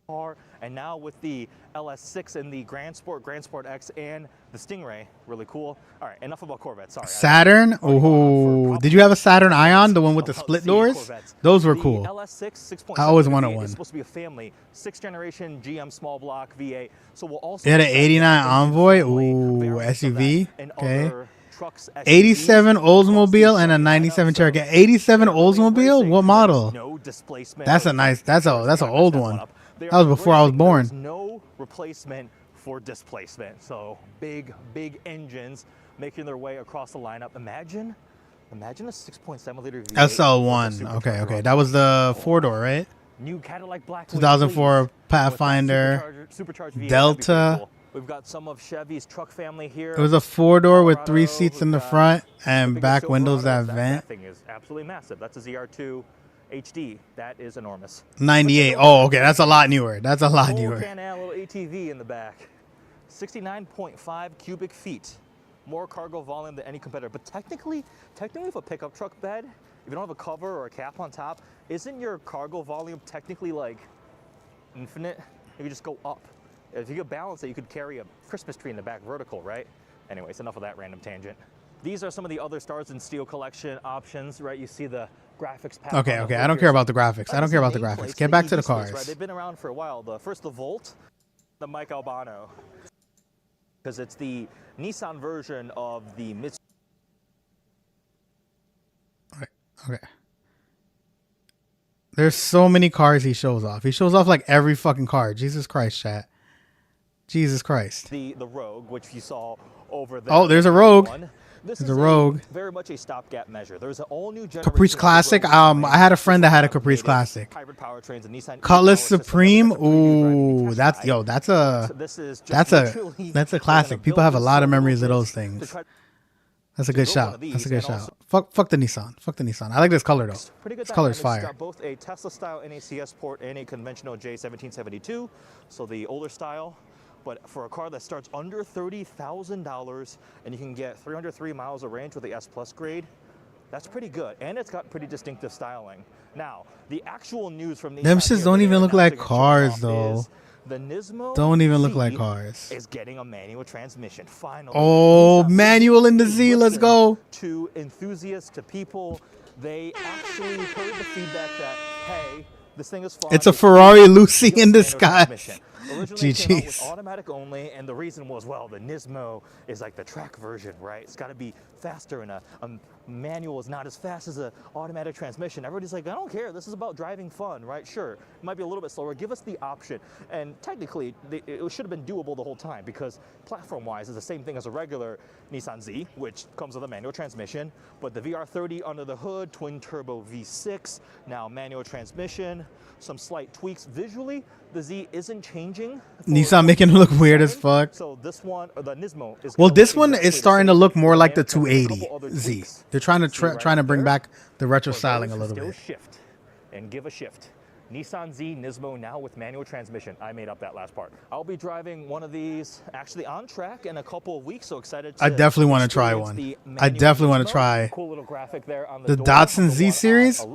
Car, and now with the LS6 and the Grand Sport X, and the Stingray, really cool. All right, enough about Corvettes. Sorry. Saturn. Oh, did you have a Saturn Ion, the one with the split doors? Those were cool. LS6 6.7 I always wanted V8 one. is supposed to be a family 6th generation GM small block V8. So we'll also It had an 89 Envoy. Ooh, SUV. Okay. 87 Oldsmobile and a 97 Cherokee. 87 Oldsmobile? What model? That's a nice. That's an old one. That was before I was born. There's no replacement for displacement. So big engines making their way across the lineup. Imagine a 6.7 liter V8 SL1. Okay. That was the 4-door, right? New Cadillac Black 2004 Pathfinder Delta. We've got some of Chevy's truck family here. It was a 4-door with 3 seats in the front and back windows that vent. That thing is absolutely massive. That's a ZR2 HD. That is enormous. 98. Oh, okay. That's a lot newer. That's a lot newer. Can-Am little ATV in the back. 69.5 cubic feet. More cargo volume than any competitor. But technically with a pickup truck bed, if you don't have a cover or a cap on top, isn't your cargo volume technically like infinite? You could just go up. If you could balance it, you could carry a Christmas tree in the back vertical, right? Anyways, enough of that random tangent. These are some of the other Stars and Steel collection options, right? You see the graphics pack. Okay. I don't care about the graphics. I don't care about the graphics. Get back to the cars. Right? They've been around for a while. The Volt, the Mike Albano, because it's the Nissan version of the Mitsubishi. Okay. There's so many cars he shows off. He shows off like every fucking car. Jesus Christ, chat. Jesus Christ. The Rogue, which you saw over there. Oh, there's a Rogue. This There's is a Rogue. Very much a stopgap measure. There's an all-new Caprice Classic. I had a friend that had a Caprice Classic. Hybrid powertrains and Nissan Cutlass Supreme. Ooh, that's a classic. People have a lot of memories of those things. That's a good shout. That's a good shout. Fuck the Nissan. Fuck the Nissan. I like this color though. This color is fire. It's got both a Tesla-style NACS port and a conventional J1772, so the older style. But for a car that starts under $30,000 and you can get 303 miles of range with the S Plus grade, that's pretty good. And it's got pretty distinctive styling. Now, the actual news from Nissan, them shits don't even look like cars though. The Nismo don't even look like cars. Is getting a manual transmission finally. Oh, manual in the Z. Let's go. To enthusiasts, to people, they actually heard the feedback that, hey, this thing is fun. It's a Ferrari Lucy in disguise. Originally it came out with automatic only, and the reason was, well, the Nismo is like the track version, right? It's got to be faster, and a manual is not as fast as an automatic transmission. Everybody's like, I don't care. This is about driving fun, right? Sure, it might be a little bit slower. Give us the option. And technically, it should have been doable the whole time because platform-wise, it's the same thing as a regular Nissan Z, which comes with a manual transmission. But the VR30 under the hood, twin-turbo V6, now manual transmission, some slight tweaks. Visually, the Z isn't changing. Nissan making it look weird as fuck. So this one, or the Nismo, is this one is starting to look more like the 280 Z. They're trying to bring back the retro styling a little bit. Shift and give a shift. Nissan Z Nismo now with manual transmission. I made up that last part. I'll be driving one of these actually on track in a couple of weeks. So excited! I definitely want to try one. I definitely want to try. Cool little graphic there on the Datsun Z series.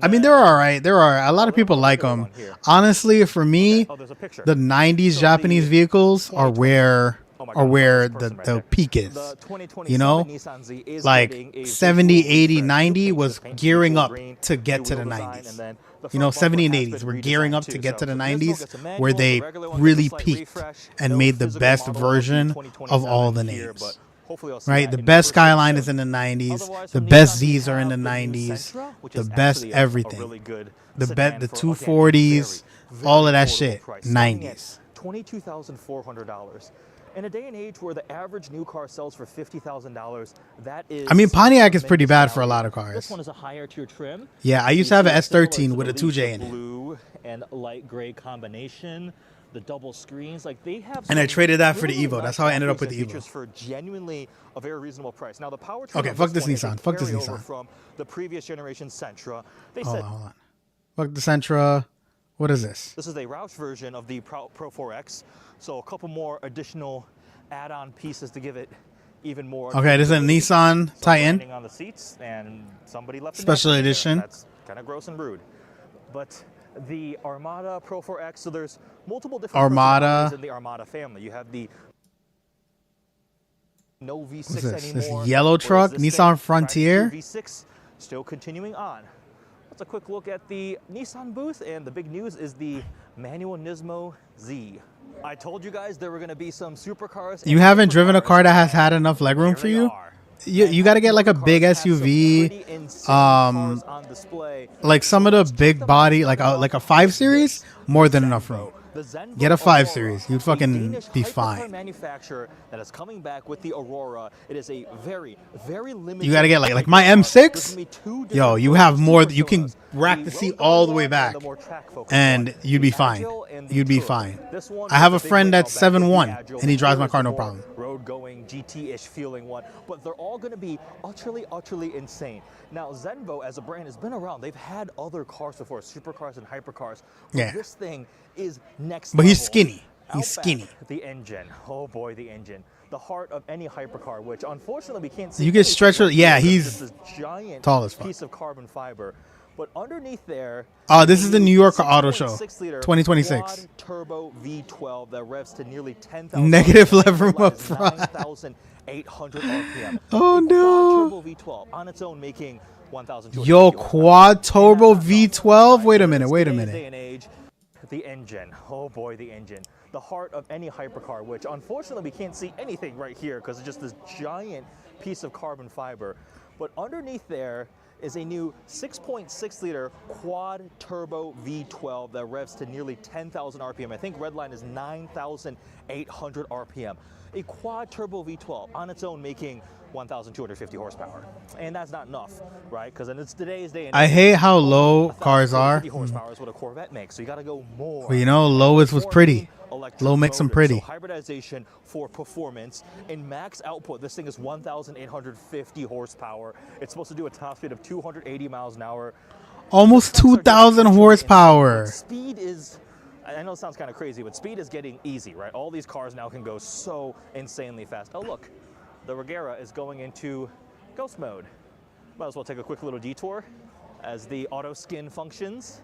I mean, they're all right. There are a lot of people like them. Honestly, for me, the 90s Japanese vehicles are where the peak is. You know, like 70, 80, 90 was gearing up to get to the 90s. You know, 70 and 80s were gearing up to get to the 90s where they really peaked and made the best version of all the names. Right, the best Skyline is in the 90s. The best Z's are in the 90s. The best everything. The 240s, all of that shit, 90s. $22,400. In a day and age where the average new car sells for $50,000, that is. I mean, Pontiac is pretty bad for a lot of cars. This one is a higher tier trim. Yeah, I used to have an S13 with a 2J in it. Blue and light gray combination. The double screens, like they have. And I traded that for the Evo. That's how I ended up with the Evo. For genuinely a very reasonable price. Now the powertrain. Okay, fuck this Nissan. Fuck this Nissan. From the previous generation Sentra. Hold on. Fuck the Sentra. What is this? This is a Roush version of the Pro 4X. So a couple more additional add-on pieces to give it even more. Okay, this is a Nissan Titan. On the seats, and somebody left Special edition. That's kind of gross and rude. but the Armada Pro 4X, so there's multiple different Armada. personalities in the Armada family. You have the no V6 What's this? anymore. This yellow truck, Nissan Frontier. V6 still continuing on. Let's a quick look at the Nissan booth, and the big news is the manual Nismo Z. I told you guys there were going to be some supercars. You haven't driven a car that has had enough legroom for you? You got to get like a big SUV. Like some of the big body, like a 5 Series, more than enough room. Get a 5 Series. You'd fucking be fine. Manufacturer that is coming back with the Aurora. It is a very, very limited. You got to get like my M6. Yo, you have more. You can rack the seat all the way back, and you'd be fine. You'd be fine. I have a friend that's 7'1", and he drives my car no problem. Road going GT-ish feeling one, but they're all going to be utterly insane. Now Zenvo as a brand has been around. They've had other cars before, supercars and hypercars. Yeah. This thing is next But he's level. skinny. He's Outback, skinny. The engine. Oh boy, the engine. The heart of any hypercar, which unfortunately we can't see. You can stretch it. Yeah, he's this giant tall as fuck. piece of carbon fiber. But underneath there. Oh, this is the New York Auto Show, 6.6-liter 2026. quad turbo V12 that revs to nearly 10,000. Negative legroom up front. 9,800 RPM. Oh no. Turbo V12 on its own making 1,200. Yo, quad turbo V12. Wait a minute. Wait a Day minute. and age, the engine. Oh boy, the engine. The heart of any hypercar, which unfortunately we can't see anything right here because it's just this giant piece of carbon fiber. But underneath there is a new 6.6-liter quad turbo V12 that revs to nearly 10,000 RPM. I think redline is 9,800 RPM. A quad turbo V12 on its own making 1,250 horsepower. And that's not enough, right? Because in today's day and age, I hate how low cars are. 1,250 horsepower is what a Corvette makes, so you got to go more. But you know, low was pretty. Electric Low makes them motor. pretty. So hybridization for performance. In max output, this thing is 1,850 horsepower. It's supposed to do a top speed of 280 miles an hour. Almost 2,000 horsepower. Speed is, I know it sounds kind of crazy, but speed is getting easy, right? All these cars now can go so insanely fast. Oh, look, the Regera is going into ghost mode. Might as well take a quick little detour as the auto skin functions,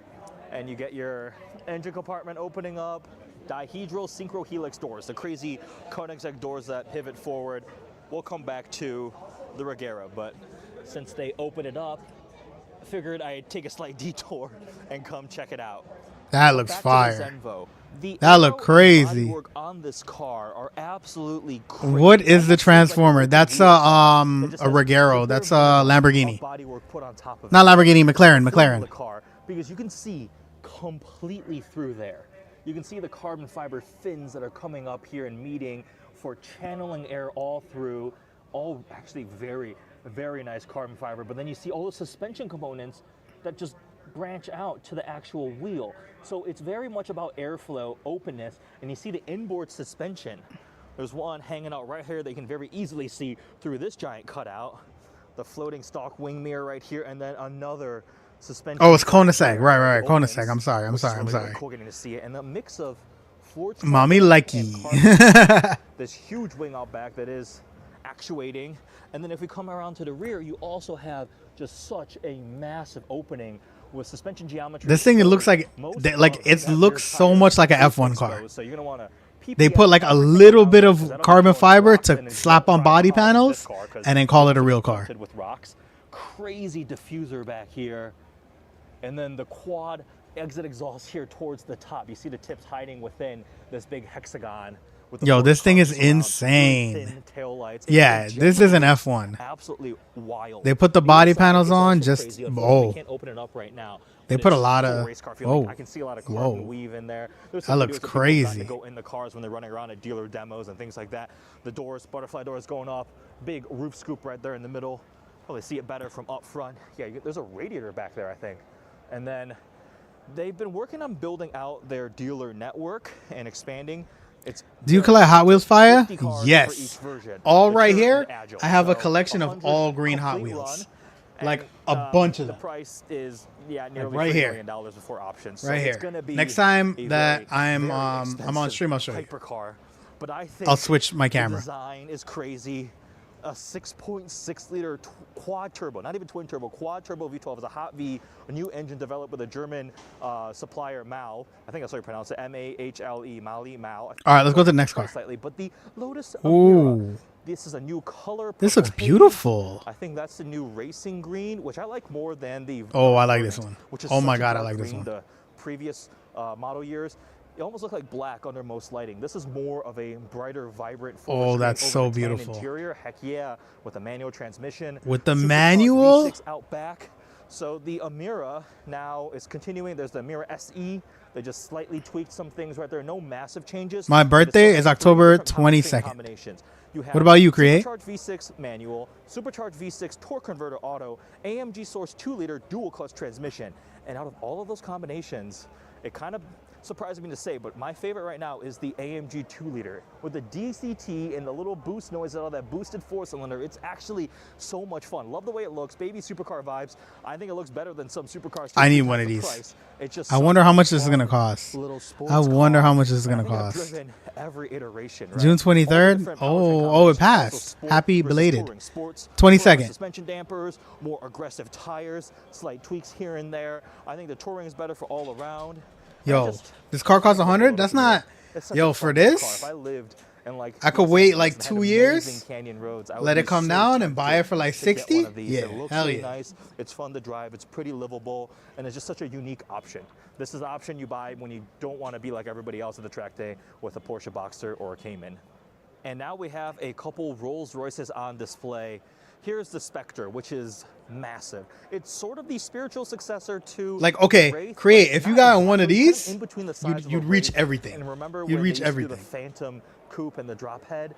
and you get your engine compartment opening up. Dihedral synchro helix doors, the crazy Koenigsegg doors that pivot forward. We'll come back to the Regera, but since they open it up, I figured I'd take a slight detour and come check it out. That looks Back to fire. the Zenvo. The That look aero and crazy. bodywork on this car are absolutely crazy. What is the Almost transformer? like That's They a just have Regero. super That's a minimal Lamborghini. bodywork put on top of Not it. Lamborghini, McLaren, Film McLaren. The car, because you can see completely through there. You can see the carbon fiber fins that are coming up here and meeting for channeling air all through. All actually very, very nice carbon fiber. But then you see all the suspension components that just branch out to the actual wheel. So it's very much about airflow, openness, and you see the inboard suspension. There's one hanging out right here that you can very easily see through this giant cutout. The floating stock wing mirror right here, and then another suspension. Oh, it's Koenigsegg. Right. opens, Koenigsegg. I'm sorry. which is really, I'm really sorry. cool getting to see it, and the mix of Ford Mommy and likey. carbon. This huge wing out back that is actuating, and then if we come around to the rear, you also have just such a massive opening with suspension geometry. This thing, it looks like it looks so much like an F1 car. So you're gonna want to. They put like a little bit of carbon fiber to slap on body panels and then call it a real car. With rocks, crazy diffuser back here, and then the quad exit exhaust here towards the top. You see the tips hiding within this big hexagon. With the Yo, Ford this thing is cars around, insane. thin taillights. It's Yeah, this is an F1. Absolutely wild. They put the body panels on, just crazy. We oh. can't open it up right now. They but put a it's lot full of race car feeling. whoa. I can see a lot of Whoa. carbon weave in there. There's That some looks videos of people trying crazy. to go in the cars when they're running around at dealer demos and things like that. The doors, butterfly doors going up, big roof scoop right there in the middle. Probably see it better from up front. Yeah, there's a radiator back there, I think. And then they've been working on building out their dealer network and expanding. Do you collect Hot Wheels Fire? 50 cars for Yes. each version. All The right Touring here, and Agile. I have a So, collection of 100 all green Hot complete Wheels. run, Like and, a bunch of the them. price is nearly right $3 here. million before options. So Right it's here. gonna be Next time a that very, I'm very on expensive stream, I'll show you. hypercar. But I think I'll switch my camera. The design is crazy. a 6.6 liter quad turbo, not even twin turbo, quad turbo V12 is a hot V, a new engine developed with a German supplier Mal. I think that's how you pronounce it, M-A-H-L-E, Mal. All right, let's go to the next car. Slightly, but the Lotus Ooh. Emira, this is a new color. This looks purple haze. beautiful. I think that's the new racing green, which I like more than the. Oh, I like this one. Which is Oh my such a God, I dark like this green. one. The previous model years, it almost looked like black under most lighting. This is more of a brighter, vibrant. Oh, that's so over the tan beautiful. Interior, heck yeah, with a manual transmission. With the Supercharged manual? V6 out back. So the Emira now is continuing. There's the Emira SE. They just slightly tweaked some things right there. No massive changes. My but it birthday still is has October 3 different powertrain 22nd. combinations. You have What about you, Create? Supercharged V6 manual, supercharged V6 torque converter auto, AMG Source 2-liter dual clutch transmission. And out of all of those combinations, it kind of surprised me to say, but my favorite right now is the AMG 2-liter. With the DCT and the little boost noise and all that boosted 4-cylinder, it's actually so much fun. Love the way it looks, baby supercar vibes. I think it looks better than some supercars. I need one of these. Price. It's just I such wonder a how much this is fun going to cost. little sports I wonder car. how much this is And going to I think I've cost. driven every iteration, right? June All the 23rd? different powertrain Oh, combinations, it passed. also sport Happy versus belated. touring. Sports, 22nd. touring suspension dampers, more aggressive tires, slight tweaks here and there. I think the touring is better for all around. Yo, this car costs 100? That's not. Yo, for this, If I lived in like I could Los wait Angeles like and had 2 amazing years, canyon roads, I would let be it come so down and buy it for like tempted to get 60? one of these. Yeah, It looks hell really yeah. nice. It's fun to drive. It's pretty livable, and it's just such a unique option. This is the option you buy when you don't want to be like everybody else at the track day with a Porsche Boxster or a Cayman. And now we have a couple Rolls Royces on display. Here's the Spectre, which is massive. It's sort of the spiritual successor to Like, okay, Wraith, Create, but if you not got exactly. one of It's kind these, in between the sides of you'd a reach Wraith. everything. And remember You'd when reach they used to do everything. the Phantom Coupe and the drop head?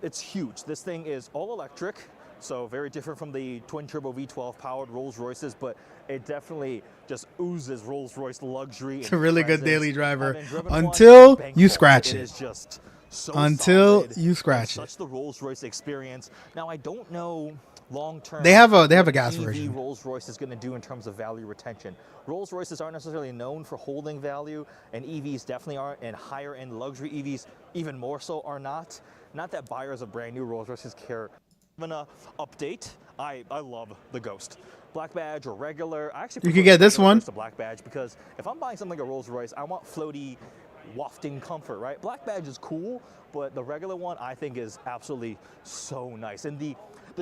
It's huge. This thing is all electric, so very different from the twin turbo V12 powered Rolls Royces, but it definitely just oozes Rolls Royce luxury. It's a really good daily driver Until until you scratch it it. is just so Until solid you scratch and it. such the Rolls Royce experience. Now I don't know long term. They have a what gas EV version. Rolls Royce is going to do in terms of value retention. Rolls Royces aren't necessarily known for holding value, and EVs definitely aren't, and higher end luxury EVs even more so are not. Not that buyers of brand new Rolls Royces care. An update. I love the Ghost. Black badge or regular. I actually You prefer could get the this regular one. versus the black badge, because if I'm buying something like a Rolls Royce, I want floaty, wafting comfort, right? Black badge is cool, but the regular one I think is absolutely so nice. And the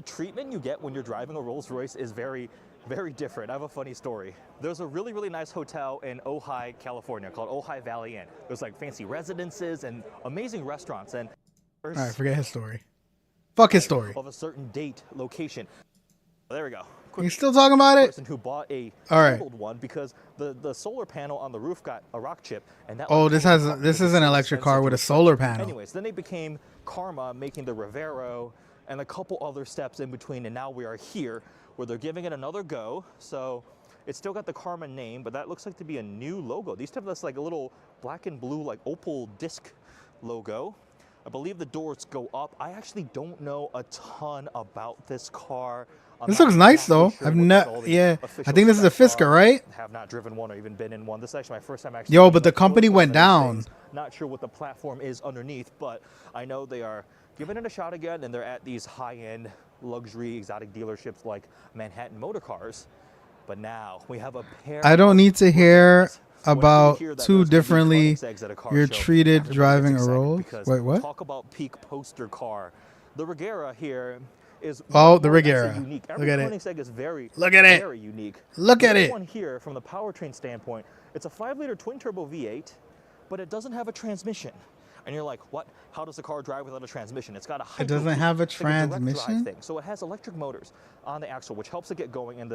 treatment you get when you're driving a Rolls Royce is very, very different. I have a funny story. There's a really, really nice hotel in Ojai, California called Ojai Valley Inn. There's like fancy residences and amazing restaurants. And All right, forget his story. Fuck his story. of a certain date, location. There we go. You still talking about it? Person who bought a All right. totaled one because the solar panel on the roof got a rock chip, and that. Oh, was this totally has covered this because is it's an so electric car expensive with to a replace. solar panel. Anyways, then they became Karma, making the Revero, and a couple other steps in between, and now we are here where they're giving it another go. So it's still got the Karma name, but that looks like to be a new logo. These have this like a little black and blue like opal disc logo. I believe the doors go up. I actually don't know a ton about this car. I'm This not looks nice exactly though. sure I've what not. all the Yeah, official I think this is a specs Fisker, are. right? Have not driven one or even been in one. This is actually my first time actually. Yo, being but the up close company to one went of these down. things. Not sure what the platform is underneath, but I know they are giving it a shot again, and they're at these high-end luxury exotic dealerships like Manhattan Motor Cars. But now we have a pair. I don't of need to hear Royals. Whenever you about hear that two there's gonna be differently Koenigseggs at a car you're show, treated everybody driving gets a excited Rolls. because Wait, what? Talk about peak poster car. The Regera here is Oh, the more actually Regera. unique. Look Every at it. Koenigsegg is very, Look at it. very unique. Look at This it. one here, from the powertrain standpoint, it's a 5-liter twin turbo V8, but it doesn't have a transmission. And you're like, what? How does the car drive without a transmission? It's got a It doesn't hydro-coupe. have a It's like direct drive transmission? thing. So it has electric motors on the axle, which helps it get going, and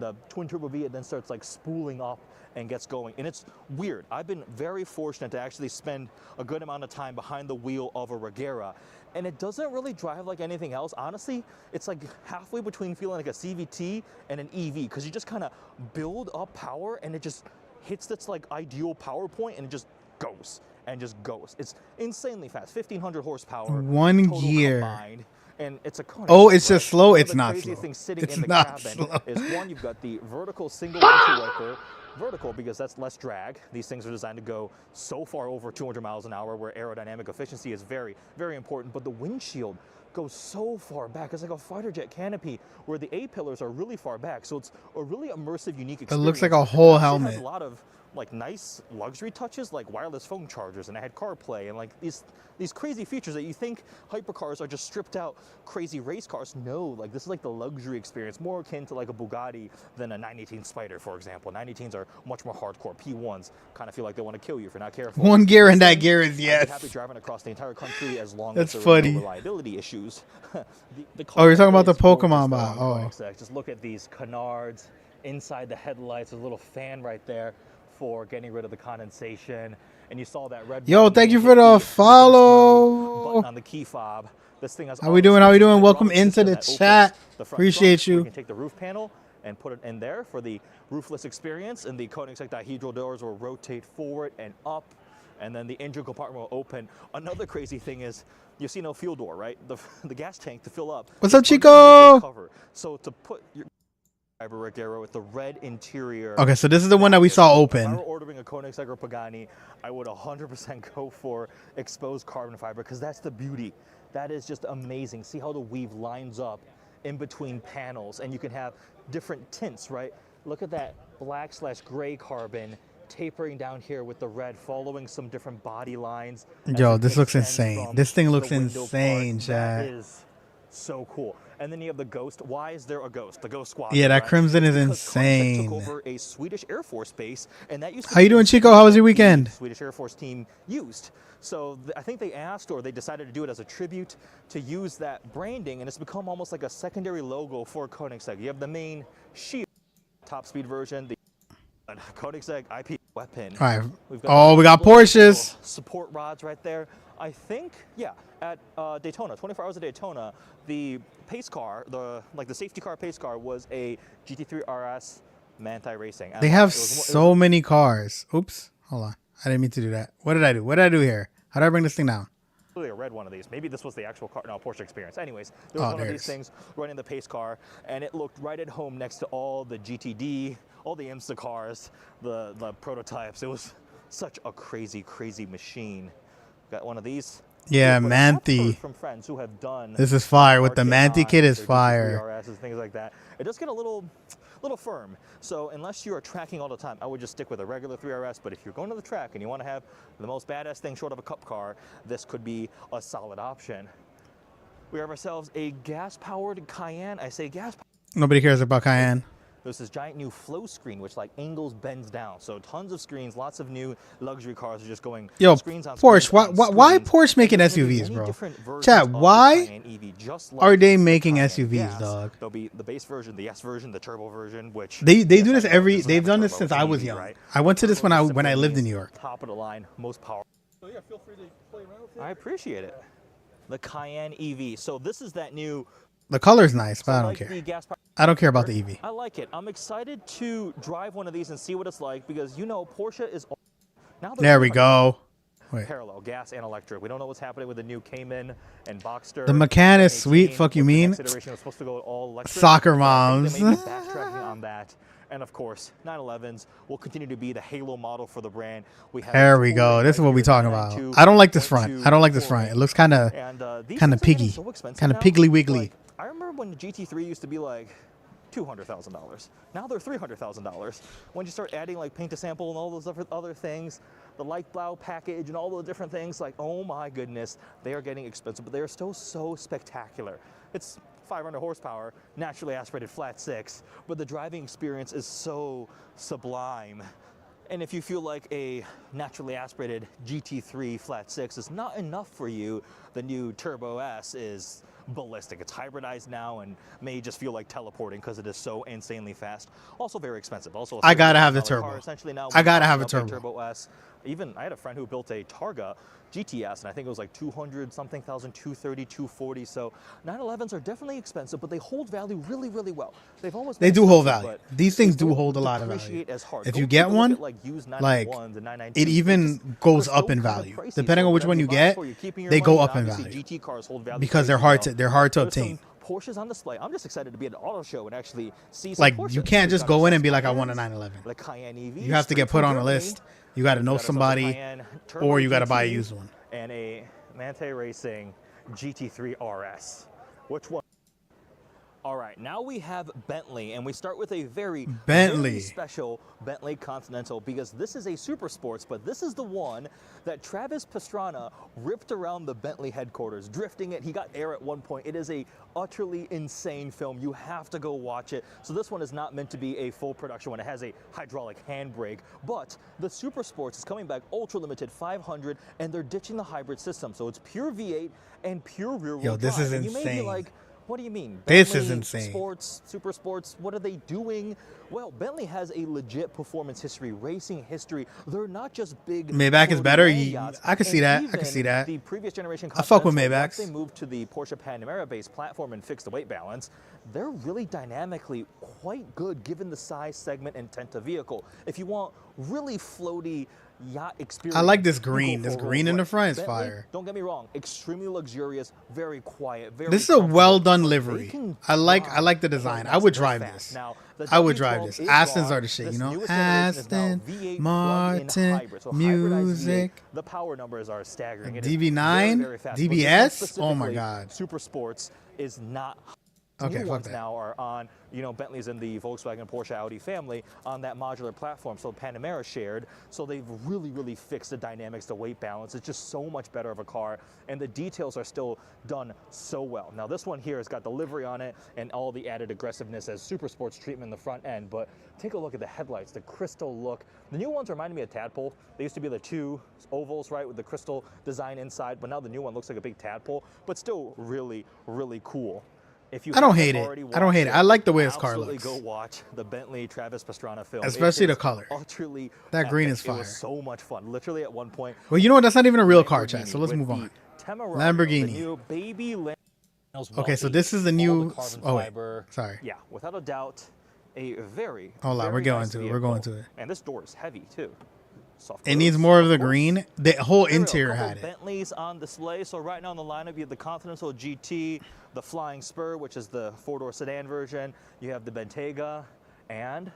the twin turbo V8 then starts like spooling up and gets going. And it's weird. I've been very fortunate to actually spend a good amount of time behind the wheel of a Regera, and it doesn't really drive like anything else. Honestly, it's like halfway between feeling like a CVT and an EV, because you just kind of build up power and it just hits its like ideal power point and it just goes and just goes. It's insanely fast, 1,500 horsepower. One total gear. combined. And it's a Koenigsegg, Oh, it's just right? slow? One of It's the not craziest slow. things sitting It's in the not cabin slow. is one, you've got the vertical single windshield wiper. Vertical because that's less drag. These things are designed to go so far over 200 miles an hour, where aerodynamic efficiency is very, very important. But the windshield goes so far back. It's like a fighter jet canopy where the A pillars are really far back. So it's a really immersive, unique experience. It looks like a whole It helmet. has a lot of like nice luxury touches, like wireless phone chargers, and I had CarPlay, and like these crazy features that you think hypercars are just stripped out crazy race cars. No, like this is like the luxury experience, more akin to like a Bugatti than a 918 Spider, for example. 918s are much more hardcore. P1s kind of feel like they want to kill you if you're not careful. One gear and that gear is I'd be yes. happy driving across the entire country as long That's as there are funny. no reliability issues. The Oh, you're talking about the is gorgeous, Pokemon though, bot. on Oh. Koenigsegg. Just look at these canards inside the headlights. There's a little fan right there for getting rid of the condensation. And you saw that red Yo, button thank you being for hit the button follow. on the key fob. This thing has How we doing? How we doing? Welcome hydraulic into the system that chat. opens the front Appreciate trunk, where you. You can take the roof panel and put it in there for the roofless experience. And the Koenigsegg dihedral doors will rotate forward and up. And then the engine compartment will open. Another crazy thing is, you see no fuel door, right? The gas tank to fill up. What's is up, Chico? underneath this cover. So to put your fiber Rick Arrow with the red interior. Okay, so this is the one that we saw If I open. were ordering a Koenigsegg or Pagani, I would 100% go for exposed carbon fiber because that's the beauty. That is just amazing. See how the weave lines up in between panels, and you can have different tints, right? Look at that black/gray carbon tapering down here with the red, following some different body lines. Yo, this looks insane. This thing looks insane, That chat. is so cool. And then you have the Ghost. Why is there a Ghost? The Ghost Squad. Yeah, that right? crimson is Because Koenigsegg insane. took over a Swedish Air Force base, and that used to How you be doing, the Chico? How was your the weekend? Swedish Air Force team used. So I think they asked, or they decided to do it as a tribute to use that branding, and it's become almost like a secondary logo for Koenigsegg. You have the main shield, top speed version, the Koenigsegg IP weapon. All right. We've Oh, we got little Porsches. support rods right there. I think, yeah, at Daytona, 24 Hours of Daytona, the pace car, the safety car pace car was a GT3 RS Manti Racing. They have so many cars. Oops. Hold on. I didn't mean to do that. What did I do? What did I do here? How did I bring this thing down? A red one of these. Maybe this was the actual car, no, Porsche Experience. Anyways, there was one of these things running the pace car, and it looked right at home next to all the GTD, all the IMSA cars, the prototypes. It was such a crazy, crazy machine. Got one of these. Yeah, But I have Manti. heard from friends who have done This is fire. With the RK Manti kit is their fire. GT3 RSs, things like that. It does get a little firm. So unless you are tracking all the time, I would just stick with a regular 3RS. But if you're going to the track and you want to have the most badass thing short of a cup car, this could be a solid option. We have ourselves a gas-powered Cayenne. I say gas. Nobody cares about Cayenne. There's this giant new flow screen, which like angles, bends down. So tons of screens, lots of new luxury cars are just going. Yo, screens on Porsche. screens on Why screens. Porsche making And there's gonna be SUVs, many bro? different versions Chat, of the why Cayenne EV, just are like they the making Cayenne SUVs, Gas. dog? There'll be the base version, the S version, the turbo version, which They yes, do I this know, every. doesn't They've have a done this turbo, since it's I an was EV, young. right? I went to this when I Simply lived in means New York. Top of the line, most power. So yeah, feel free to play around with it. I appreciate it. The Cayenne EV. So this is that new. The color's nice, but I don't like care. the gas I don't care about the EV. I like it. I'm excited to drive one of these and see what it's like because you know Porsche is now. There we go. Wait. Parallel gas and electric. We don't know what's happening with the new Cayman and Boxster. The Macan is 2018. sweet. Fuck you What's the mean? next iteration? It's supposed to go all electric. Soccer So I think moms. they may be backtracking on that. And of course, 911s will continue to be the halo model for the brand. We have There we go. This is what we talking about. I don't like this front. I don't like this front. It looks kind of piggy, kind of piggly wiggly. Like, I remember when the GT3 used to be like $200,000. Now they're $300,000. When you start adding like paint to sample and all those other things, the light blau package and all the different things, like oh my goodness, they are getting expensive, but they are still so spectacular. It's 500 horsepower, naturally aspirated flat six, but the driving experience is so sublime. And if you feel like a naturally aspirated GT3 flat six is not enough for you, the new Turbo S is ballistic. It's hybridized now and may just feel like teleporting because it is so insanely fast. Also very expensive. Also, I gotta have the $30,000 turbo. car. Essentially now, I gotta have a upgrade turbo. Turbo S. Even I had a friend who built a Targa GTS, and I think it was like 200 something thousand, 230, 240. So 911s are definitely expensive, but they hold value really, really well. They've always They been do hold expensive, value. but These things they do don't hold a lot of value. depreciate as hard. If Go you take get a look one, at, like used like 991s and 992s. it even goes They're up still in kind of value. pricey, Depending so on which whatever one you buy get, for, you're keeping your they go money, up in and obviously value GT cars hold value because they're crazy hard well. to There's some obtain. Porsches on display. I'm just excited to be at an auto show and actually see some Like Porsches. you can't We've just got go in ourselves and be like, I want a Cayennes, 911. the Cayenne EV. You have to get put on a list. You got to know Got ourselves a somebody, Cayenne Turbo or you got to buy a GT used one. and a Manti Racing GT3 RS. Which one? All right, now we have Bentley, and we start with a very special Bentley Continental, because this is a super sports, but this is the one that Travis Pastrana ripped around the Bentley headquarters, drifting it. He got air at one point. It is a utterly insane film. You have to go watch it. So this one is not meant to be a full production one. It has a hydraulic handbrake, but the super sports is coming back ultra limited 500, and they're ditching the hybrid system. So it's pure V8 and pure rear wheel drive. Yo, this is and you may be insane. like, what do you mean? This Bentley is insane. Sports, super sports, what are they doing? Well, Bentley has a legit performance history, racing history. They're not just big. Maybach is better. yachts. I can see that. I can see that. The previous generation I fuck with Continentals, Maybachs. once they moved to the Porsche Panamera-based platform and fixed the weight balance, they're really dynamically quite good given the size, segment, and intent of vehicle. If you want really floaty yacht experience, I like this you go green. This for a green in the Rolls-Royce. front is Bentley, fire. Don't get me wrong, extremely luxurious, very quiet, very This is a comfortable. well done They livery. can I like drive the design. I fast, would they're drive fast. this. Now, the I would W12 drive this. is Astons raw. are the shit, This you know. newest generation is now Aston V8 Martin plug-in hybrid. So hybridized music. V8, the power numbers are staggering. It is DB9, very, very fast. But this one DBS. Oh my specifically, god. Super Sports is not. Okay, New fuck ones that. now are on, Bentley's in the Volkswagen, Porsche, Audi family on that modular platform. So Panamera shared. So they've really, really fixed the dynamics, the weight balance. It's just so much better of a car, and the details are still done so well. Now this one here has got the livery on it and all the added aggressiveness as super sports treatment in the front end. But take a look at the headlights, the crystal look. The new ones reminded me of Tadpole. They used to be the two ovals, right, with the crystal design inside, but now the new one looks like a big Tadpole, but still really, really cool. If you I don't haven't hate it. already I don't hate it. watched I like the way this car absolutely looks. Go watch the Bentley Travis Pastrana film. Especially It the is color. Utterly That green epic. is It was fire. so much fun. Literally at one point. Well, you know what? That's not even a real car, chat. Lamborghini So let's with move the on. Temerario, Lamborghini. the new baby Okay, so this is the new. Oh wait, sorry. Yeah, without a doubt, a very. Hold on, very we're going nice to it. We're vehicle. going to it. And this door is heavy too. Soft It needs close, more of the course. green. The whole There we go, interior a couple had it. Bentleys on display. So right now in the lineup, you have the Continental GT, the Flying Spur, which is the four-door sedan version. You have the Bentayga, and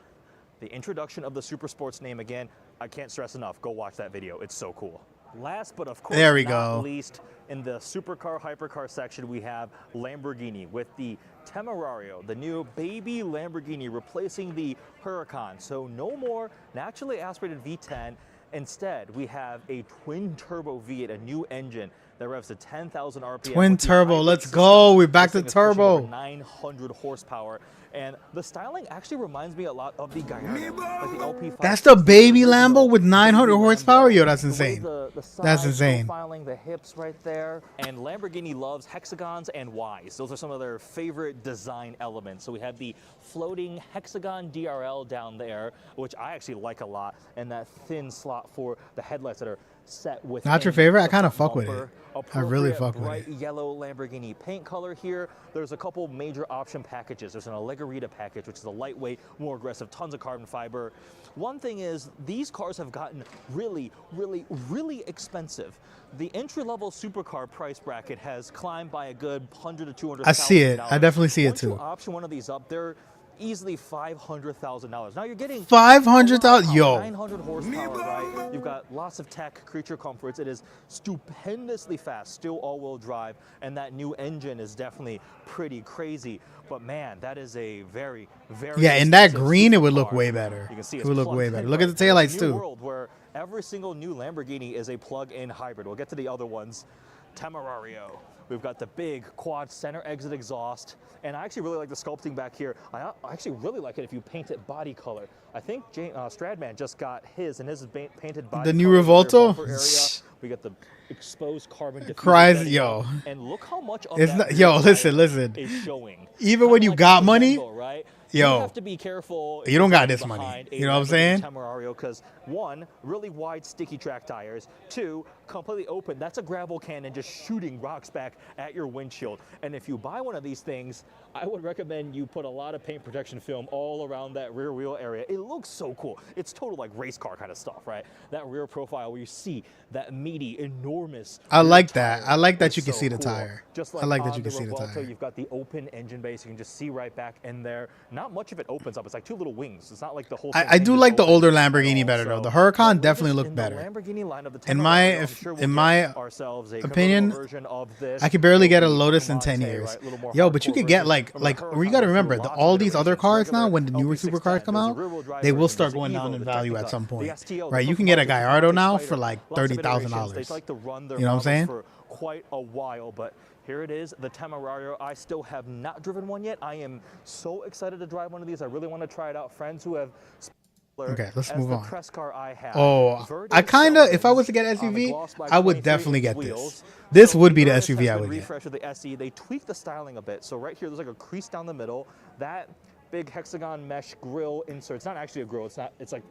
the introduction of the Super Sports name again. I can't stress enough. Go watch that video. It's so cool. Last but of course There we not go. least, in the supercar, hypercar section, we have Lamborghini with the Temerario, the new baby Lamborghini replacing the Huracan. So no more naturally aspirated V10. Instead, we have a twin-turbo V8, a new engine that revs to 10,000 RPM. Twin with the turbo, hybrid let's system. go. We're back This to thing is pushing turbo. over 900 horsepower, and the styling actually reminds me a lot of the Gallardo, like the LP5. That's the baby Lambo with The 900 baby horsepower? Lambo. Yo, that's The way insane. the That's sides, insane. Profiling the hips right there, and Lamborghini loves hexagons and Ys. Those are some of their favorite design elements. So we have the floating hexagon DRL down there, which I actually like a lot, and that thin slot for the headlights that are set with. Not your favorite? I kinda fuck with it. I really Appropriate fuck with bright it. yellow Lamborghini paint color here. There's a couple major option packages. There's an Allegorita package, which is a lightweight, more aggressive, tons of carbon fiber. One thing is, these cars have gotten really, really, really expensive. The entry-level supercar price bracket has climbed by a good $100,000 to $200,000. I see it. I definitely see it Once you too. option one of these up, they're easily $500,000. Now you're getting 500,000. Yo. 900 horsepower, right? You've got lots of tech, creature comforts. It is stupendously fast, still all-wheel drive, and that new engine is definitely pretty crazy. But man, that is a very, very Yeah, in that expensive green, it would look supercar. way better. You can see It it's would look plugged way in, better. Look at right? the taillights, It's a new too. world where every single new Lamborghini is a plug-in hybrid. We'll get to the other ones. Temerario. We've got the big quad center exit exhaust, and I actually really like the sculpting back here. I actually really like it if you paint it body color. I think Stradman just got his, and his is painted body The new color in the rear Revolto? bumper area. We got the exposed carbon diffuser Cries, bed yo. here, and look how much of It's that not- rear yo, tire listen. is showing. Even when Kinda you like got the money, Lambo, right? yo, You have to be careful. if you don't you're got getting this money. behind a You know what I'm Lamborghini saying? Temerario, because one, really wide sticky track tires. Two, completely open. That's a gravel cannon just shooting rocks back at your windshield. And if you buy one of these things, I would recommend you put a lot of paint protection film all around that rear wheel area. It looks so cool. It's total like race car kind of stuff, right? That rear profile where you see that meaty, enormous. I rear like that. tire I like that is you can so see the cool. tire. Just I like that on you can see the Revolto, tire. You've got the open engine base. You can just see right back in there. Not much of it opens up. It's like two little wings. It's not like the whole thing I do hinges like the open older at Lamborghini all. better though. So The Huracan the definitely latest looked in the better. Lamborghini line of the In my Temerario, I'm sure we'll in get my ourselves a opinion, convertible version of this. I could barely get a It'll be Lotus in Pokemon 10 Tay, years. right? A little more Yo, but you hardcore could get version. like Remember, you got to Huracan remember, went through all lots of these other iterations. cars now, Regular when the newer LP610, supercars come there's a out, rear-wheel drive they will version, start there's the going down Evo, in the value at Technica, some the point. STO, the Right? You can get a Pokemon, the Gallardo Pokemon now Spider, for like lots of iterations. $30,000. They like to run their You know what I'm models saying? for quite a while, but here it is, the Temerario. I still have not driven one yet. I am so excited to drive one of these. I really want to try it out. Friends who have Okay, let's as move the on. press car I have. Oh, Verde I kind of, if I was to get Selvins on the SUV, Gloss Black I would 23 definitely inch get wheels. this. This So would be the Urus SUV has I been would get. refreshed with the SE. They tweaked the styling a bit. So right here, there's like a crease down the middle. That big hexagon mesh grill insert. It's not actually a grill. It's not. It's like.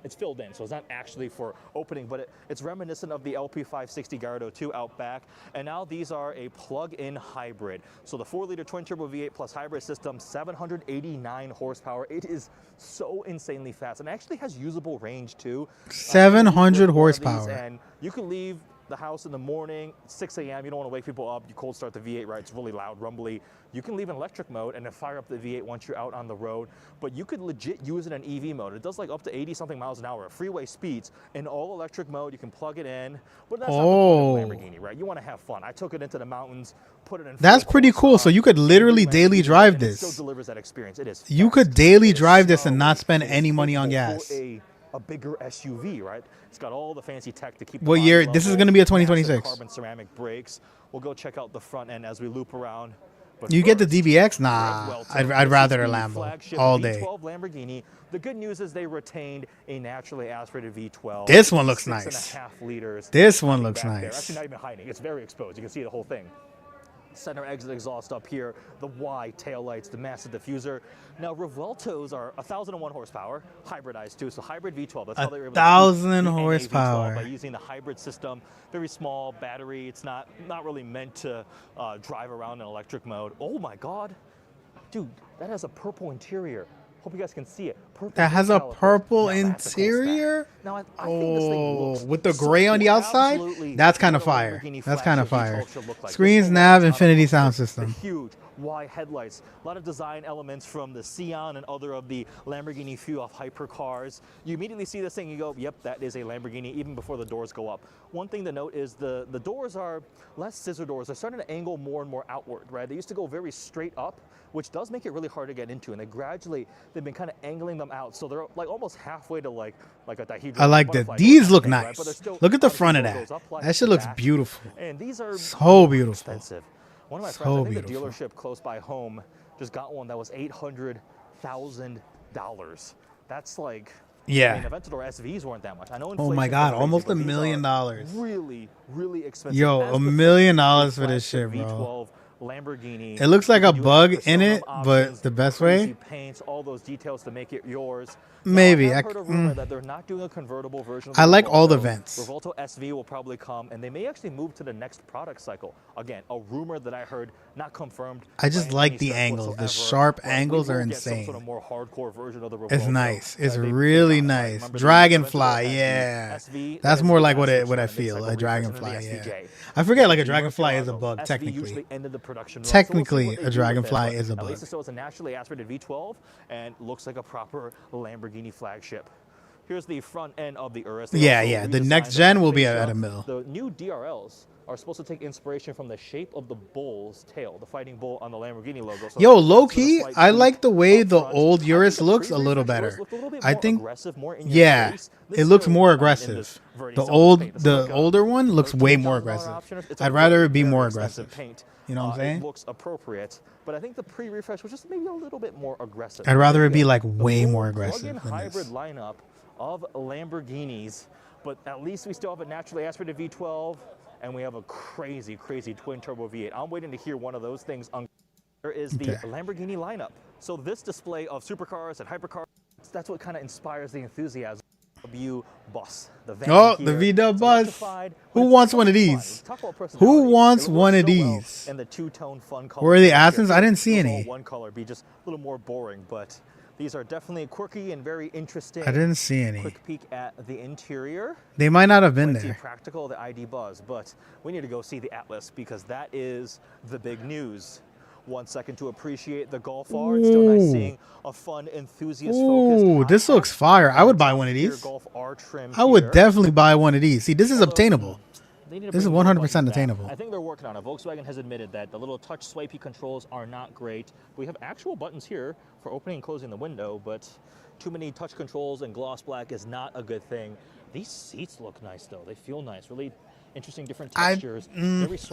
It's filled in, so it's not actually for opening, but it's reminiscent of the LP560 Gallardo 2 out back. And now these are a plug-in hybrid. So the 4-liter twin-turbo V8 plus hybrid system, 789 horsepower. It is so insanely fast, and actually has usable range too. 700 horsepower. And you can leave the house in the morning, 6 a.m. You don't want to wake people up. You cold start the V8, right? It's really loud, rumbly. You can leave in electric mode and then fire up the V8 once you're out on the road. But you could legit use it in EV mode. It does like up to 80-something miles an hour, freeway speeds. In all electric mode, you can plug it in. But that's not the point of Lamborghini, right? You want to have fun. I took it into the mountains, put it in. That's pretty cool. So you could literally daily drive this. It still delivers that experience. It is. You could daily drive this and not spend any money on gas. A bigger SUV, right? It's got all the fancy tech to keep. What year? This is going to be a 2026. Carbon ceramic brakes. We'll go check out the front end as we loop around. But you get the DBX? Nah, I'd rather a Lambo all day. V12 Lamborghini. The good news is they retained a naturally aspirated V12. This one looks nice. 6.5 liters. This one looks They're nice. actually not even hiding. It's very exposed. You can see the whole thing. Center exit exhaust up here, the Y taillights, the massive diffuser. Now, Revueltos are 1,001 horsepower, hybridized too, so hybrid V12. That's how they were able to 1,000 horsepower by using the hybrid system. Very small battery. It's not really meant to drive around in electric mode. Oh my God, dude, that has a purple interior. Hope you guys can see it. Purple that has a purple now, interior? Now, I think this thing looks with the gray on the outside? absolutely That's kind of what a fire. Lamborghini That's kind of flagship fire. V12 should look like. Screens, This nav, thing infinity has sound the system. huge wide headlights. A lot of design elements from the Scion and other of the Lamborghini Fiyahose hypercars. You immediately see this thing, you go, yep, that is a Lamborghini, even before the doors go up. One thing to note is the doors are less scissor doors. They're starting to angle more and more outward, right? They used to go very straight up, which does make it really hard to get into. And they've been kind of angling them out. So they're like almost halfway to like a dihedral. I like that. These look nice. Right? Look at the front of that. That shit looks beautiful. And these are so beautiful. Expensive. One of my friends, I think the dealership close by home just got one that was $800,000. That's like, yeah. I mean, Aventador SVs weren't that much. I know. Oh my God, almost $1 million. Really, really expensive. Yo, $1 million for this shit, bro. Lamborghini. It looks like a bug in it, but the best way. Paints, all those details to make it yours. Maybe. Now, I've heard a rumor that they're not doing a convertible version of I like Revuelto. all the vents. Revuelto SV will probably come, and they may actually move to the next product cycle. Again, a rumor that I heard, not confirmed. I just like the angles. The sharp angles are insane. Sort of more hardcore version of the it's nice. It's really nice. Dragonfly, yeah. That's more like what I feel. A dragonfly, yeah. I forget, like a dragonfly is a bug, technically. Technically, a dragonfly is a bug. At least it's a naturally aspirated V12 and looks like a proper Lamborghini flagship. Here's the front end of the Urus. Yeah. The next gen will be at a mill. The new DRLs are supposed to take inspiration from the shape of the bull's tail, the fighting bull on the Lamborghini logo. So yo, low key, I like the way the old Urus looks a little better. I think, yeah, it looks more aggressive. The older one looks way more aggressive. I'd rather it be more aggressive. You know what I'm saying? It looks appropriate, but I think the pre-refresh was just maybe a little bit more aggressive. I'd rather it be like way more aggressive than hybrid this. lineup of Lamborghinis, but at least we still have a naturally aspirated V12, and we have a crazy, crazy twin-turbo V8. I'm waiting to hear one of those things. There is the Lamborghini lineup. So this display of supercars and hypercars, that's what kind of inspires the enthusiasm. VW bus. The VW bus. Who wants one of these? Who wants one of these? And the two-tone fun color. Where are the Astons? I didn't see any. One color be just a little more boring, but these are definitely quirky and very interesting. I didn't see any. Quick peek at the interior. They might not have been there. Practical, the ID Buzz, but we need to go see the Atlas because that is the big news. 1 second to appreciate the Golf R. It's still nice seeing a fun enthusiast focused. Ooh, this looks fire. I would buy one of these. I would definitely buy one of these. See, this is obtainable. they need to This is bring more 100% buttons back. attainable. I think they're working on it. Volkswagen has admitted that the little touch swipey controls are not great. We have actual buttons here for opening and closing the window, but too many touch controls and gloss black is not a good thing. These seats look nice though. They feel nice. Really interesting different textures.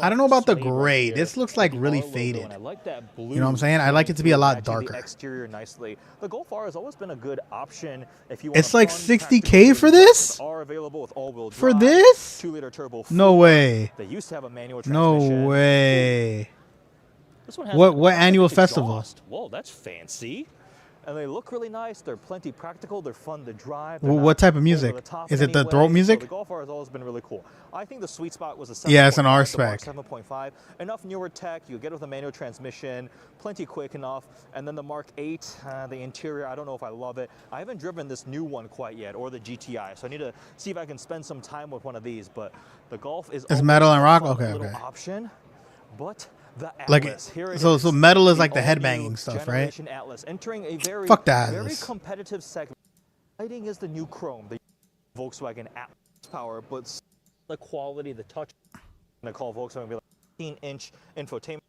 I don't know about the gray. This looks like really faded. And I like that blue. You know what I'm saying? I like it to be a lot darker. The exterior nicely. The Golf R has always been a good option if you want. It's like 60K for this? Are available with all-wheel drive. For this? 2-liter turbo. No way. They used to have a manual transmission. No way. This one has What annual festival? Exhaust. Whoa, that's fancy. And they look really nice. They're plenty practical. They're fun to drive. What type of music? Is it the throat music? So the Golf R has always been really cool. I think the sweet spot was a 7.5. Yeah, it's an R spec. 7.5. Enough newer tech. You get it with a manual transmission. Plenty quick enough. And then the Mark 8, the interior, I don't know if I love it. I haven't driven this new one quite yet, or the GTI. So I need to see if I can spend some time with one of these. But the Golf is It's metal and rock? Okay, little okay. option. But the Like Atlas, here it so is. metal is like the all-new headbanging stuff, right? Generation Atlas, entering a very, Fuck the very Atlas. competitive segment. Lighting is the new chrome, the Volkswagen Atlas power, but the quality, the touch. I call Volkswagen be like 15-inch infotainment,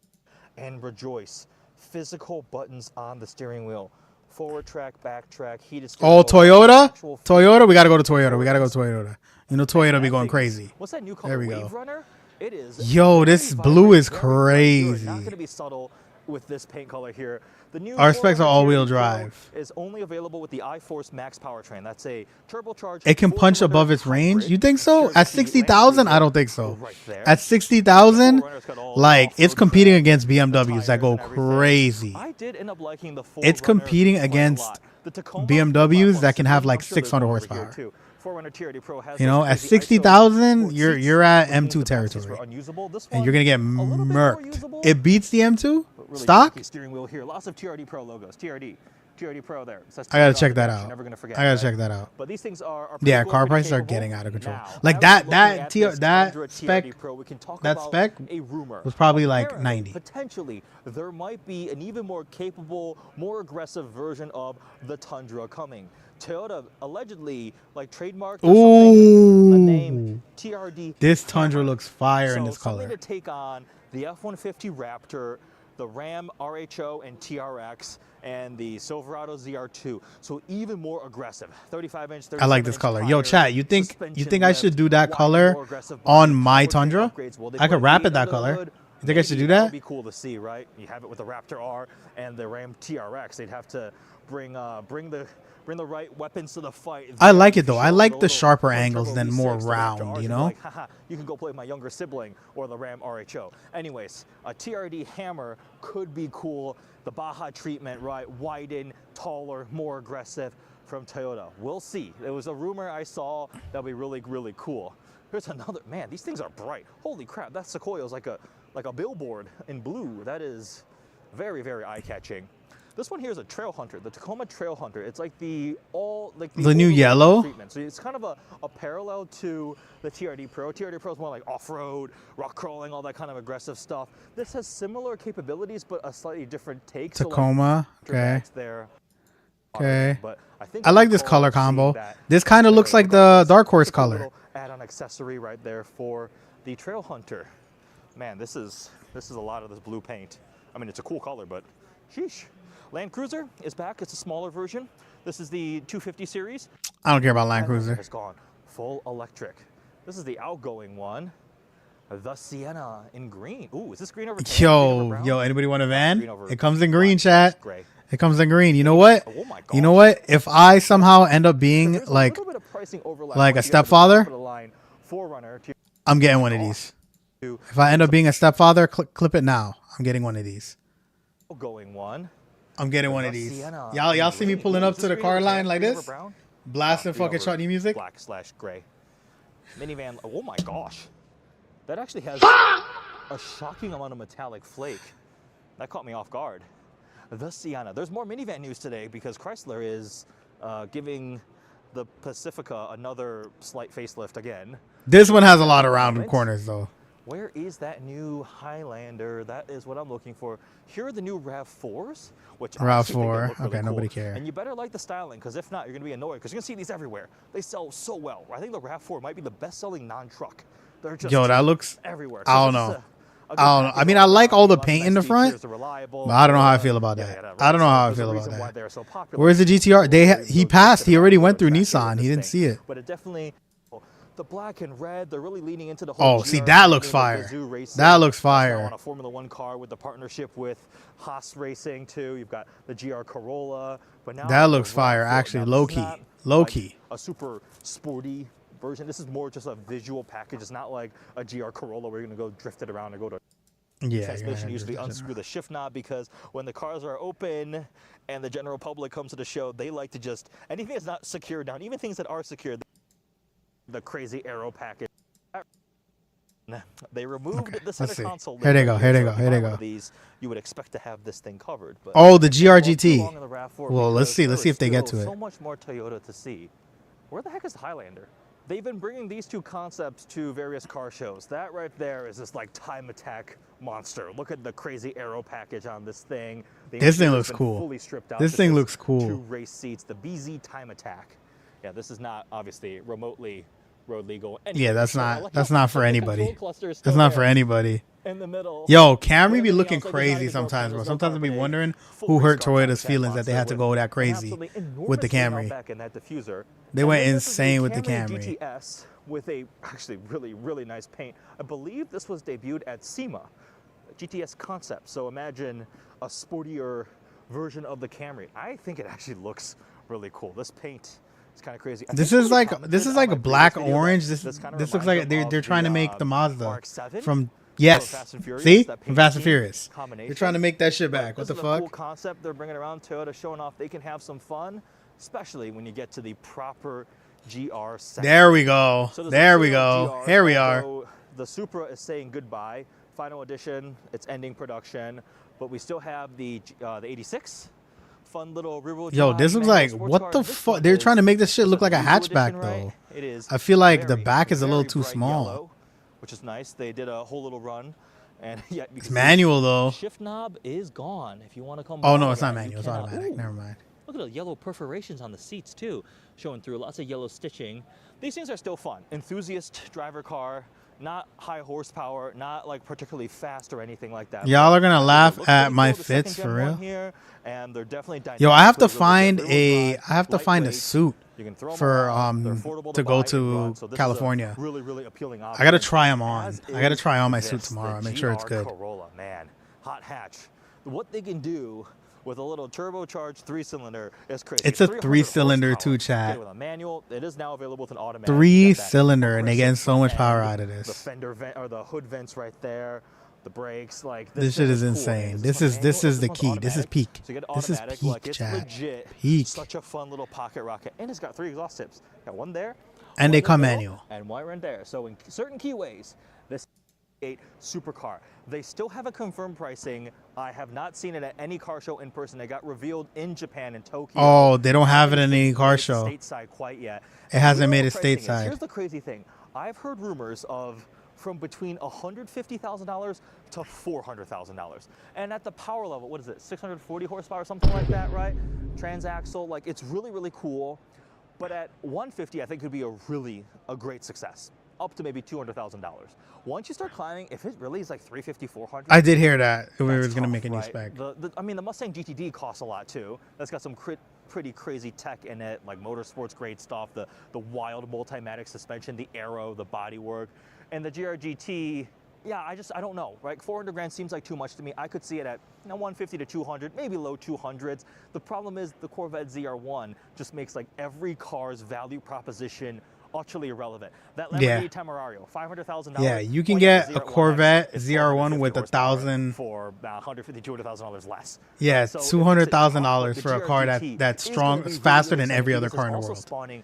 and rejoice, physical buttons on the steering wheel, forward track, back track, heated steering Oh, wheel, Toyota? actual Toyota? We gotta go to Toyota. We gotta go to Toyota. You know Toyota be going crazy. What's that new color? There we go. Wave Runner? It is. Yo, this blue is Very bright. You're crazy. not going to be subtle with this paint color here. The new Our specs are 400 all-wheel TRD drive. Pro is only available with the iForce Max powertrain. That's a turbocharged. It can punch 400 above its range. hybrid. You think so? Shares At the 60,000, Land I don't think so. Cruiser right there. At 60,000, 4Runner's got all like it's off-road competing track, against the BMWs that tires go and everything. crazy. I did end up liking the 4Runner It's competing quite a against lot. The Tacoma BMWs that can have like I'm sure there's 600 one over here, horsepower. too. 4Runner TRD Pro has You know, those at crazy 60,000, ISO you're at seats, M2 meaning the boxes territory, were unusable. This and one, you're gonna get a little bit more murked. usable, It beats the M2 but really stock. funky steering wheel here. Lots of TRD Pro logos. TRD Pro there. It says I gotta TRD check that on the dash. You're out. never gonna forget, I gotta right? check that out. But these things are Yeah, pretty car cool, pretty prices are capable. getting out of control. Now, Like as that we're looking at this that Tundra spec TRD Pro, we can talk that about spec a rumor. was probably like Apparently, 90. Potentially, there might be an even more capable, more aggressive version of the Tundra coming. Toyota allegedly like trademarked or something, a name TRD. This Tundra Hammer. looks fire in So this color. something to take on the F-150 Raptor, the Ram RHO and TRX, and the Silverado ZR2. So even more aggressive. 35-inch, I like this color. Yo, chat, you think I should do that color on my Tundra? I could wrap it that color. You think I should do That that? would be cool to see, right? You have it with the Raptor R and the Ram TRX. They'd have to bring the right weapons to the fight. I like it though. I Show like the little sharper turbo angles than more V6, the Raptor round, Rs, you and know? like, haha, you can go play with my younger sibling or the Ram RHO. Anyways, a TRD Hammer could be cool. The Baja treatment, right? Widened, taller, more aggressive from Toyota. We'll see. There was a rumor I saw that'll be really, really cool. Here's another, man, these things are bright. Holy crap, that Sequoia is like a billboard in blue. That is very, very eye-catching. This one here is a Trail Hunter, the Tacoma Trail Hunter. It's like the new yellow treatment. So it's kind of a parallel to the TRD Pro. TRD Pro is more like off-road, rock crawling, all that kind of aggressive stuff. This has similar capabilities, but a slightly different take. Tacoma, So like, okay. there. Okay. But I like this color combo. This kind of looks like the Dark Horse color. Add-on accessory right there for the Trail Hunter. Man, this is a lot of this blue paint. I mean, it's a cool color, but sheesh. Land Cruiser is back. It's a smaller version. This is the 250 series. I don't care about Land That one Cruiser. has gone full electric. This is the outgoing one. The Sienna in green. Ooh, is this green over tan? Green over brown? Yo, anybody want a Green van? over It comes in green, black, chat. gray. It comes in green. You know what? Oh my You know gosh. what? If I somehow end up being There's a like little bit of pricing overlap like a once you get to the stepfather, top of the line. 4Runner to I'm getting one of these. If I end up being a stepfather, clip it now. I'm getting one of these. going one. I'm getting one of these. Y'all see me pulling up to the car line like this, blasting fucking chutney music. Black/gray. Minivan. Oh my gosh, that actually has a shocking amount of metallic flake. That caught me off guard. The Sienna. There's more minivan news today because Chrysler is giving the Pacifica another slight facelift again. This one has a lot of rounded corners though. Where is that new Highlander? That is what I'm looking for. Here are the new RAV4s, which RAV4. Okay, nobody cares. And you better like the styling, because if not, you're going to be annoyed, because you're going to see these everywhere. They sell so well. I think the RAV4 might be the best-selling non-truck They're just Yo, that looks. everywhere. I don't know. I don't know. I mean, I like all the paint in the front, but I don't know how I feel about that. I don't know how I feel about that. Where's the GTR? He passed. He already went through Nissan. He didn't see it. But it definitely, the black and red, they're really leaning into the whole. Oh, see, that looks fire. That looks fire. On a Formula One car with the partnership with Haas Racing too. You've got the GR Corolla, but now that looks fire. Actually, low key. A super sporty version. This is more just a visual package. It's not like a GR Corolla where you're gonna go drift it around and go to transmission. Usually unscrew the shift knob, because when the cars are open and the general public comes to the show, they like to just anything that's not secured down, even things that are secured. The crazy aero package. They removed the center console. Here they go. These you would expect to have this thing covered. But oh, the GRGT. Well, let's see if they get to it. So much more Toyota to see. Where the heck is the Highlander? They've been bringing these two concepts to various car shows. That right there is this like time attack monster. Look at the crazy aero package on this thing. This thing looks cool. This thing looks cool. 2 race seats. The BZ time attack. Yeah, this is not obviously remotely road legal. Yeah, that's not for anybody. That's not for anybody. In the middle. Yo, Camry be looking crazy sometimes, bro. Sometimes I be wondering who hurt Toyota's feelings that they had to go that crazy with the Camry. They went insane with the Camry. G.A.S. with a actually really nice paint. I believe this was debuted at SEMA, GTS concept. So imagine a sportier version of the Camry. I think it actually looks really cool. This paint. It's kind of crazy. This is like a black orange. This looks like they're trying to make the Mazda from see from Fast and Furious. They're trying to make that shit back. What the fuck? Cool concept they're bringing around. Toyota showing off they can have some fun, especially when you get to the proper GR section. There we go. There we go. Here we are. The Supra is saying goodbye. Final edition. It's ending production, but we still have the 86. Fun little rear-wheel Yo, this looks like what the fuck? They're trying to make this shit look like a hatchback though. It is. I feel like the back is a little too small. Yellow, which is nice. They did a whole little run, and yeah, it's manual though. Shift knob is gone. If you want to come. Oh no, it's not manual. It's automatic. Never mind. Look at the yellow perforations on the seats too, showing through. Lots of yellow stitching. These things are still fun. Enthusiast driver car. Not high horsepower, not like particularly fast or anything like that. Y'all are gonna laugh at my fits for real. Here, and they're definitely yo, I have to find a suit for to go to California. Really appealing option. I gotta try them on. I gotta try on my suit tomorrow. Make sure it's good. Corolla, man, hot hatch. What they can do with a little turbocharged 3-cylinder is crazy. It's a 3-cylinder too, chat. With a manual, it is now available with an automatic. 3-cylinder, and they getting so much power out of this. The fender vent or the hood vents right there. The brakes, like this shit is insane. Cool. This is the key. This is peak. So this is peak, like, chat. Legit, peak. Such a fun little pocket rocket, and it's got 3 exhaust tips. Got one there, and they come manual, and one right there. So in certain keyways, this 8 supercar. They still haven't confirmed pricing. I have not seen it at any car show in person. It got revealed in Japan in Tokyo. Oh, they don't have it in any car show. Stateside quite yet. It hasn't made it stateside. Here's the crazy thing. I've heard rumors of from between $150,000 to $400,000. And at the power level, what is it? 640 horsepower, something like that, right? Transaxle, like it's really cool. But at 150, I think it would be a great success. Up to maybe $200,000. Once you start climbing, if it really is like 350, 400. I did hear that we was gonna make a new spec. I mean, the Mustang GTD costs a lot too. That's got some pretty crazy tech in it, like motorsports grade stuff, the wild multimatic suspension, the aero, the bodywork, and the GRGT. Yeah, I don't know, right? 400 grand seems like too much to me. I could see it at 150 to 200, maybe low 200s. The problem is the Corvette ZR1 just makes like every car's value proposition utterly irrelevant. That Lamborghini Temerario, $500,000. Yeah, you can get a Corvette ZR1 with $1,000 for about $150,000, $200,000 less. Yeah, $200,000 for a car that's strong, faster than every other car in the world.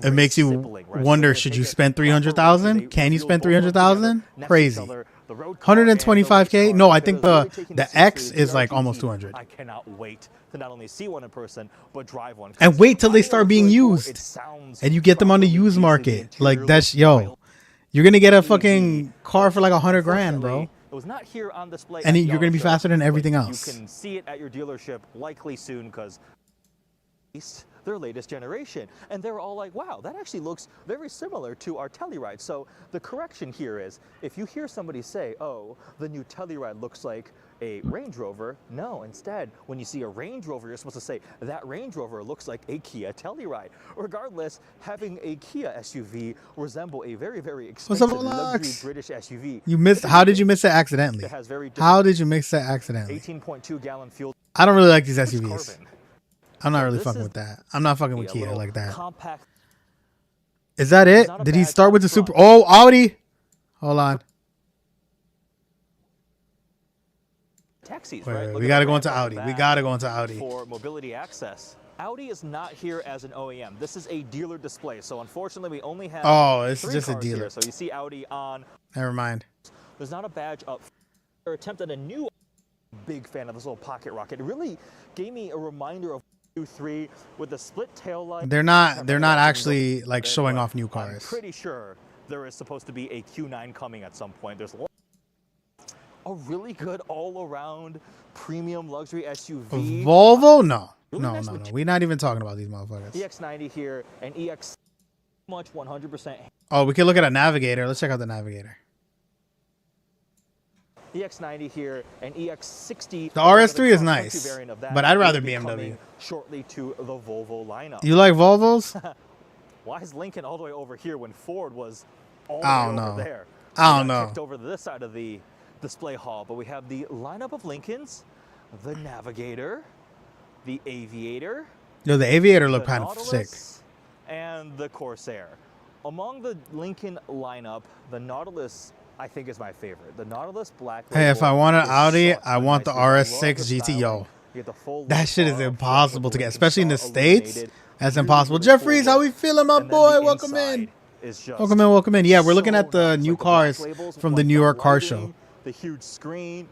It makes you wonder: should you spend $300,000? Can you spend $300,000? Crazy. 125K? No, I think the X is like almost 200. I cannot wait to not only see one in person, but drive one. And wait till they start being used. And you get them on the used market. Like that's, yo, you're going to get a fucking car for like 100 grand, bro. It was not here on display. And you're going to be faster than everything else. You can see it at your dealership likely soon because their latest generation. And they're all like, wow, that actually looks very similar to our Telluride. So the correction here is, if you hear somebody say, oh, the new Telluride looks like a Range Rover, no, instead, when you see a Range Rover, you're supposed to say, that Range Rover looks like a Kia Telluride. Regardless, having a Kia SUV resemble a very, very expensive luxury British SUV. You missed. How did you miss it accidentally? It has very How did you mix that accidentally? 18.2 gallon fuel. I don't really like these SUVs. Carbon. I'm not So really this fucking is with that. I'm not fucking with a Kia little like that. compact. Is that it? Not a Did he bad start with the truck. Super? Oh, Audi. Hold on. Taxis, Wait, right? wait, Look we at gotta the go ramp into on the Audi. We back gotta go into Audi. for mobility access. Audi is not here as an OEM. This is a dealer display. So unfortunately, we only have Oh, it's 3 just a cars dealer. here. So you see Audi on. Never mind. There's not a badge up. Their attempt at a new. Big fan of this little pocket rocket. It really gave me a reminder of Q3 with the split tail light. They're not actually like showing off new cars. I'm pretty sure there is supposed to be a Q9 coming at some point. There's a really good all-around premium luxury SUV. Volvo? No. Really No, nice no, no. with We're not even talking about these motherfuckers. EX90 here and EX much 100%. Oh, we can look at a Navigator. Let's check out the Navigator. EX90 here and EX60. The RS3 is cross-country nice, variant of that but I'd rather will be BMW. coming shortly to the Volvo lineup. You like Volvos? Why is Lincoln all the way over here when Ford was all I the way don't over know. there? I don't We got know. kicked over to this side of the display hall, but we have the lineup of Lincolns, the Navigator, the Aviator, Yo, the Aviator looked the kind of sick. Nautilus, and the Corsair. Among the Lincoln lineup, the Nautilus I think is my favorite. The Nautilus Black. Hey, if I want an is Audi, such I a want the nice vehicle. I love RS6 the GT. styling. Yo, You get the full that shit is bar, impossible to get, Lincoln especially in the Star States. illuminated. That's Really, impossible. really Jeffries, cool how we look. feeling, my And then boy? the Welcome in. inside is just Welcome in, welcome in. Yeah, we're looking so at the nice. new Like the black cars labels, from like the New York car lighting, show. The huge screen.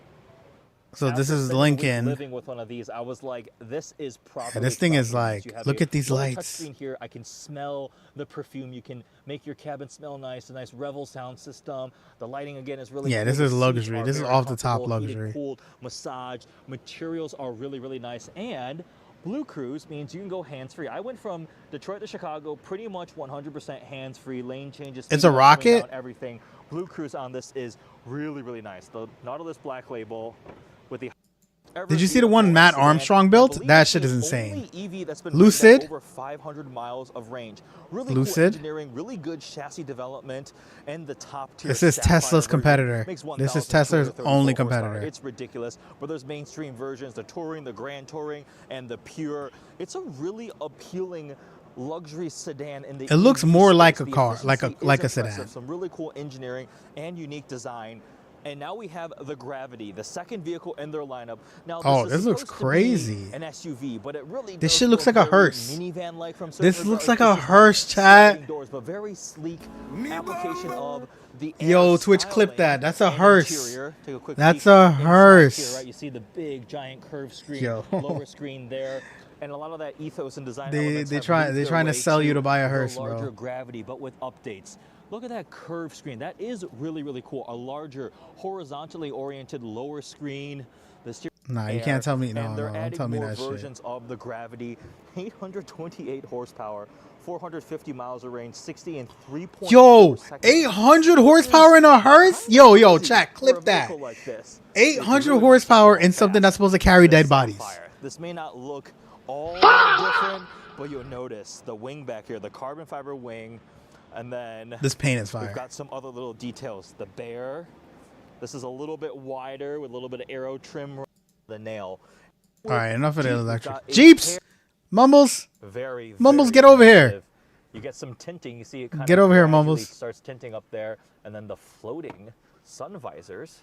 So this After is spending a week Lincoln. Living with one of these, I was like, this is properly. this thing is trucking. like, You have look a at these little lights. touchscreen here. I can smell the perfume. You can make your cabin smell nice. A nice Revel sound system. The lighting again is really. Yeah, cool. this The is seats luxury. are This is very off the top comfortable, heated, luxury. cooled, massage. Materials are really, really nice. And Blue Cruise means you can go hands-free. I went from Detroit to Chicago pretty much 100% hands-free. Lane changes. It's a speed bumps, rocket? slowing down, everything. Blue Cruise on this is really, really nice. The Nautilus Black Label with the. Did you see the one Matt Armstrong built? That shit is insane. Lucid? Over 500 miles of range. Really Lucid? cool engineering, really good chassis development, and the top tier. This is Sapphire Tesla's version competitor. makes This is Tesla's 1,234 only horsepower. competitor. It's ridiculous, but there's mainstream versions, the Touring, the Grand Touring, and the Pure. It's a really appealing luxury sedan in the. It looks EV more space. like a The car, like a efficiency is sedan. impressive. Some really cool engineering and unique design. And now we have the Gravity, the second vehicle in their lineup. Now, Oh, is this looks supposed to be crazy. An SUV, but it really This does shit looks like a look very hearse. minivan-like from This certain looks regards. like a This is hearse, sliding chat. doors, but very sleek application of the Yo, air Twitch, clip styling that. That's a and hearse. interior. Take a quick That's peek a inside hearse. Here, right? You see the big, giant curved screen, Yo. lower screen there. And a lot of that ethos and design They- elements they have try- moved they're their trying to way sell you to buy a the hearse, bro. larger Gravity, but with updates. Look at that curved screen. That is really, really cool. A larger, horizontally oriented lower screen. The steering Nah, you air, can't tell me. No, and they're no, don't adding tell me more that shit. versions of the Gravity. 828 horsepower, 450 miles of range, 60 and 3.4 Yo, seconds. 800 horsepower in a hearse? Yo, Crazy chat, for clip a that. vehicle like this. 800 Really horsepower in fast. something that's supposed to carry This dead bodies. Sapphire. This may not look all that different, but you'll notice the wing back here, the carbon fiber wing, and then This paint is we've fire. got some other little details. The bear, this is a little bit wider with a little bit of aero trim. The nail. All right, enough of the Jeep, we've electric. got a Jeeps! pair- Mumbles! Very, Mumbles, very get over here. impressive. You get some tinting. You see it kind Get of over here, gradually Mumbles. starts tinting up there, and then the floating sun visors.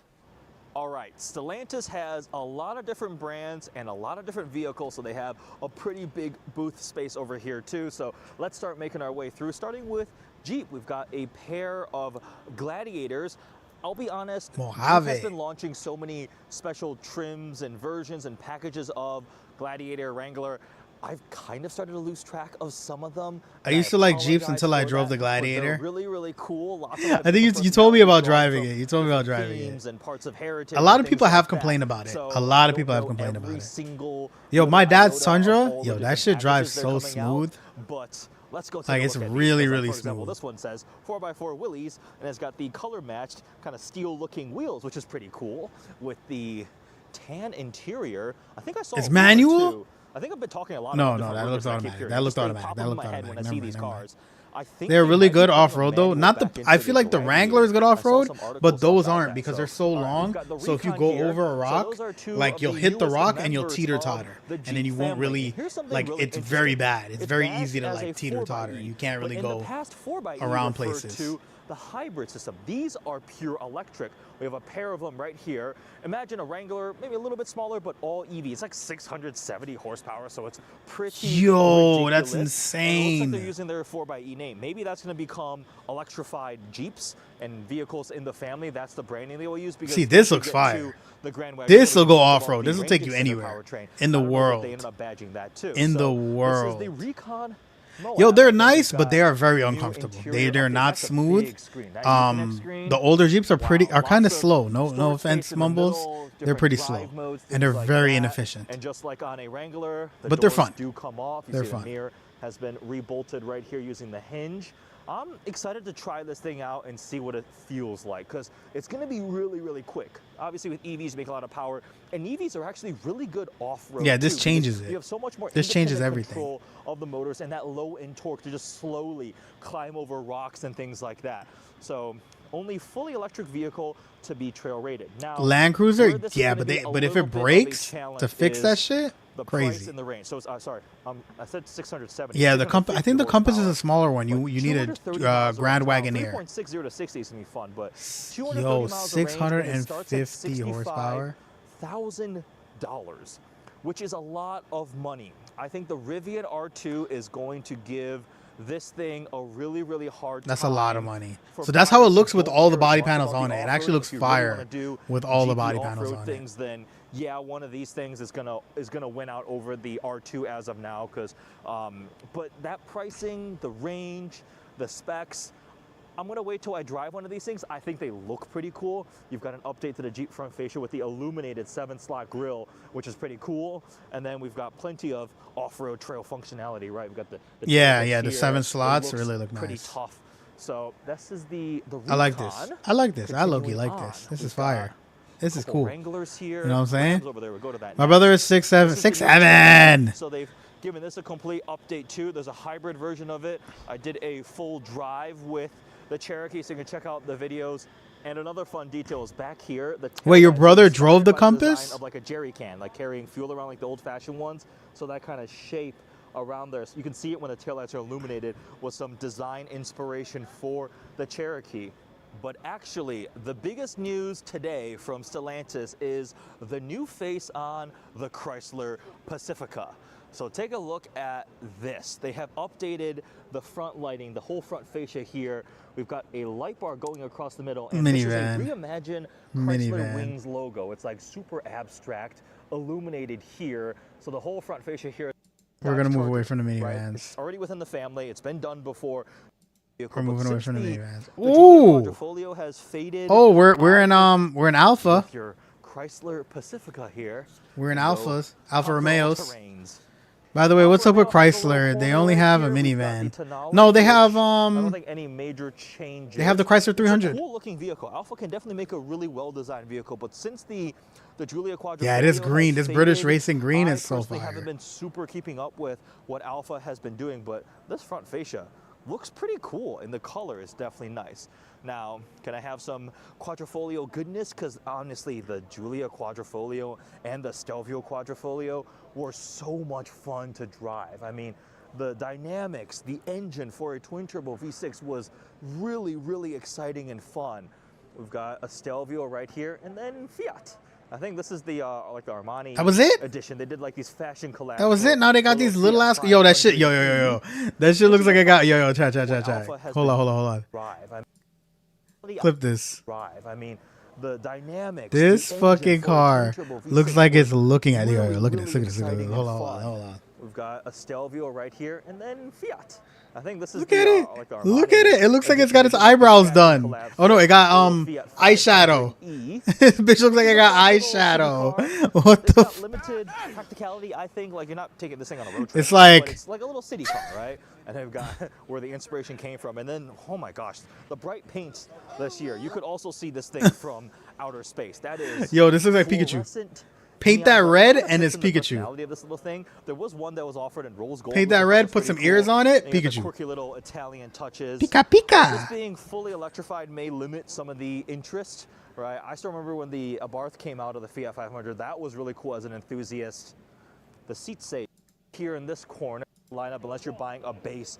All right, Stellantis has a lot of different brands and a lot of different vehicles, so they have a pretty big booth space over here too. So let's start making our way through, starting with Jeep. We've got a pair of Gladiators. I'll be honest, Jeep Mojave. has been launching so many special trims and versions and packages of Gladiator, Wrangler. I've kind of started to lose track of some of them. I and used to like Jeeps apologize until I for drove that, the but they're Gladiator. really, really cool. Lots I think you told me about driving it. You told me about driving it. themes and parts of heritage. A lot and of people things have like that. complained about it. So A lot I of people don't have know complained every about it. single Yo, little my dad's iota of Tundra, all the yo, that different shit drives packages that are so coming out, smooth. But let's go take Like, a it's look at these, really, 'cause, really for example, smooth. this one says 4x4 Willys, and it's got the color matched kind of steel looking wheels, which is pretty cool, with the tan interior. I think I saw It's a wheel or manual? two. I think I've been talking a lot No, about no, different that rumors looks and I keep automatic. hearing That it. looks Just, they automatic. pop That into looks my head when I automatic. see Never these mind, never cars. I think They're they really might be good putting a off-road though. manual Not the. back I into feel the like the drag Wrangler is gear. good I saw off-road, some articles but those about aren't that, because so, they're so all right, we've long. got the So if you Recon go here. over a So rock, those are two like of you'll the hit the newest rock and you'll members teeter of totter, the and then you Jeep won't family. really Here's something like. really It's very interesting. bad. It's very badged easy to as a like teeter 4xe, totter. You can't but really in the go past 4xe around referred places. to the hybrid system. These are pure electric. We have a pair of them right here. Imagine a Wrangler, maybe a little bit smaller, but all EV. It's like 670 horsepower, so it's pretty Yo, ridiculous. that's And it looks like they're insane. using their 4xe name. Maybe that's going to become electrified Jeeps and vehicles in the family. That's the branding they will use. Because See, this once you looks get fire. to the Grand Wagoneer, This will we go talked off about road. the This will take range you extender anywhere powertrain. in the I don't know if they ended world. up badging that too. In the So This is the world. Recon Moab. Yo, I they're think nice, we've but got they are very new uncomfortable. interior They're updates. not That's a smooth. big screen. That Ethernet screen. The older Jeeps are pretty Wow, kind of lots of slow. No storage offense, space in the Mumbles. middle, They're different pretty drive slow, modes, and they're things like very that. inefficient. And just like on a Wrangler, the But they're doors fun. do come off. You They're see fun. the mirror has been rebolted right here using the hinge. I'm excited to try this thing out and see what it feels like, because it's going to be really, really quick. Obviously, with EVs, you make a lot of power, and EVs are actually really good off-road. Yeah, this too, changes because it. You have so much more This changes independent everything. control of the motors and that low-end torque to just slowly climb over rocks and things like that. So, only fully electric vehicle to be trail rated. Now, Land Cruiser, where this is yeah, gonna be a but if little it bit of a breaks to challenge fix that is shit, the price crazy. and the range. So, sorry, I said 670. Yeah, the I think the Compass is a horsepower. smaller one. You But need a 230 miles Grand around town. Wagoneer. 3.60 to 60 is gonna be fun, but 230 Yo, miles of range, and it starts at 650 horsepower. $65,000, which is a lot of money. I think the Rivian R2 is going to give this thing a really, really hard time. That's a lot of money. for So that's how it buyers who looks with don't all the care as body much panels about on the it. It off-road. actually looks If you really wanna fire do with all the GT body panels off-road on it. things, then yeah, one of these things is gonna win out over the R2 as of now. Because, but that pricing, the range, the specs. I'm gonna wait till I drive one of these things. I think they look pretty cool. You've got an update to the Jeep front fascia with the illuminated 7-slot grille, which is pretty cool. And then we've got plenty of off-road trail functionality, right? We've got the Yeah, tailgate yeah, the here. 7 It slots looks really look pretty nice. tough. So this is the I like this. Recon. I like this. I low-key Continuing like on, this. This is we've fire. got This is couple cool. Wranglers here. You know what I'm saying? Rams over there. We'll go to that My next. brother is 6'7", This is the new 6'7". So they've given this a complete update too. There's a hybrid version of it. I did a full drive with the Cherokee, so you can check out the videos. And another fun detail is back here. The Wait, your taillights are brother inspired drove the by design Compass? of like a jerry can, like carrying fuel around like the old-fashioned ones. So that kind of shape around there. So you can see it when the taillights are illuminated with some design inspiration for the Cherokee. But actually, the biggest news today from Stellantis is the new face on the Chrysler Pacifica. So take a look at this. They have updated the front lighting, the whole front fascia here. We've got a light bar going across the middle. And this is a Minivan. reimagined Chrysler Minivan. Wings logo. It's like super abstract, illuminated here. So the whole front fascia here. We're gonna Dodge move away Charger, from the right? minivans. It's already within the family. It's been done before. We're moving away from the minivans. The Julia Ooh. Quadrifoglio has faded. Oh, we're in Alpha. With your Chrysler Pacifica here. We're in you go. Alphas. Alfa Off-road Romeos. terrains. By the way, what's up with Alfa Romeo has a little Chrysler? They corner only right have a here. We've got the minivan. Tonale, No, they have which I don't think any major changes. they have the Chrysler 300. It's a cool looking vehicle. Alfa can definitely make a really well designed vehicle, but since the Julia Quadrifoglio Yeah, it is green. has This British faded, racing green I is so personally fire. haven't been super keeping up with what Alfa has been doing, but this front fascia looks pretty cool, and the color is definitely nice. Now, can I have some Quadrifoglio goodness? Because honestly, the Julia Quadrifoglio and the Stelvio Quadrifoglio were so much fun to drive. I mean, the dynamics, the engine for a twin-turbo V6 was really, really exciting and fun. We've got a Stelvio right here, and then Fiat. I think this is the like the Armani That was it? edition. They did like these fashion collabs. That was for it. Now they got the these little Fiat ass. Yo, that shit. 500. Yo. That shit looks like I got. Yo, try. Alpha has Hold been on. Drive. I mean, Clip this. drive. I mean, the dynamics. This the engine fucking for a car twin-turbo looks V6 like was it's looking at you. really, Look at this. really Look at this. exciting Hold and on. fun. We've got a Stelvio right here, and then Fiat. I think this is Look at it. like the Look at it. It looks like it's got its edition. eyebrows They done. collab Oh no, it got Fiat eyeshadow. 500e. This bitch looks like it got It's a fun little city eyeshadow. car. What It's the? got limited practicality, I think. Like, you're not taking this thing on a road trip. It's like- but it's like a little city car, right? And they've got where the inspiration came from. And then, oh my gosh, the bright paints this year. You could also see this thing from outer space. That is Yo, this looks like Pikachu. fluorescent Paint neon. that red But and it's in the Pikachu. personality of this little thing. There was one that was offered in rose gold. Paint which that I thought red, was put pretty some ears cool. on it, And you have the Pikachu. quirky little Italian touches. Pika pika. This being fully electrified may limit some of the interest, right? I still remember when the Abarth came out of the Fiat 500. That was really cool as an enthusiast. The seats say here in this corner lineup, unless you're buying a base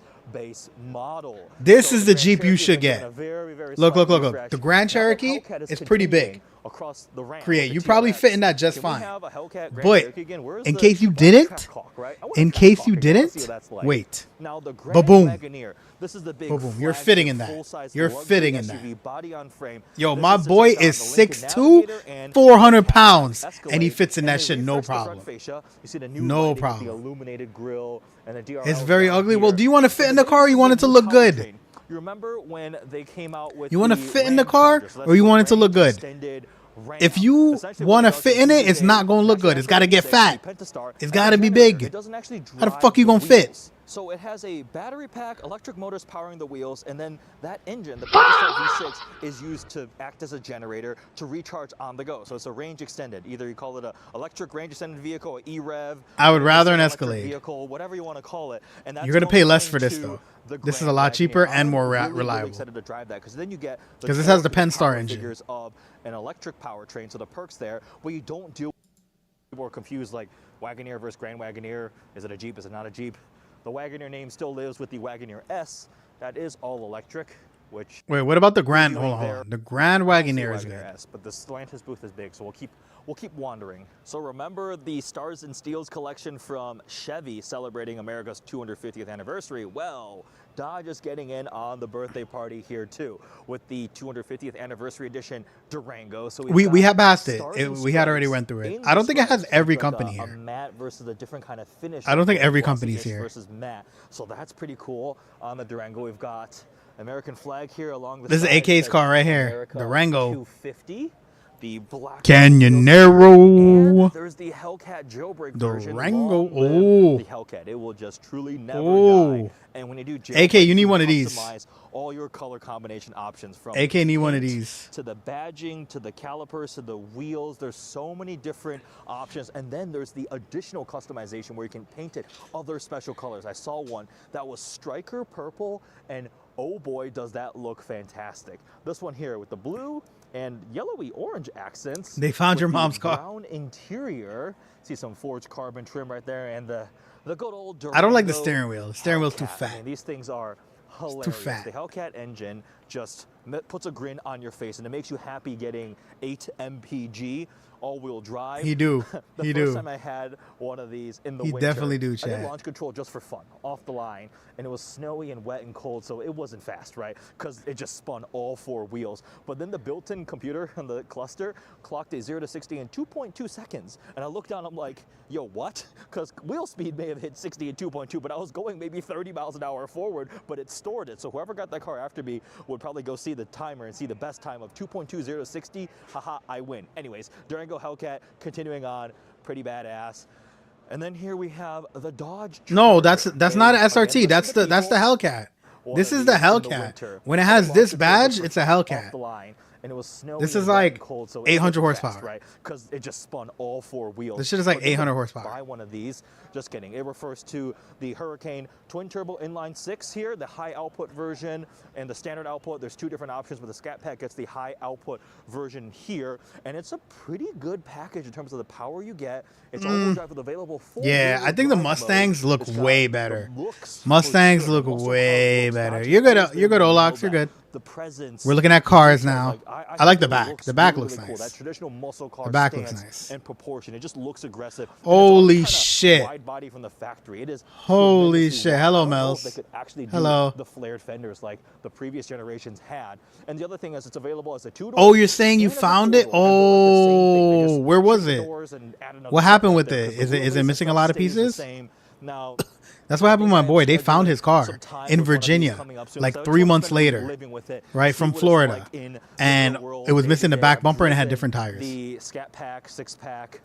model. This So is the the Grand Jeep you Cherokee should is getting get. a very, very Look, slight look. refresh. The Grand Now the Cherokee Hellcat is pretty big. continuing across the Ram Create. with You the probably TRX. fit in that just Can we fine. have a Hellcat Grand But Cherokee again? Where's in the case you track didn't, cock, right? I want in a track case cock you again. Let's see didn't, what that's like. wait. Now the Grand Ba-boom. Wagoneer. This is the big Boom. You're flagship fitting in that. full-size You're luxury fitting in that. SUV body on frame. Yo, This my is boy sitting on is the Lincoln 6'2", Navigator and 400 pounds, Escalade, and he fits in and that they shit no refreshed the front problem. fascia. You see the new No lighting with problem. the illuminated grille and the DRL It's very down ugly. Well, here. do you want to fit But in the the car or you thing want is it to the look new good? powertrain. You remember when they came out with You want to the fit in the Ram car Charger? So or that's you the want it to look Ram good? extended Ram. If you Essentially want to what it fit does in is it, it's a not going to look good. It's got to get fat. Pentastar It's as got a to be generator. big. It doesn't actually How the drive fuck you going to fit? wheels. So it has a battery pack, electric motors powering the wheels, and then that engine, the Pentastar V6, is used to act as a generator to recharge on the go. So it's a range extended. Either you call it an electric range extended vehicle, an E-Rev. I would rather an electric Escalade. vehicle, whatever you want to call it. And that's You're gonna going pay less for into this, though. the This is a Grand lot Wagoneer. cheaper and I'm more really, reliable. Really excited to drive that because then you get the 'Cause this has the torque and Pentastar power engine. figures of an electric powertrain. So the perks there, where you don't deal. People are confused, like Wagoneer versus Grand Wagoneer. Is it a Jeep? Is it not a Jeep? The Wagoneer name still lives with the Wagoneer S. That is all electric, which. Wait, what about the Grand? doing Hold on. there- The Grand I don't see Wagoneer is Wagoneer good. S, but the Stellantis booth is big, so we'll keep wandering. So remember the Stars and Steels collection from Chevy celebrating America's 250th anniversary? Well, Dodge is getting in on the birthday party here too with the 250th anniversary edition Durango. So We got had passed it. Stars and We had already Stripes went through it. in I don't think it has stripes, every like company a here. matte versus a different kind of finish. I don't think like every glossy company's finish here. versus matte. So that's pretty cool. On the Durango, we've got American flag here along the This is side. AK's Says car right here, America Durango. 250. The black Canyonero. and there's the Hellcat jailbreak version. Durango. Long live Oh. the Hellcat. It will just truly never Oh. die. And when you do jailbreak, AK, you need one of these. customize all your color combination options from AK need one of paint these. to the badging to the calipers to the wheels. There's so many different options, and then there's the additional customization where you can paint it other special colors. I saw one that was striker purple, and oh boy, does that look fantastic. This one here with the blue and yellowy orange accents. They found with your the mom's car. brown interior. See some forged carbon trim right there, and the good old Durango I don't like the steering wheel. The steering wheel's too Hellcat. fat. I mean, these things are hilarious. too fat. The Hellcat engine just puts a grin on your face, and it makes you happy getting 8 mpg all-wheel drive. He do. The He first do. time I had one of these in the He winter, definitely do, I Chad. did launch control just for fun, off the line, and it was snowy and wet and cold, so it wasn't fast, right? Because it just spun all 4 wheels. But then the built-in computer on the cluster clocked a 0 to 60 in 2.2 seconds, and I looked down, I'm like, yo, what? Because wheel speed may have hit 60 in 2.2, but I was going maybe 30 miles an hour forward, but it stored it. So whoever got that car after me would probably go see the timer and see the best time of 2.20 to 60. Haha, I win. Anyways, Durango Hellcat continuing on, pretty badass. And then here we have the Dodge. No, Charger. that's not an Again, SRT. listen That's to the people. Hellcat. One This of is the these in Hellcat. winter. When it I has launched this it badge, for it's a off Hellcat. the line, and it was snowy This and is wet like and cold, so it 800 wasn't fast, horsepower. right? Because it just spun all 4 wheels. This shit is like But then 800 to horsepower. Buy one of these. Just kidding. It refers to the Hurricane twin turbo inline 6 here, the high output version and the standard output. There's 2 different options, but the Scat Pack gets the high output version here, and it's a pretty good package in terms of the power you get. It's all-wheel drive with available full. Yeah, I think the Mustangs look It's got way the better. looks, Mustangs for look sure. Also, way Dodge better. has You're good. always You're good, been Olax. You're that good. The presence. We're looking at cars Like, now. I I like the think it back. looks The back really, looks really cool. nice. That traditional muscle car The back looks stance nice. and proportion. It just looks aggressive. And it's Holy all kinda shit. Wide body from the factory. It is Holy tremendously shit. wide. Hello, I don't know if Mels. They could actually do Hello. the flared fenders like the previous generations had. And the other thing is, it's available as a 2-door. Oh, you're saying you and as a found it? 4-door. And they're like the same thing. They Oh, just where was shift the it? doors and add another What set happened right with there, it? 'cause the Is it wheelbase missing a itself lot of stays the pieces? same. Now, That's what happened with my I am boy. They found scheduling his car some time in with one of these Virginia, coming up soon, like so I 3 just wanna months spend a week later, living with it, right, see from what it's Florida. like in the And real world it was day missing to the day. back I've bumper and it had driven different tires. The Scat Pack 6-pack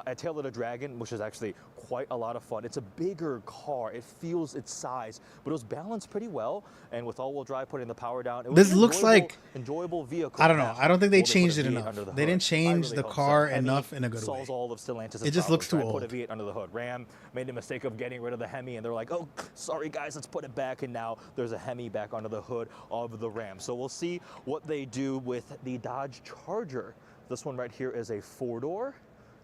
at Tail of the Dragon, which is actually quite a lot of fun. It's a bigger car. It feels its size, but it was balanced pretty well. And with all-wheel drive, putting the power down, it was This an looks like enjoyable vehicle. I don't know. Now, I don't think they will put a changed it V8 enough. under the They hood? didn't I change really the hope so. car Hemi enough in a good solves way. all of Stellantis' It just looks too problems, right? old. Put a V8 under the hood. Ram made the mistake of getting rid of the Hemi, and they're like, oh, sorry guys, let's put it back. And now there's a Hemi back under the hood of the Ram. So we'll see what they do with the Dodge Charger. This one right here is a 4-door,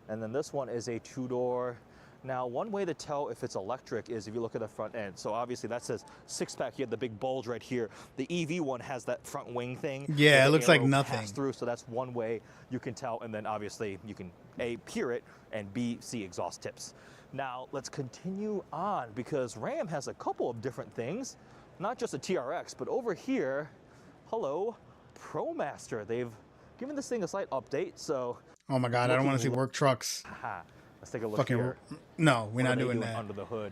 and then this one is a 2-door. Now, one way to tell if it's electric is if you look at the front end. So obviously that says 6-pack. You have the big bulge right here. The EV one has that front wing thing. Yeah, where it the looks like arrow nothing. passes through. So that's one way you can tell. And then obviously you can A, hear it, and B, see exhaust tips. Now, let's continue on because Ram has a couple of different things, not just a TRX, but over here, hello, ProMaster. They've given this thing a slight update. So, Oh my God, I don't want to see work trucks. aha, let's take a look Fucking here. no, we're What are not they doing that. under the hood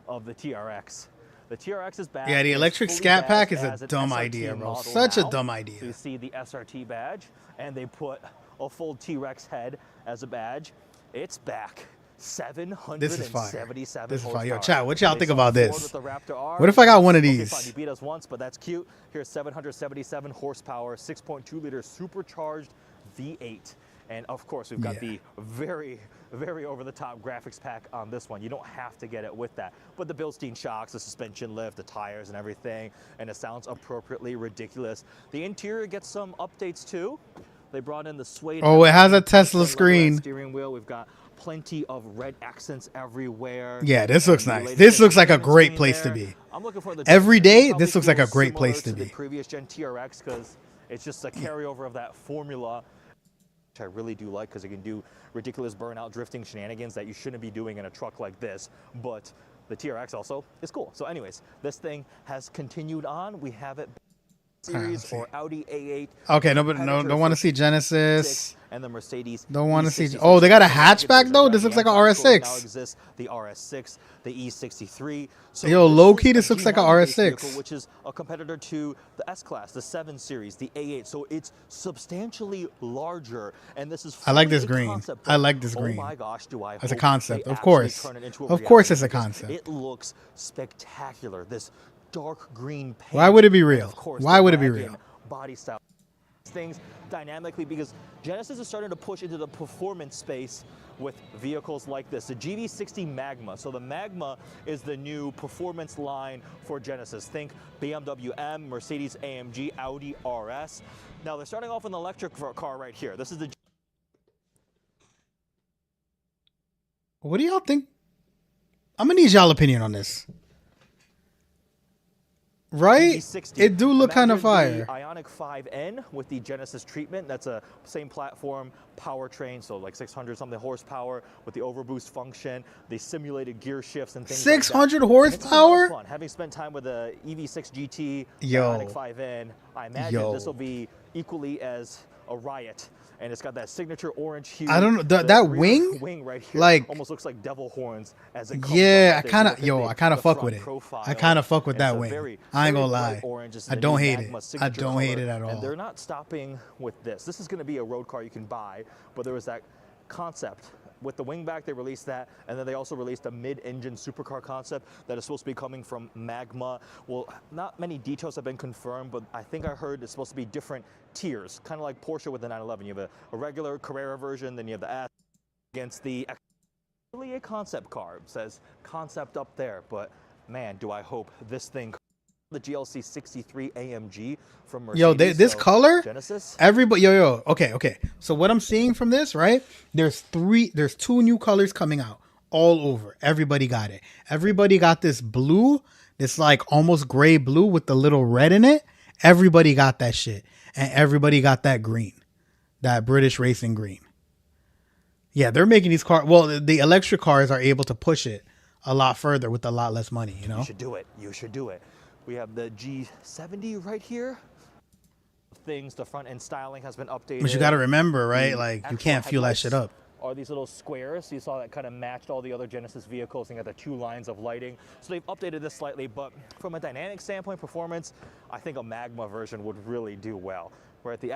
of the TRX. The TRX is back. Yeah, the It's electric fully Scat Pack badged is a as an dumb SRT idea, bro. model Such a now. dumb So idea. you see the SRT badge, and they put a full T-Rex head as a badge. It's back. 777 This is fire. This is fire. Yo, horsepower. chat, what y'all They think saw about Ford this? with the Raptor R. What if I got one of Okay, these? fine, you beat us once, but that's cute. Here's 777 horsepower, 6.2-liter supercharged V8. And of course, we've got the very, very over-the-top graphics pack on this one. You don't have to get it with that. But the Bilstein shocks, the suspension lift, the tires and everything, and it sounds appropriately ridiculous. The interior gets some updates too. They brought in the suede. Oh, it has a Tesla leather screen. steering wheel. We've got plenty of red accents everywhere. Yeah, this looks And the nice. latest This looks like a infotainment great screen place to there. be. I'm looking for the Every difference. day, Probably this looks like a feels great place similar to the be. previous gen TRX because it's just a carryover of that formula, which I really do like because it can do ridiculous burnout drifting shenanigans that you shouldn't be doing in a truck like this. But the TRX also is cool. So anyways, this thing has continued on. We have it series or Audi A8. Okay, no, but no, don't want to see Genesis. And the Mercedes. Don't want to see. E66. Oh, they got a hatchback though. This looks like a Now RS6. exists the RS6, the E63. So Yo, this low is key, this looks like a G1-based RS6. vehicle, which is a competitor to the S-Class, the 7 Series, the A8. So it's substantially larger, and this is. I like fully this a green. concept I car. like this green. Oh my gosh, do I? As a hope concept, they of actually course. turn it into a Of course, reality it's a because concept. It looks spectacular. This dark green paint. Why would it be and real? of course, Why the would it be wagon real? Body style things dynamically because Genesis is starting to push into the performance space with vehicles like this, the GV60 Magma. So the Magma is the new performance line for Genesis. Think BMW M, Mercedes AMG, Audi RS. Now they're starting off with an electric car right here. This is the. What do y'all think? I'm gonna need y'all opinion on this. Right? GV60. It do look kind of Imagine fire. the Ioniq 5N with the Genesis treatment. That's a same platform powertrain, so like 600 something horsepower with the overboost function, the simulated gear shifts and things 600 like that. And it's a lot of horsepower? fun. Having spent time with the EV6 GT, Yo. Ioniq 5N, I imagine this will be equally as a riot. And it's got that signature orange hue. I don't know, The that rear wing? right here Like- almost looks like devil horns as it comes Yeah, up. I kind Look of, at yo, the- I kind of the fuck front with it. profile. I kind of fuck with It's that a wing. very, I ain't very gonna lie. bright orange. It's I the don't new hate Magma it. I signature don't hate color, it at all. And they're not stopping with this. This is going to be a road car you can buy, but there was that concept. With the wingback, they released that, and then they also released a mid-engine supercar concept that is supposed to be coming from Magma. Well, not many details have been confirmed, but I think I heard it's supposed to be different tiers, kind of like Porsche with the 911. You have a regular Carrera version, then you have the S against the really a concept car. It says concept up there, but man, do I hope this thing. The GLC 63 AMG from Mercedes. Yo, this so color, Genesis. everybody, yo, okay. So what I'm seeing from this, right? There's two new colors coming out all over. Everybody got it. Everybody got this blue, this like almost gray blue with the little red in it. Everybody got that shit, and everybody got that green, that British racing green. Yeah, they're making these cars. Well, the electric cars are able to push it a lot further with a lot less money. You know, You should do it. You should do it. We have the G70 right here. Things, the front end styling has been updated. but you got to remember, right? The Like you actual can't fuel that headlights shit up. are these little squares. You saw that kind of matched all the other Genesis vehicles and got the 2 lines of lighting. So they've updated this slightly, but from a dynamic standpoint, performance, I think a Magma version would really do well. We're at the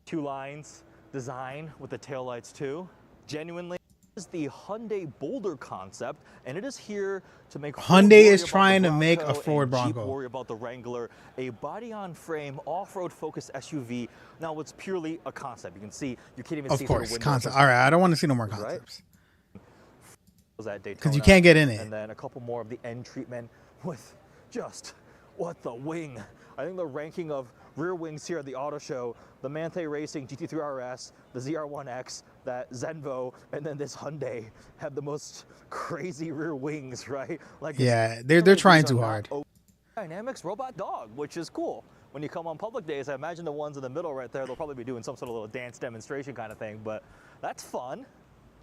2 lines design with the taillights too. Genuinely, this is the Hyundai Boulder concept, and it is here to make Hyundai is trying to make a Ford Bronco. Jeep worry about the Wrangler, a body-on-frame, off-road focused SUV. Now it's purely a concept. You can see, you can't even see Of through the course, window. concept. All right, I don't want to see no more concepts. Right? Because you can't get in it. And then a couple more of the end treatment with just what the wing. I think the ranking of rear wings here at the auto show, the Manthe Racing GT3 RS, the ZR1X, that Zenvo, and then this Hyundai have the most crazy rear wings, right? Like, yeah, they're trying too hard. Dynamics robot dog, which is cool. When you come on public days, I imagine the ones in the middle right there, they'll probably be doing some sort of little dance demonstration kind of thing, but that's fun.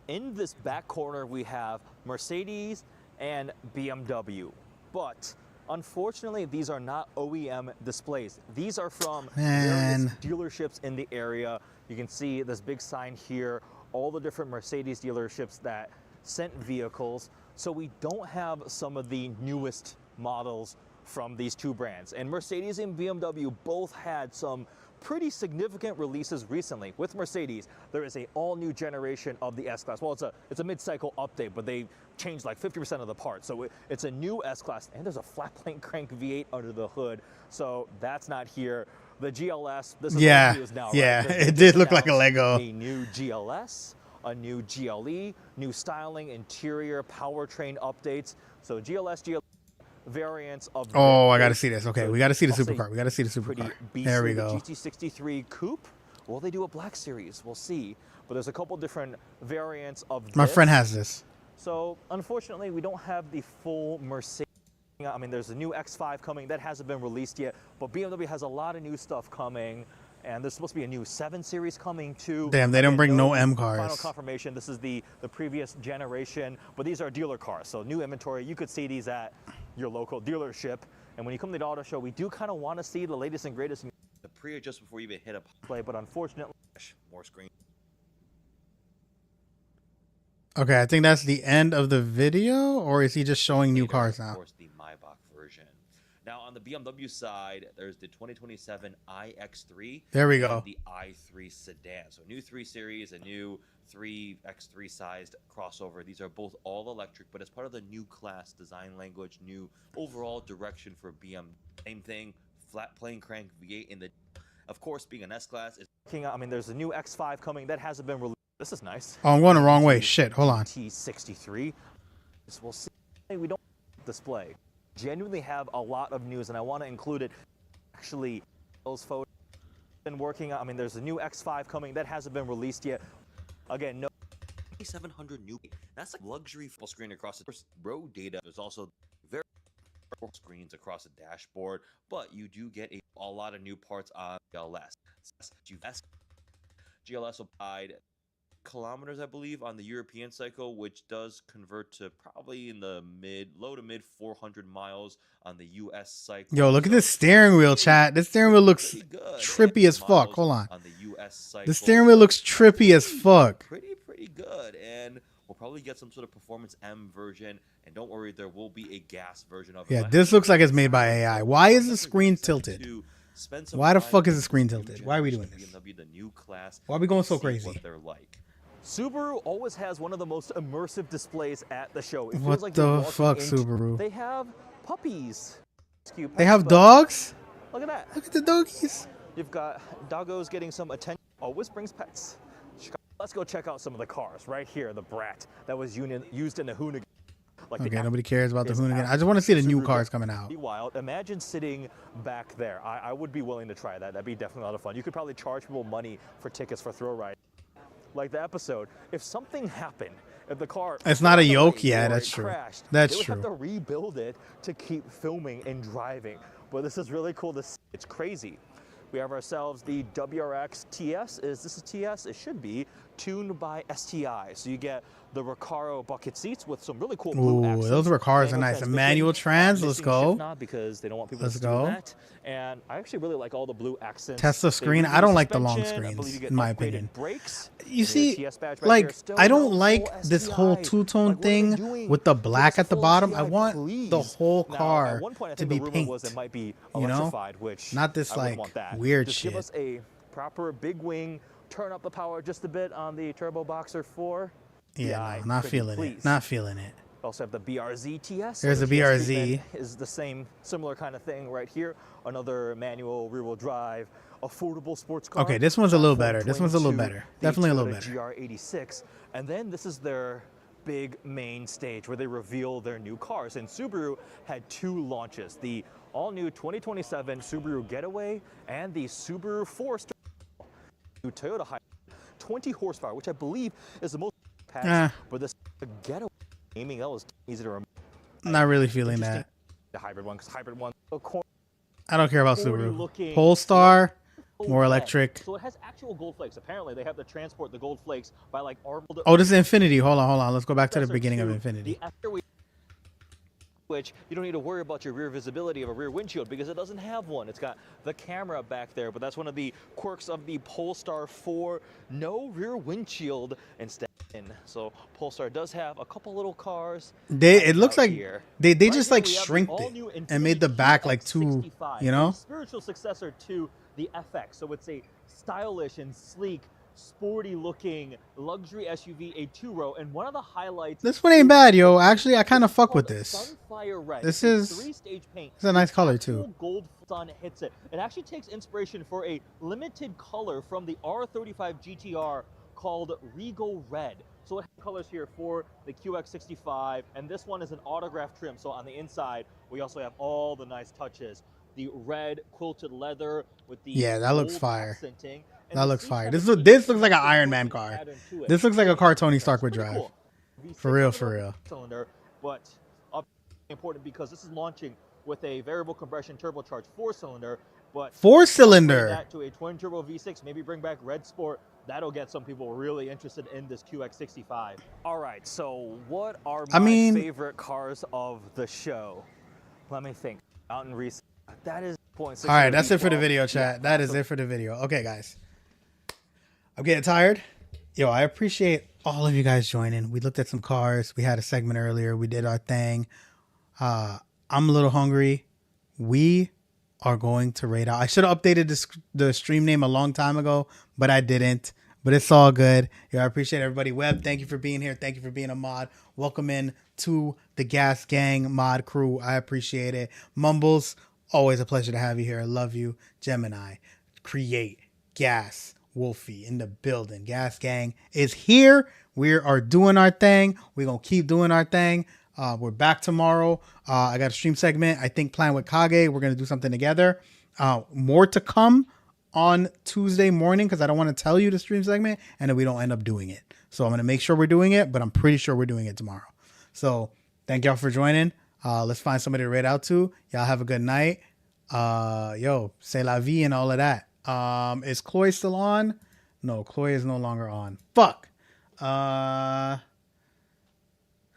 In this back corner, we have Mercedes and BMW, but unfortunately, these are not OEM displays. These are from various dealerships in the area. You can see this big sign here, all the different Mercedes dealerships that sent vehicles. So we don't have some of the newest models from these 2 brands. And Mercedes and BMW both had some pretty significant releases recently. With Mercedes, there is an all-new generation of the S-Class. Well, it's a mid-cycle update, but they changed like 50% of the parts. So it's a new S-Class, and there's a flat plane crank V8 under the hood. So that's not here. The GLS, this is what it is now, yeah, right? it did look like a Lego. A new GLS, a new GLE, new styling, interior, powertrain updates. So GLS variants of I gotta see this. Okay, we gotta see the supercar. We gotta see the supercar. There we go. The GT63 Coupe. Will they do a black series? We'll see. But there's a couple different variants of this. My friend has this. So unfortunately, we don't have the full Mercedes. I mean, there's a new X5 coming that hasn't been released yet, but BMW has a lot of new stuff coming. And there's supposed to be a new 7 Series coming too. Damn, they don't bring no M cars. Final confirmation, this is the previous generation, but these are dealer cars. So new inventory, you could see these at your local dealership. And when you come to the auto show, we do kind of want to see the latest and greatest. The pre just before you even hit a play, but unfortunately, more screen. Okay, I think that's the end of the video, or is he just showing new cars now? Of course, the Maybach version. Now, on the BMW side, there's the 2027 iX3. There we go. And the i3 sedan. So, new 3 Series, a new 3X3 sized crossover. These are both all electric, but as part of the new class design language, new overall direction for BMW. Same thing, flat plane crank V8 in the. Of course, being an S-Class is. I mean, there's a new X5 coming that hasn't been released. This is nice. Oh, I'm going the wrong way. Shit, hold on. T63. We'll see. We don't display. Genuinely have a lot of news, and I want to include it. Actually, those photos been working on. I mean, there's a new X5 coming that hasn't been released yet. Again, no. 700 new. That's like luxury full screen across the road data. There's also very screens across the dashboard, but you do get a lot of new parts on GLS. GLS will provide kilometers, I believe, on the European cycle, which does convert to probably in the low to mid 400 miles on the US cycle. Yo, look at this steering wheel, chat. This steering wheel looks trippy as fuck. Hold on. The US cycle. The steering wheel looks trippy as fuck. Pretty good, and we'll probably get some sort of Performance M version. And don't worry, there will be a gas version of it. Yeah, this looks like it's made by AI. Why is the screen tilted? Why the fuck is the screen tilted? Why are we doing this? Why are we going so crazy? What they're like. Subaru always has one of the most immersive displays at the show. It feels What like the fuck, Subaru? They have puppies. They have dogs? Look at that. Look at the doggies. You've got doggos getting some attention. Always brings pets. Let's go check out some of the cars right here. The Brat that was used in the Hoonigan. Like okay, nobody cares about the Hoonigan. I just want to see the new cars coming out. Be wild. Imagine sitting back there. I would be willing to try that. That'd be definitely a lot of fun. You could probably charge people money for tickets for thrill ride. Like the episode, if something happened, if the car it's not a yoke, yeah, that's true. Crashed, that's they would true. have to rebuild it to keep filming and driving. But this is really cool to see. It's crazy. We have ourselves the WRX TS. Is this a TS? It should be tuned by STI. So you get the Recaro bucket seats with some really cool blue Ooh, accents. those Recaros are Manual nice. A transmission, manual trans, let's missing shift go. knob because they don't want people Let's to steal go. that. And I actually really like all the blue accents. Tesla They screen. I redo don't like the long suspension. I believe screens, you get in my upgraded opinion. brakes. You And see, your TS badge right like, there. Still I don't no like full this whole STI. two-tone Like, what are they thing doing? with the Give black us at the full bottom. I STI, want the please. whole Now, car at one point, I to think be the rumor pink. was it might be You know? electrified, which Not this, I wouldn't like, want that. weird Just shit. give us a proper big wing, turn up the power just a bit on the Turbo Boxer 4. Yeah, no, not feeling it. Not feeling it. Also have the BRZ TS. There's the a TS BRZ. treatment is the same, similar kind of thing right here. Another manual rear-wheel drive, affordable sports car. Okay, this one's a little better. platform This one's a little twin to better. the Definitely a little Toyota better. GR86. And then this is their big main stage where they reveal their new cars. And Subaru had 2 launches: the all-new 2027 Subaru Getaway and the Subaru Forester. New Toyota High 20 horsepower, which I believe is the most packs, but this Getaway naming that was easy to remember. Not really feeling that. The hybrid one, because hybrid one. I don't care about Subaru. Sporty-looking Polestar, more red. electric. So it has actual gold flakes. Apparently, they have to transport the gold flakes by like armored. Oh, this is Infinity. Hold on. Let's go back to the Compressor beginning of to Infinity. the afterweight, which you don't need to worry about your rear visibility of a rear windshield because it doesn't have one. It's got the camera back there, but that's one of the quirks of the Polestar 4. No rear windshield instead. So Polestar does have a couple little cars. It looks like here. they Right just here like we have the shrinked all-new it and made the back like too, QX65, you know? a spiritual successor to the FX. So it's a stylish and sleek, sporty-looking luxury SUV, a 2-row, and one of the highlights. This one ain't bad, yo. Actually, I kind of fuck with this. Sunfire Red. This It's is 3-stage paint. it's a nice color Actual too. Gold sun hits it. It actually takes inspiration for a limited color from the R35 GTR called Regal Red. So it has colors here for the QX65, and this one is an autograph trim. So on the inside, we also have all the nice touches. The red quilted leather with the Yeah, that looks gold fire. accenting, and That the looks seats fire. have This a looks like an deep Iron Man car. pattern to it. This looks like a car Tony Stark would Pretty drive. cool. For real, for real. Cylinder, but important because this is launching with a variable compression turbocharged 4-cylinder. But 4-cylinder. that to a twin turbo V6, maybe bring back Red Sport. That'll get some people really interested in this QX65. All right, so what are my favorite cars of the show? Let me think. Mountain Race. That is 0.6. All right, that's it for the video, chat. That is it for the video. Okay, guys. I'm getting tired. Yo, I appreciate all of you guys joining. We looked at some cars. We had a segment earlier. We did our thing. I'm a little hungry. We are going to raid out. I should have updated the stream name a long time ago, but I didn't. But it's all good. Yo, I appreciate everybody. Webb, thank you for being here. Thank you for being a mod. Welcome in to the Gas Gang mod crew. I appreciate it. Mumbles, always a pleasure to have you here. I love you. Gemini, Create, Gas, Wolfie in the building. Gas Gang is here. We are doing our thing. We're going to keep doing our thing. We're back tomorrow. I got a stream segment, I think, planned with Kage. We're going to do something together. More to come on Tuesday morning because I don't want to tell you the stream segment and then we don't end up doing it. So I'm going to make sure we're doing it, but I'm pretty sure we're doing it tomorrow. So thank y'all for joining. Let's find somebody to raid out to. Y'all have a good night. Yo, c'est la vie and all of that. Is Chloe still on? No, Chloe is no longer on. Fuck.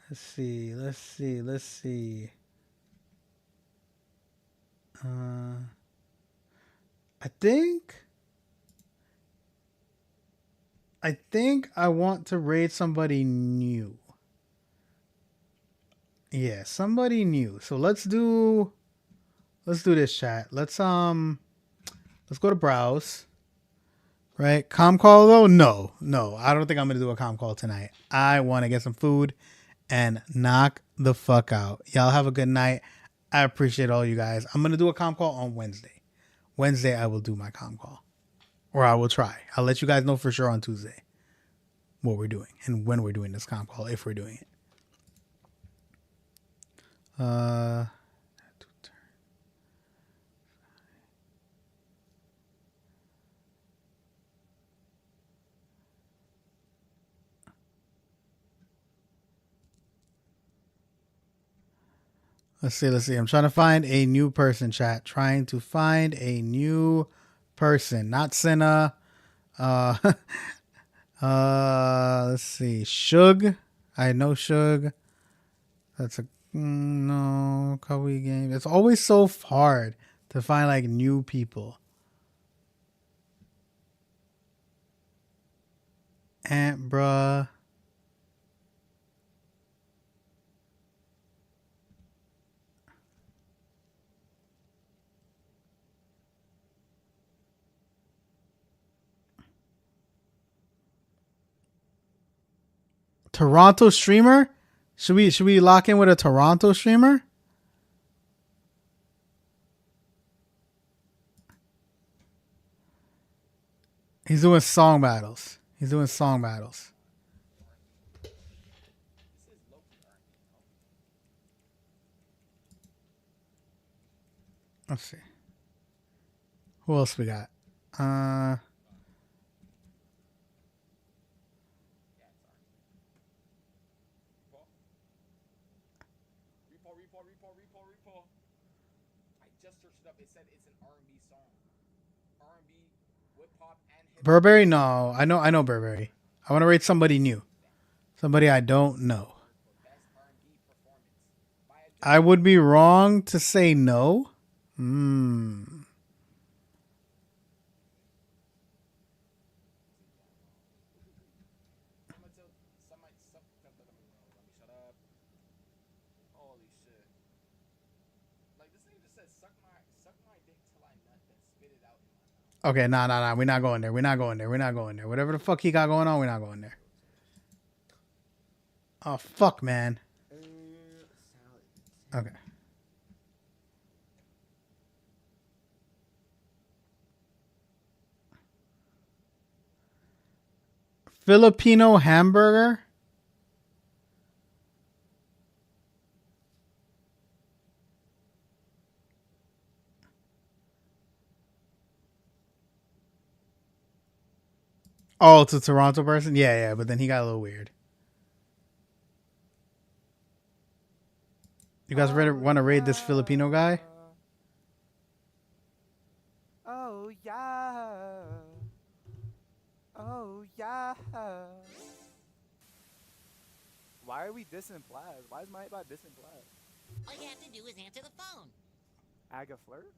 Let's see. I think I want to raid somebody new. Yeah, somebody new. So let's do this, chat. Let's go to browse. Right? Comm call though? No. I don't think I'm gonna do a comm call tonight. I want to get some food and knock the fuck out. Y'all have a good night. I appreciate all you guys. I'm gonna do a comm call on Wednesday. Wednesday I will do my comm call. Or I will try. I'll let you guys know for sure on Tuesday what we're doing and when we're doing this comm call, if we're doing it. Let's see. I'm trying to find a new person, chat. Trying to find a new person. Not Senna. Let's see. Shug. I know Suge. That's a no Kawi game. It's always so hard to find like new people. Aunt bruh. Toronto streamer? Should we lock in with a Toronto streamer? He's doing song battles. He's doing song battles. Let's see. Who else we got? Repo. I just searched it up. It said it's an R&B song. R&B, hip hop, and hip. Burberry? No, I know Burberry. I want to rate somebody new. Somebody I don't know. I would be wrong to say no. Holy shit. Like this thing just says suck my dick till I nut, then spit it out in my mouth. Okay, nah. We're not going there. Whatever the fuck he got going on, we're not going there. Oh, fuck, man. Okay. Filipino hamburger? Oh, it's a Toronto person? Yeah, but then he got a little weird. You guys want to raid this Filipino guy? Oh yeah. Oh yeah. Why are we dissing Plaz? Why is my about dissing Plaz? All you have to do is answer the phone. Aga flirt?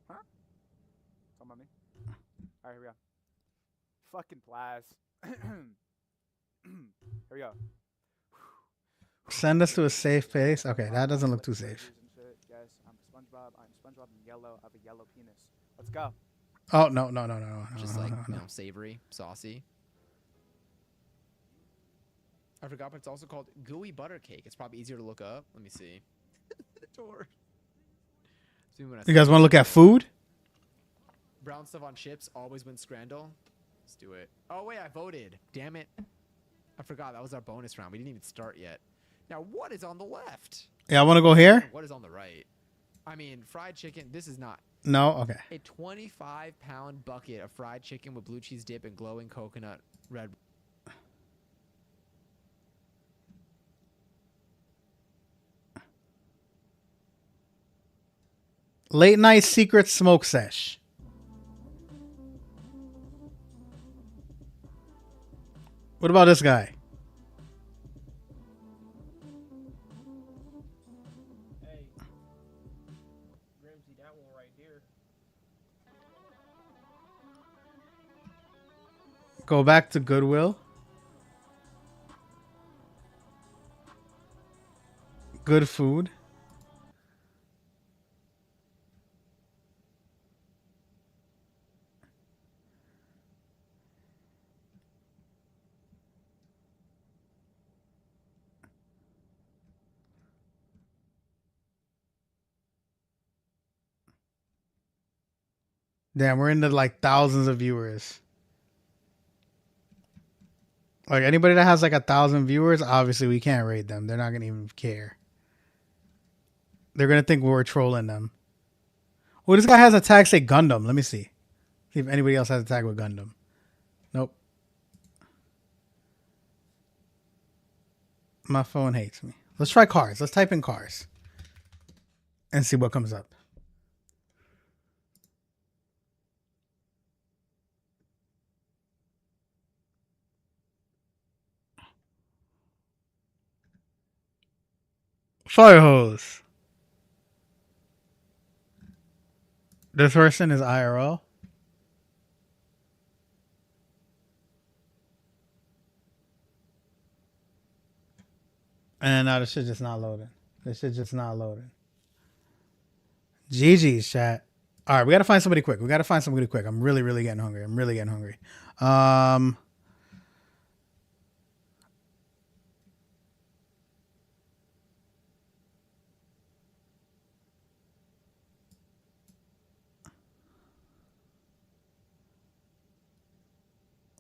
Huh? Talking about me? Alright, here we go. Fucking Plaz. Here we go. Send us to a safe place. Okay, that doesn't look too safe. Yes, I'm SpongeBob. I'm SpongeBob in yellow. I have a yellow penis. Let's go. Oh, no. Just like, you know, savory, saucy. I forgot, but it's also called gooey butter cake. It's probably easier to look up. Let me see. You guys want to look at food? Brown stuff on chips always wins Scrandle. Let's do it. Oh, wait, I voted. Damn it. I forgot. That was our bonus round. We didn't even start yet. Now, what is on the left? Yeah, I want to go here. What is on the right? I mean, fried chicken. This is not. No? Okay. A 25-pound bucket of fried chicken with blue cheese dip and glowing coconut red. Late night secret smoke sesh. What about this guy? Hey, Grimsy, that one right here. Go back to Goodwill. Good food. Damn, we're into like thousands of viewers. Like anybody that has like 1,000 viewers, obviously we can't raid them. They're not gonna even care. They're gonna think we're trolling them. Oh, this guy has a tag say Gundam. Let me see. See if anybody else has a tag with Gundam. Nope. My phone hates me. Let's try cars. Let's type in cars. And see what comes up. Fiyahose. This person is IRL. And now this shit just not loading. This shit just not loading. GG's chat. All right, we gotta find somebody quick. I'm really, really getting hungry.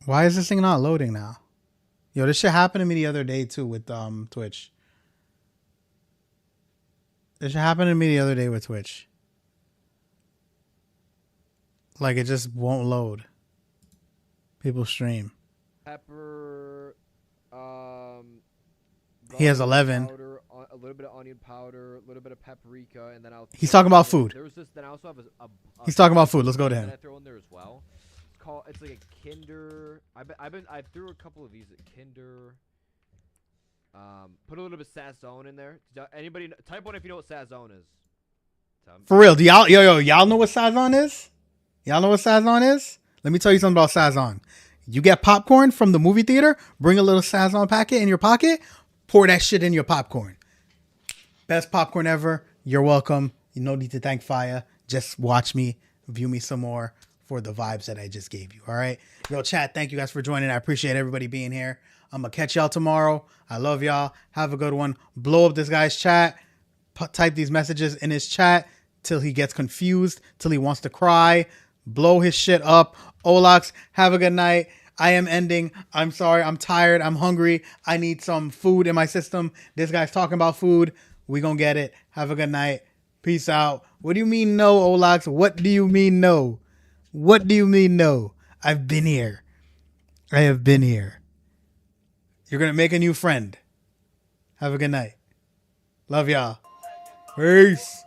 Why is this thing not loading now? Yo, this shit happened to me the other day too with Twitch. This shit happened to me the other day with Twitch. Like it just won't load. People stream. Pepper. He has 11. Powder, a little bit of onion powder, a little bit of paprika, and then I'll. He's talking about food. There was this. Then I also have a He's talking about food. Let's go to him. I throw in there as well. It's like a Kinder. I threw a couple of these at Kinder. Put a little bit of Sazone in there. Anybody type one if you know what Sazone is. For real, do y'all y'all know what Sazone is? Y'all know what Sazone is? Let me tell you something about Sazone. You get popcorn from the movie theater, bring a little Sazone packet in your pocket, pour that shit in your popcorn. Best popcorn ever. You're welcome. You no need to thank Fiya. Just watch me, view me some more for the vibes that I just gave you. All right. Yo, chat, thank you guys for joining. I appreciate everybody being here. I'm going to catch y'all tomorrow. I love y'all. Have a good one. Blow up this guy's chat. Type these messages in his chat till he gets confused, till he wants to cry. Blow his shit up. Olax, have a good night. I am ending. I'm sorry. I'm tired. I'm hungry. I need some food in my system. This guy's talking about food. We gonna get it. Have a good night. Peace out. What do you mean no, Olax? What do you mean no? What do you mean no? I've been here. I have been here. You're going to make a new friend. Have a good night. Love y'all. Peace.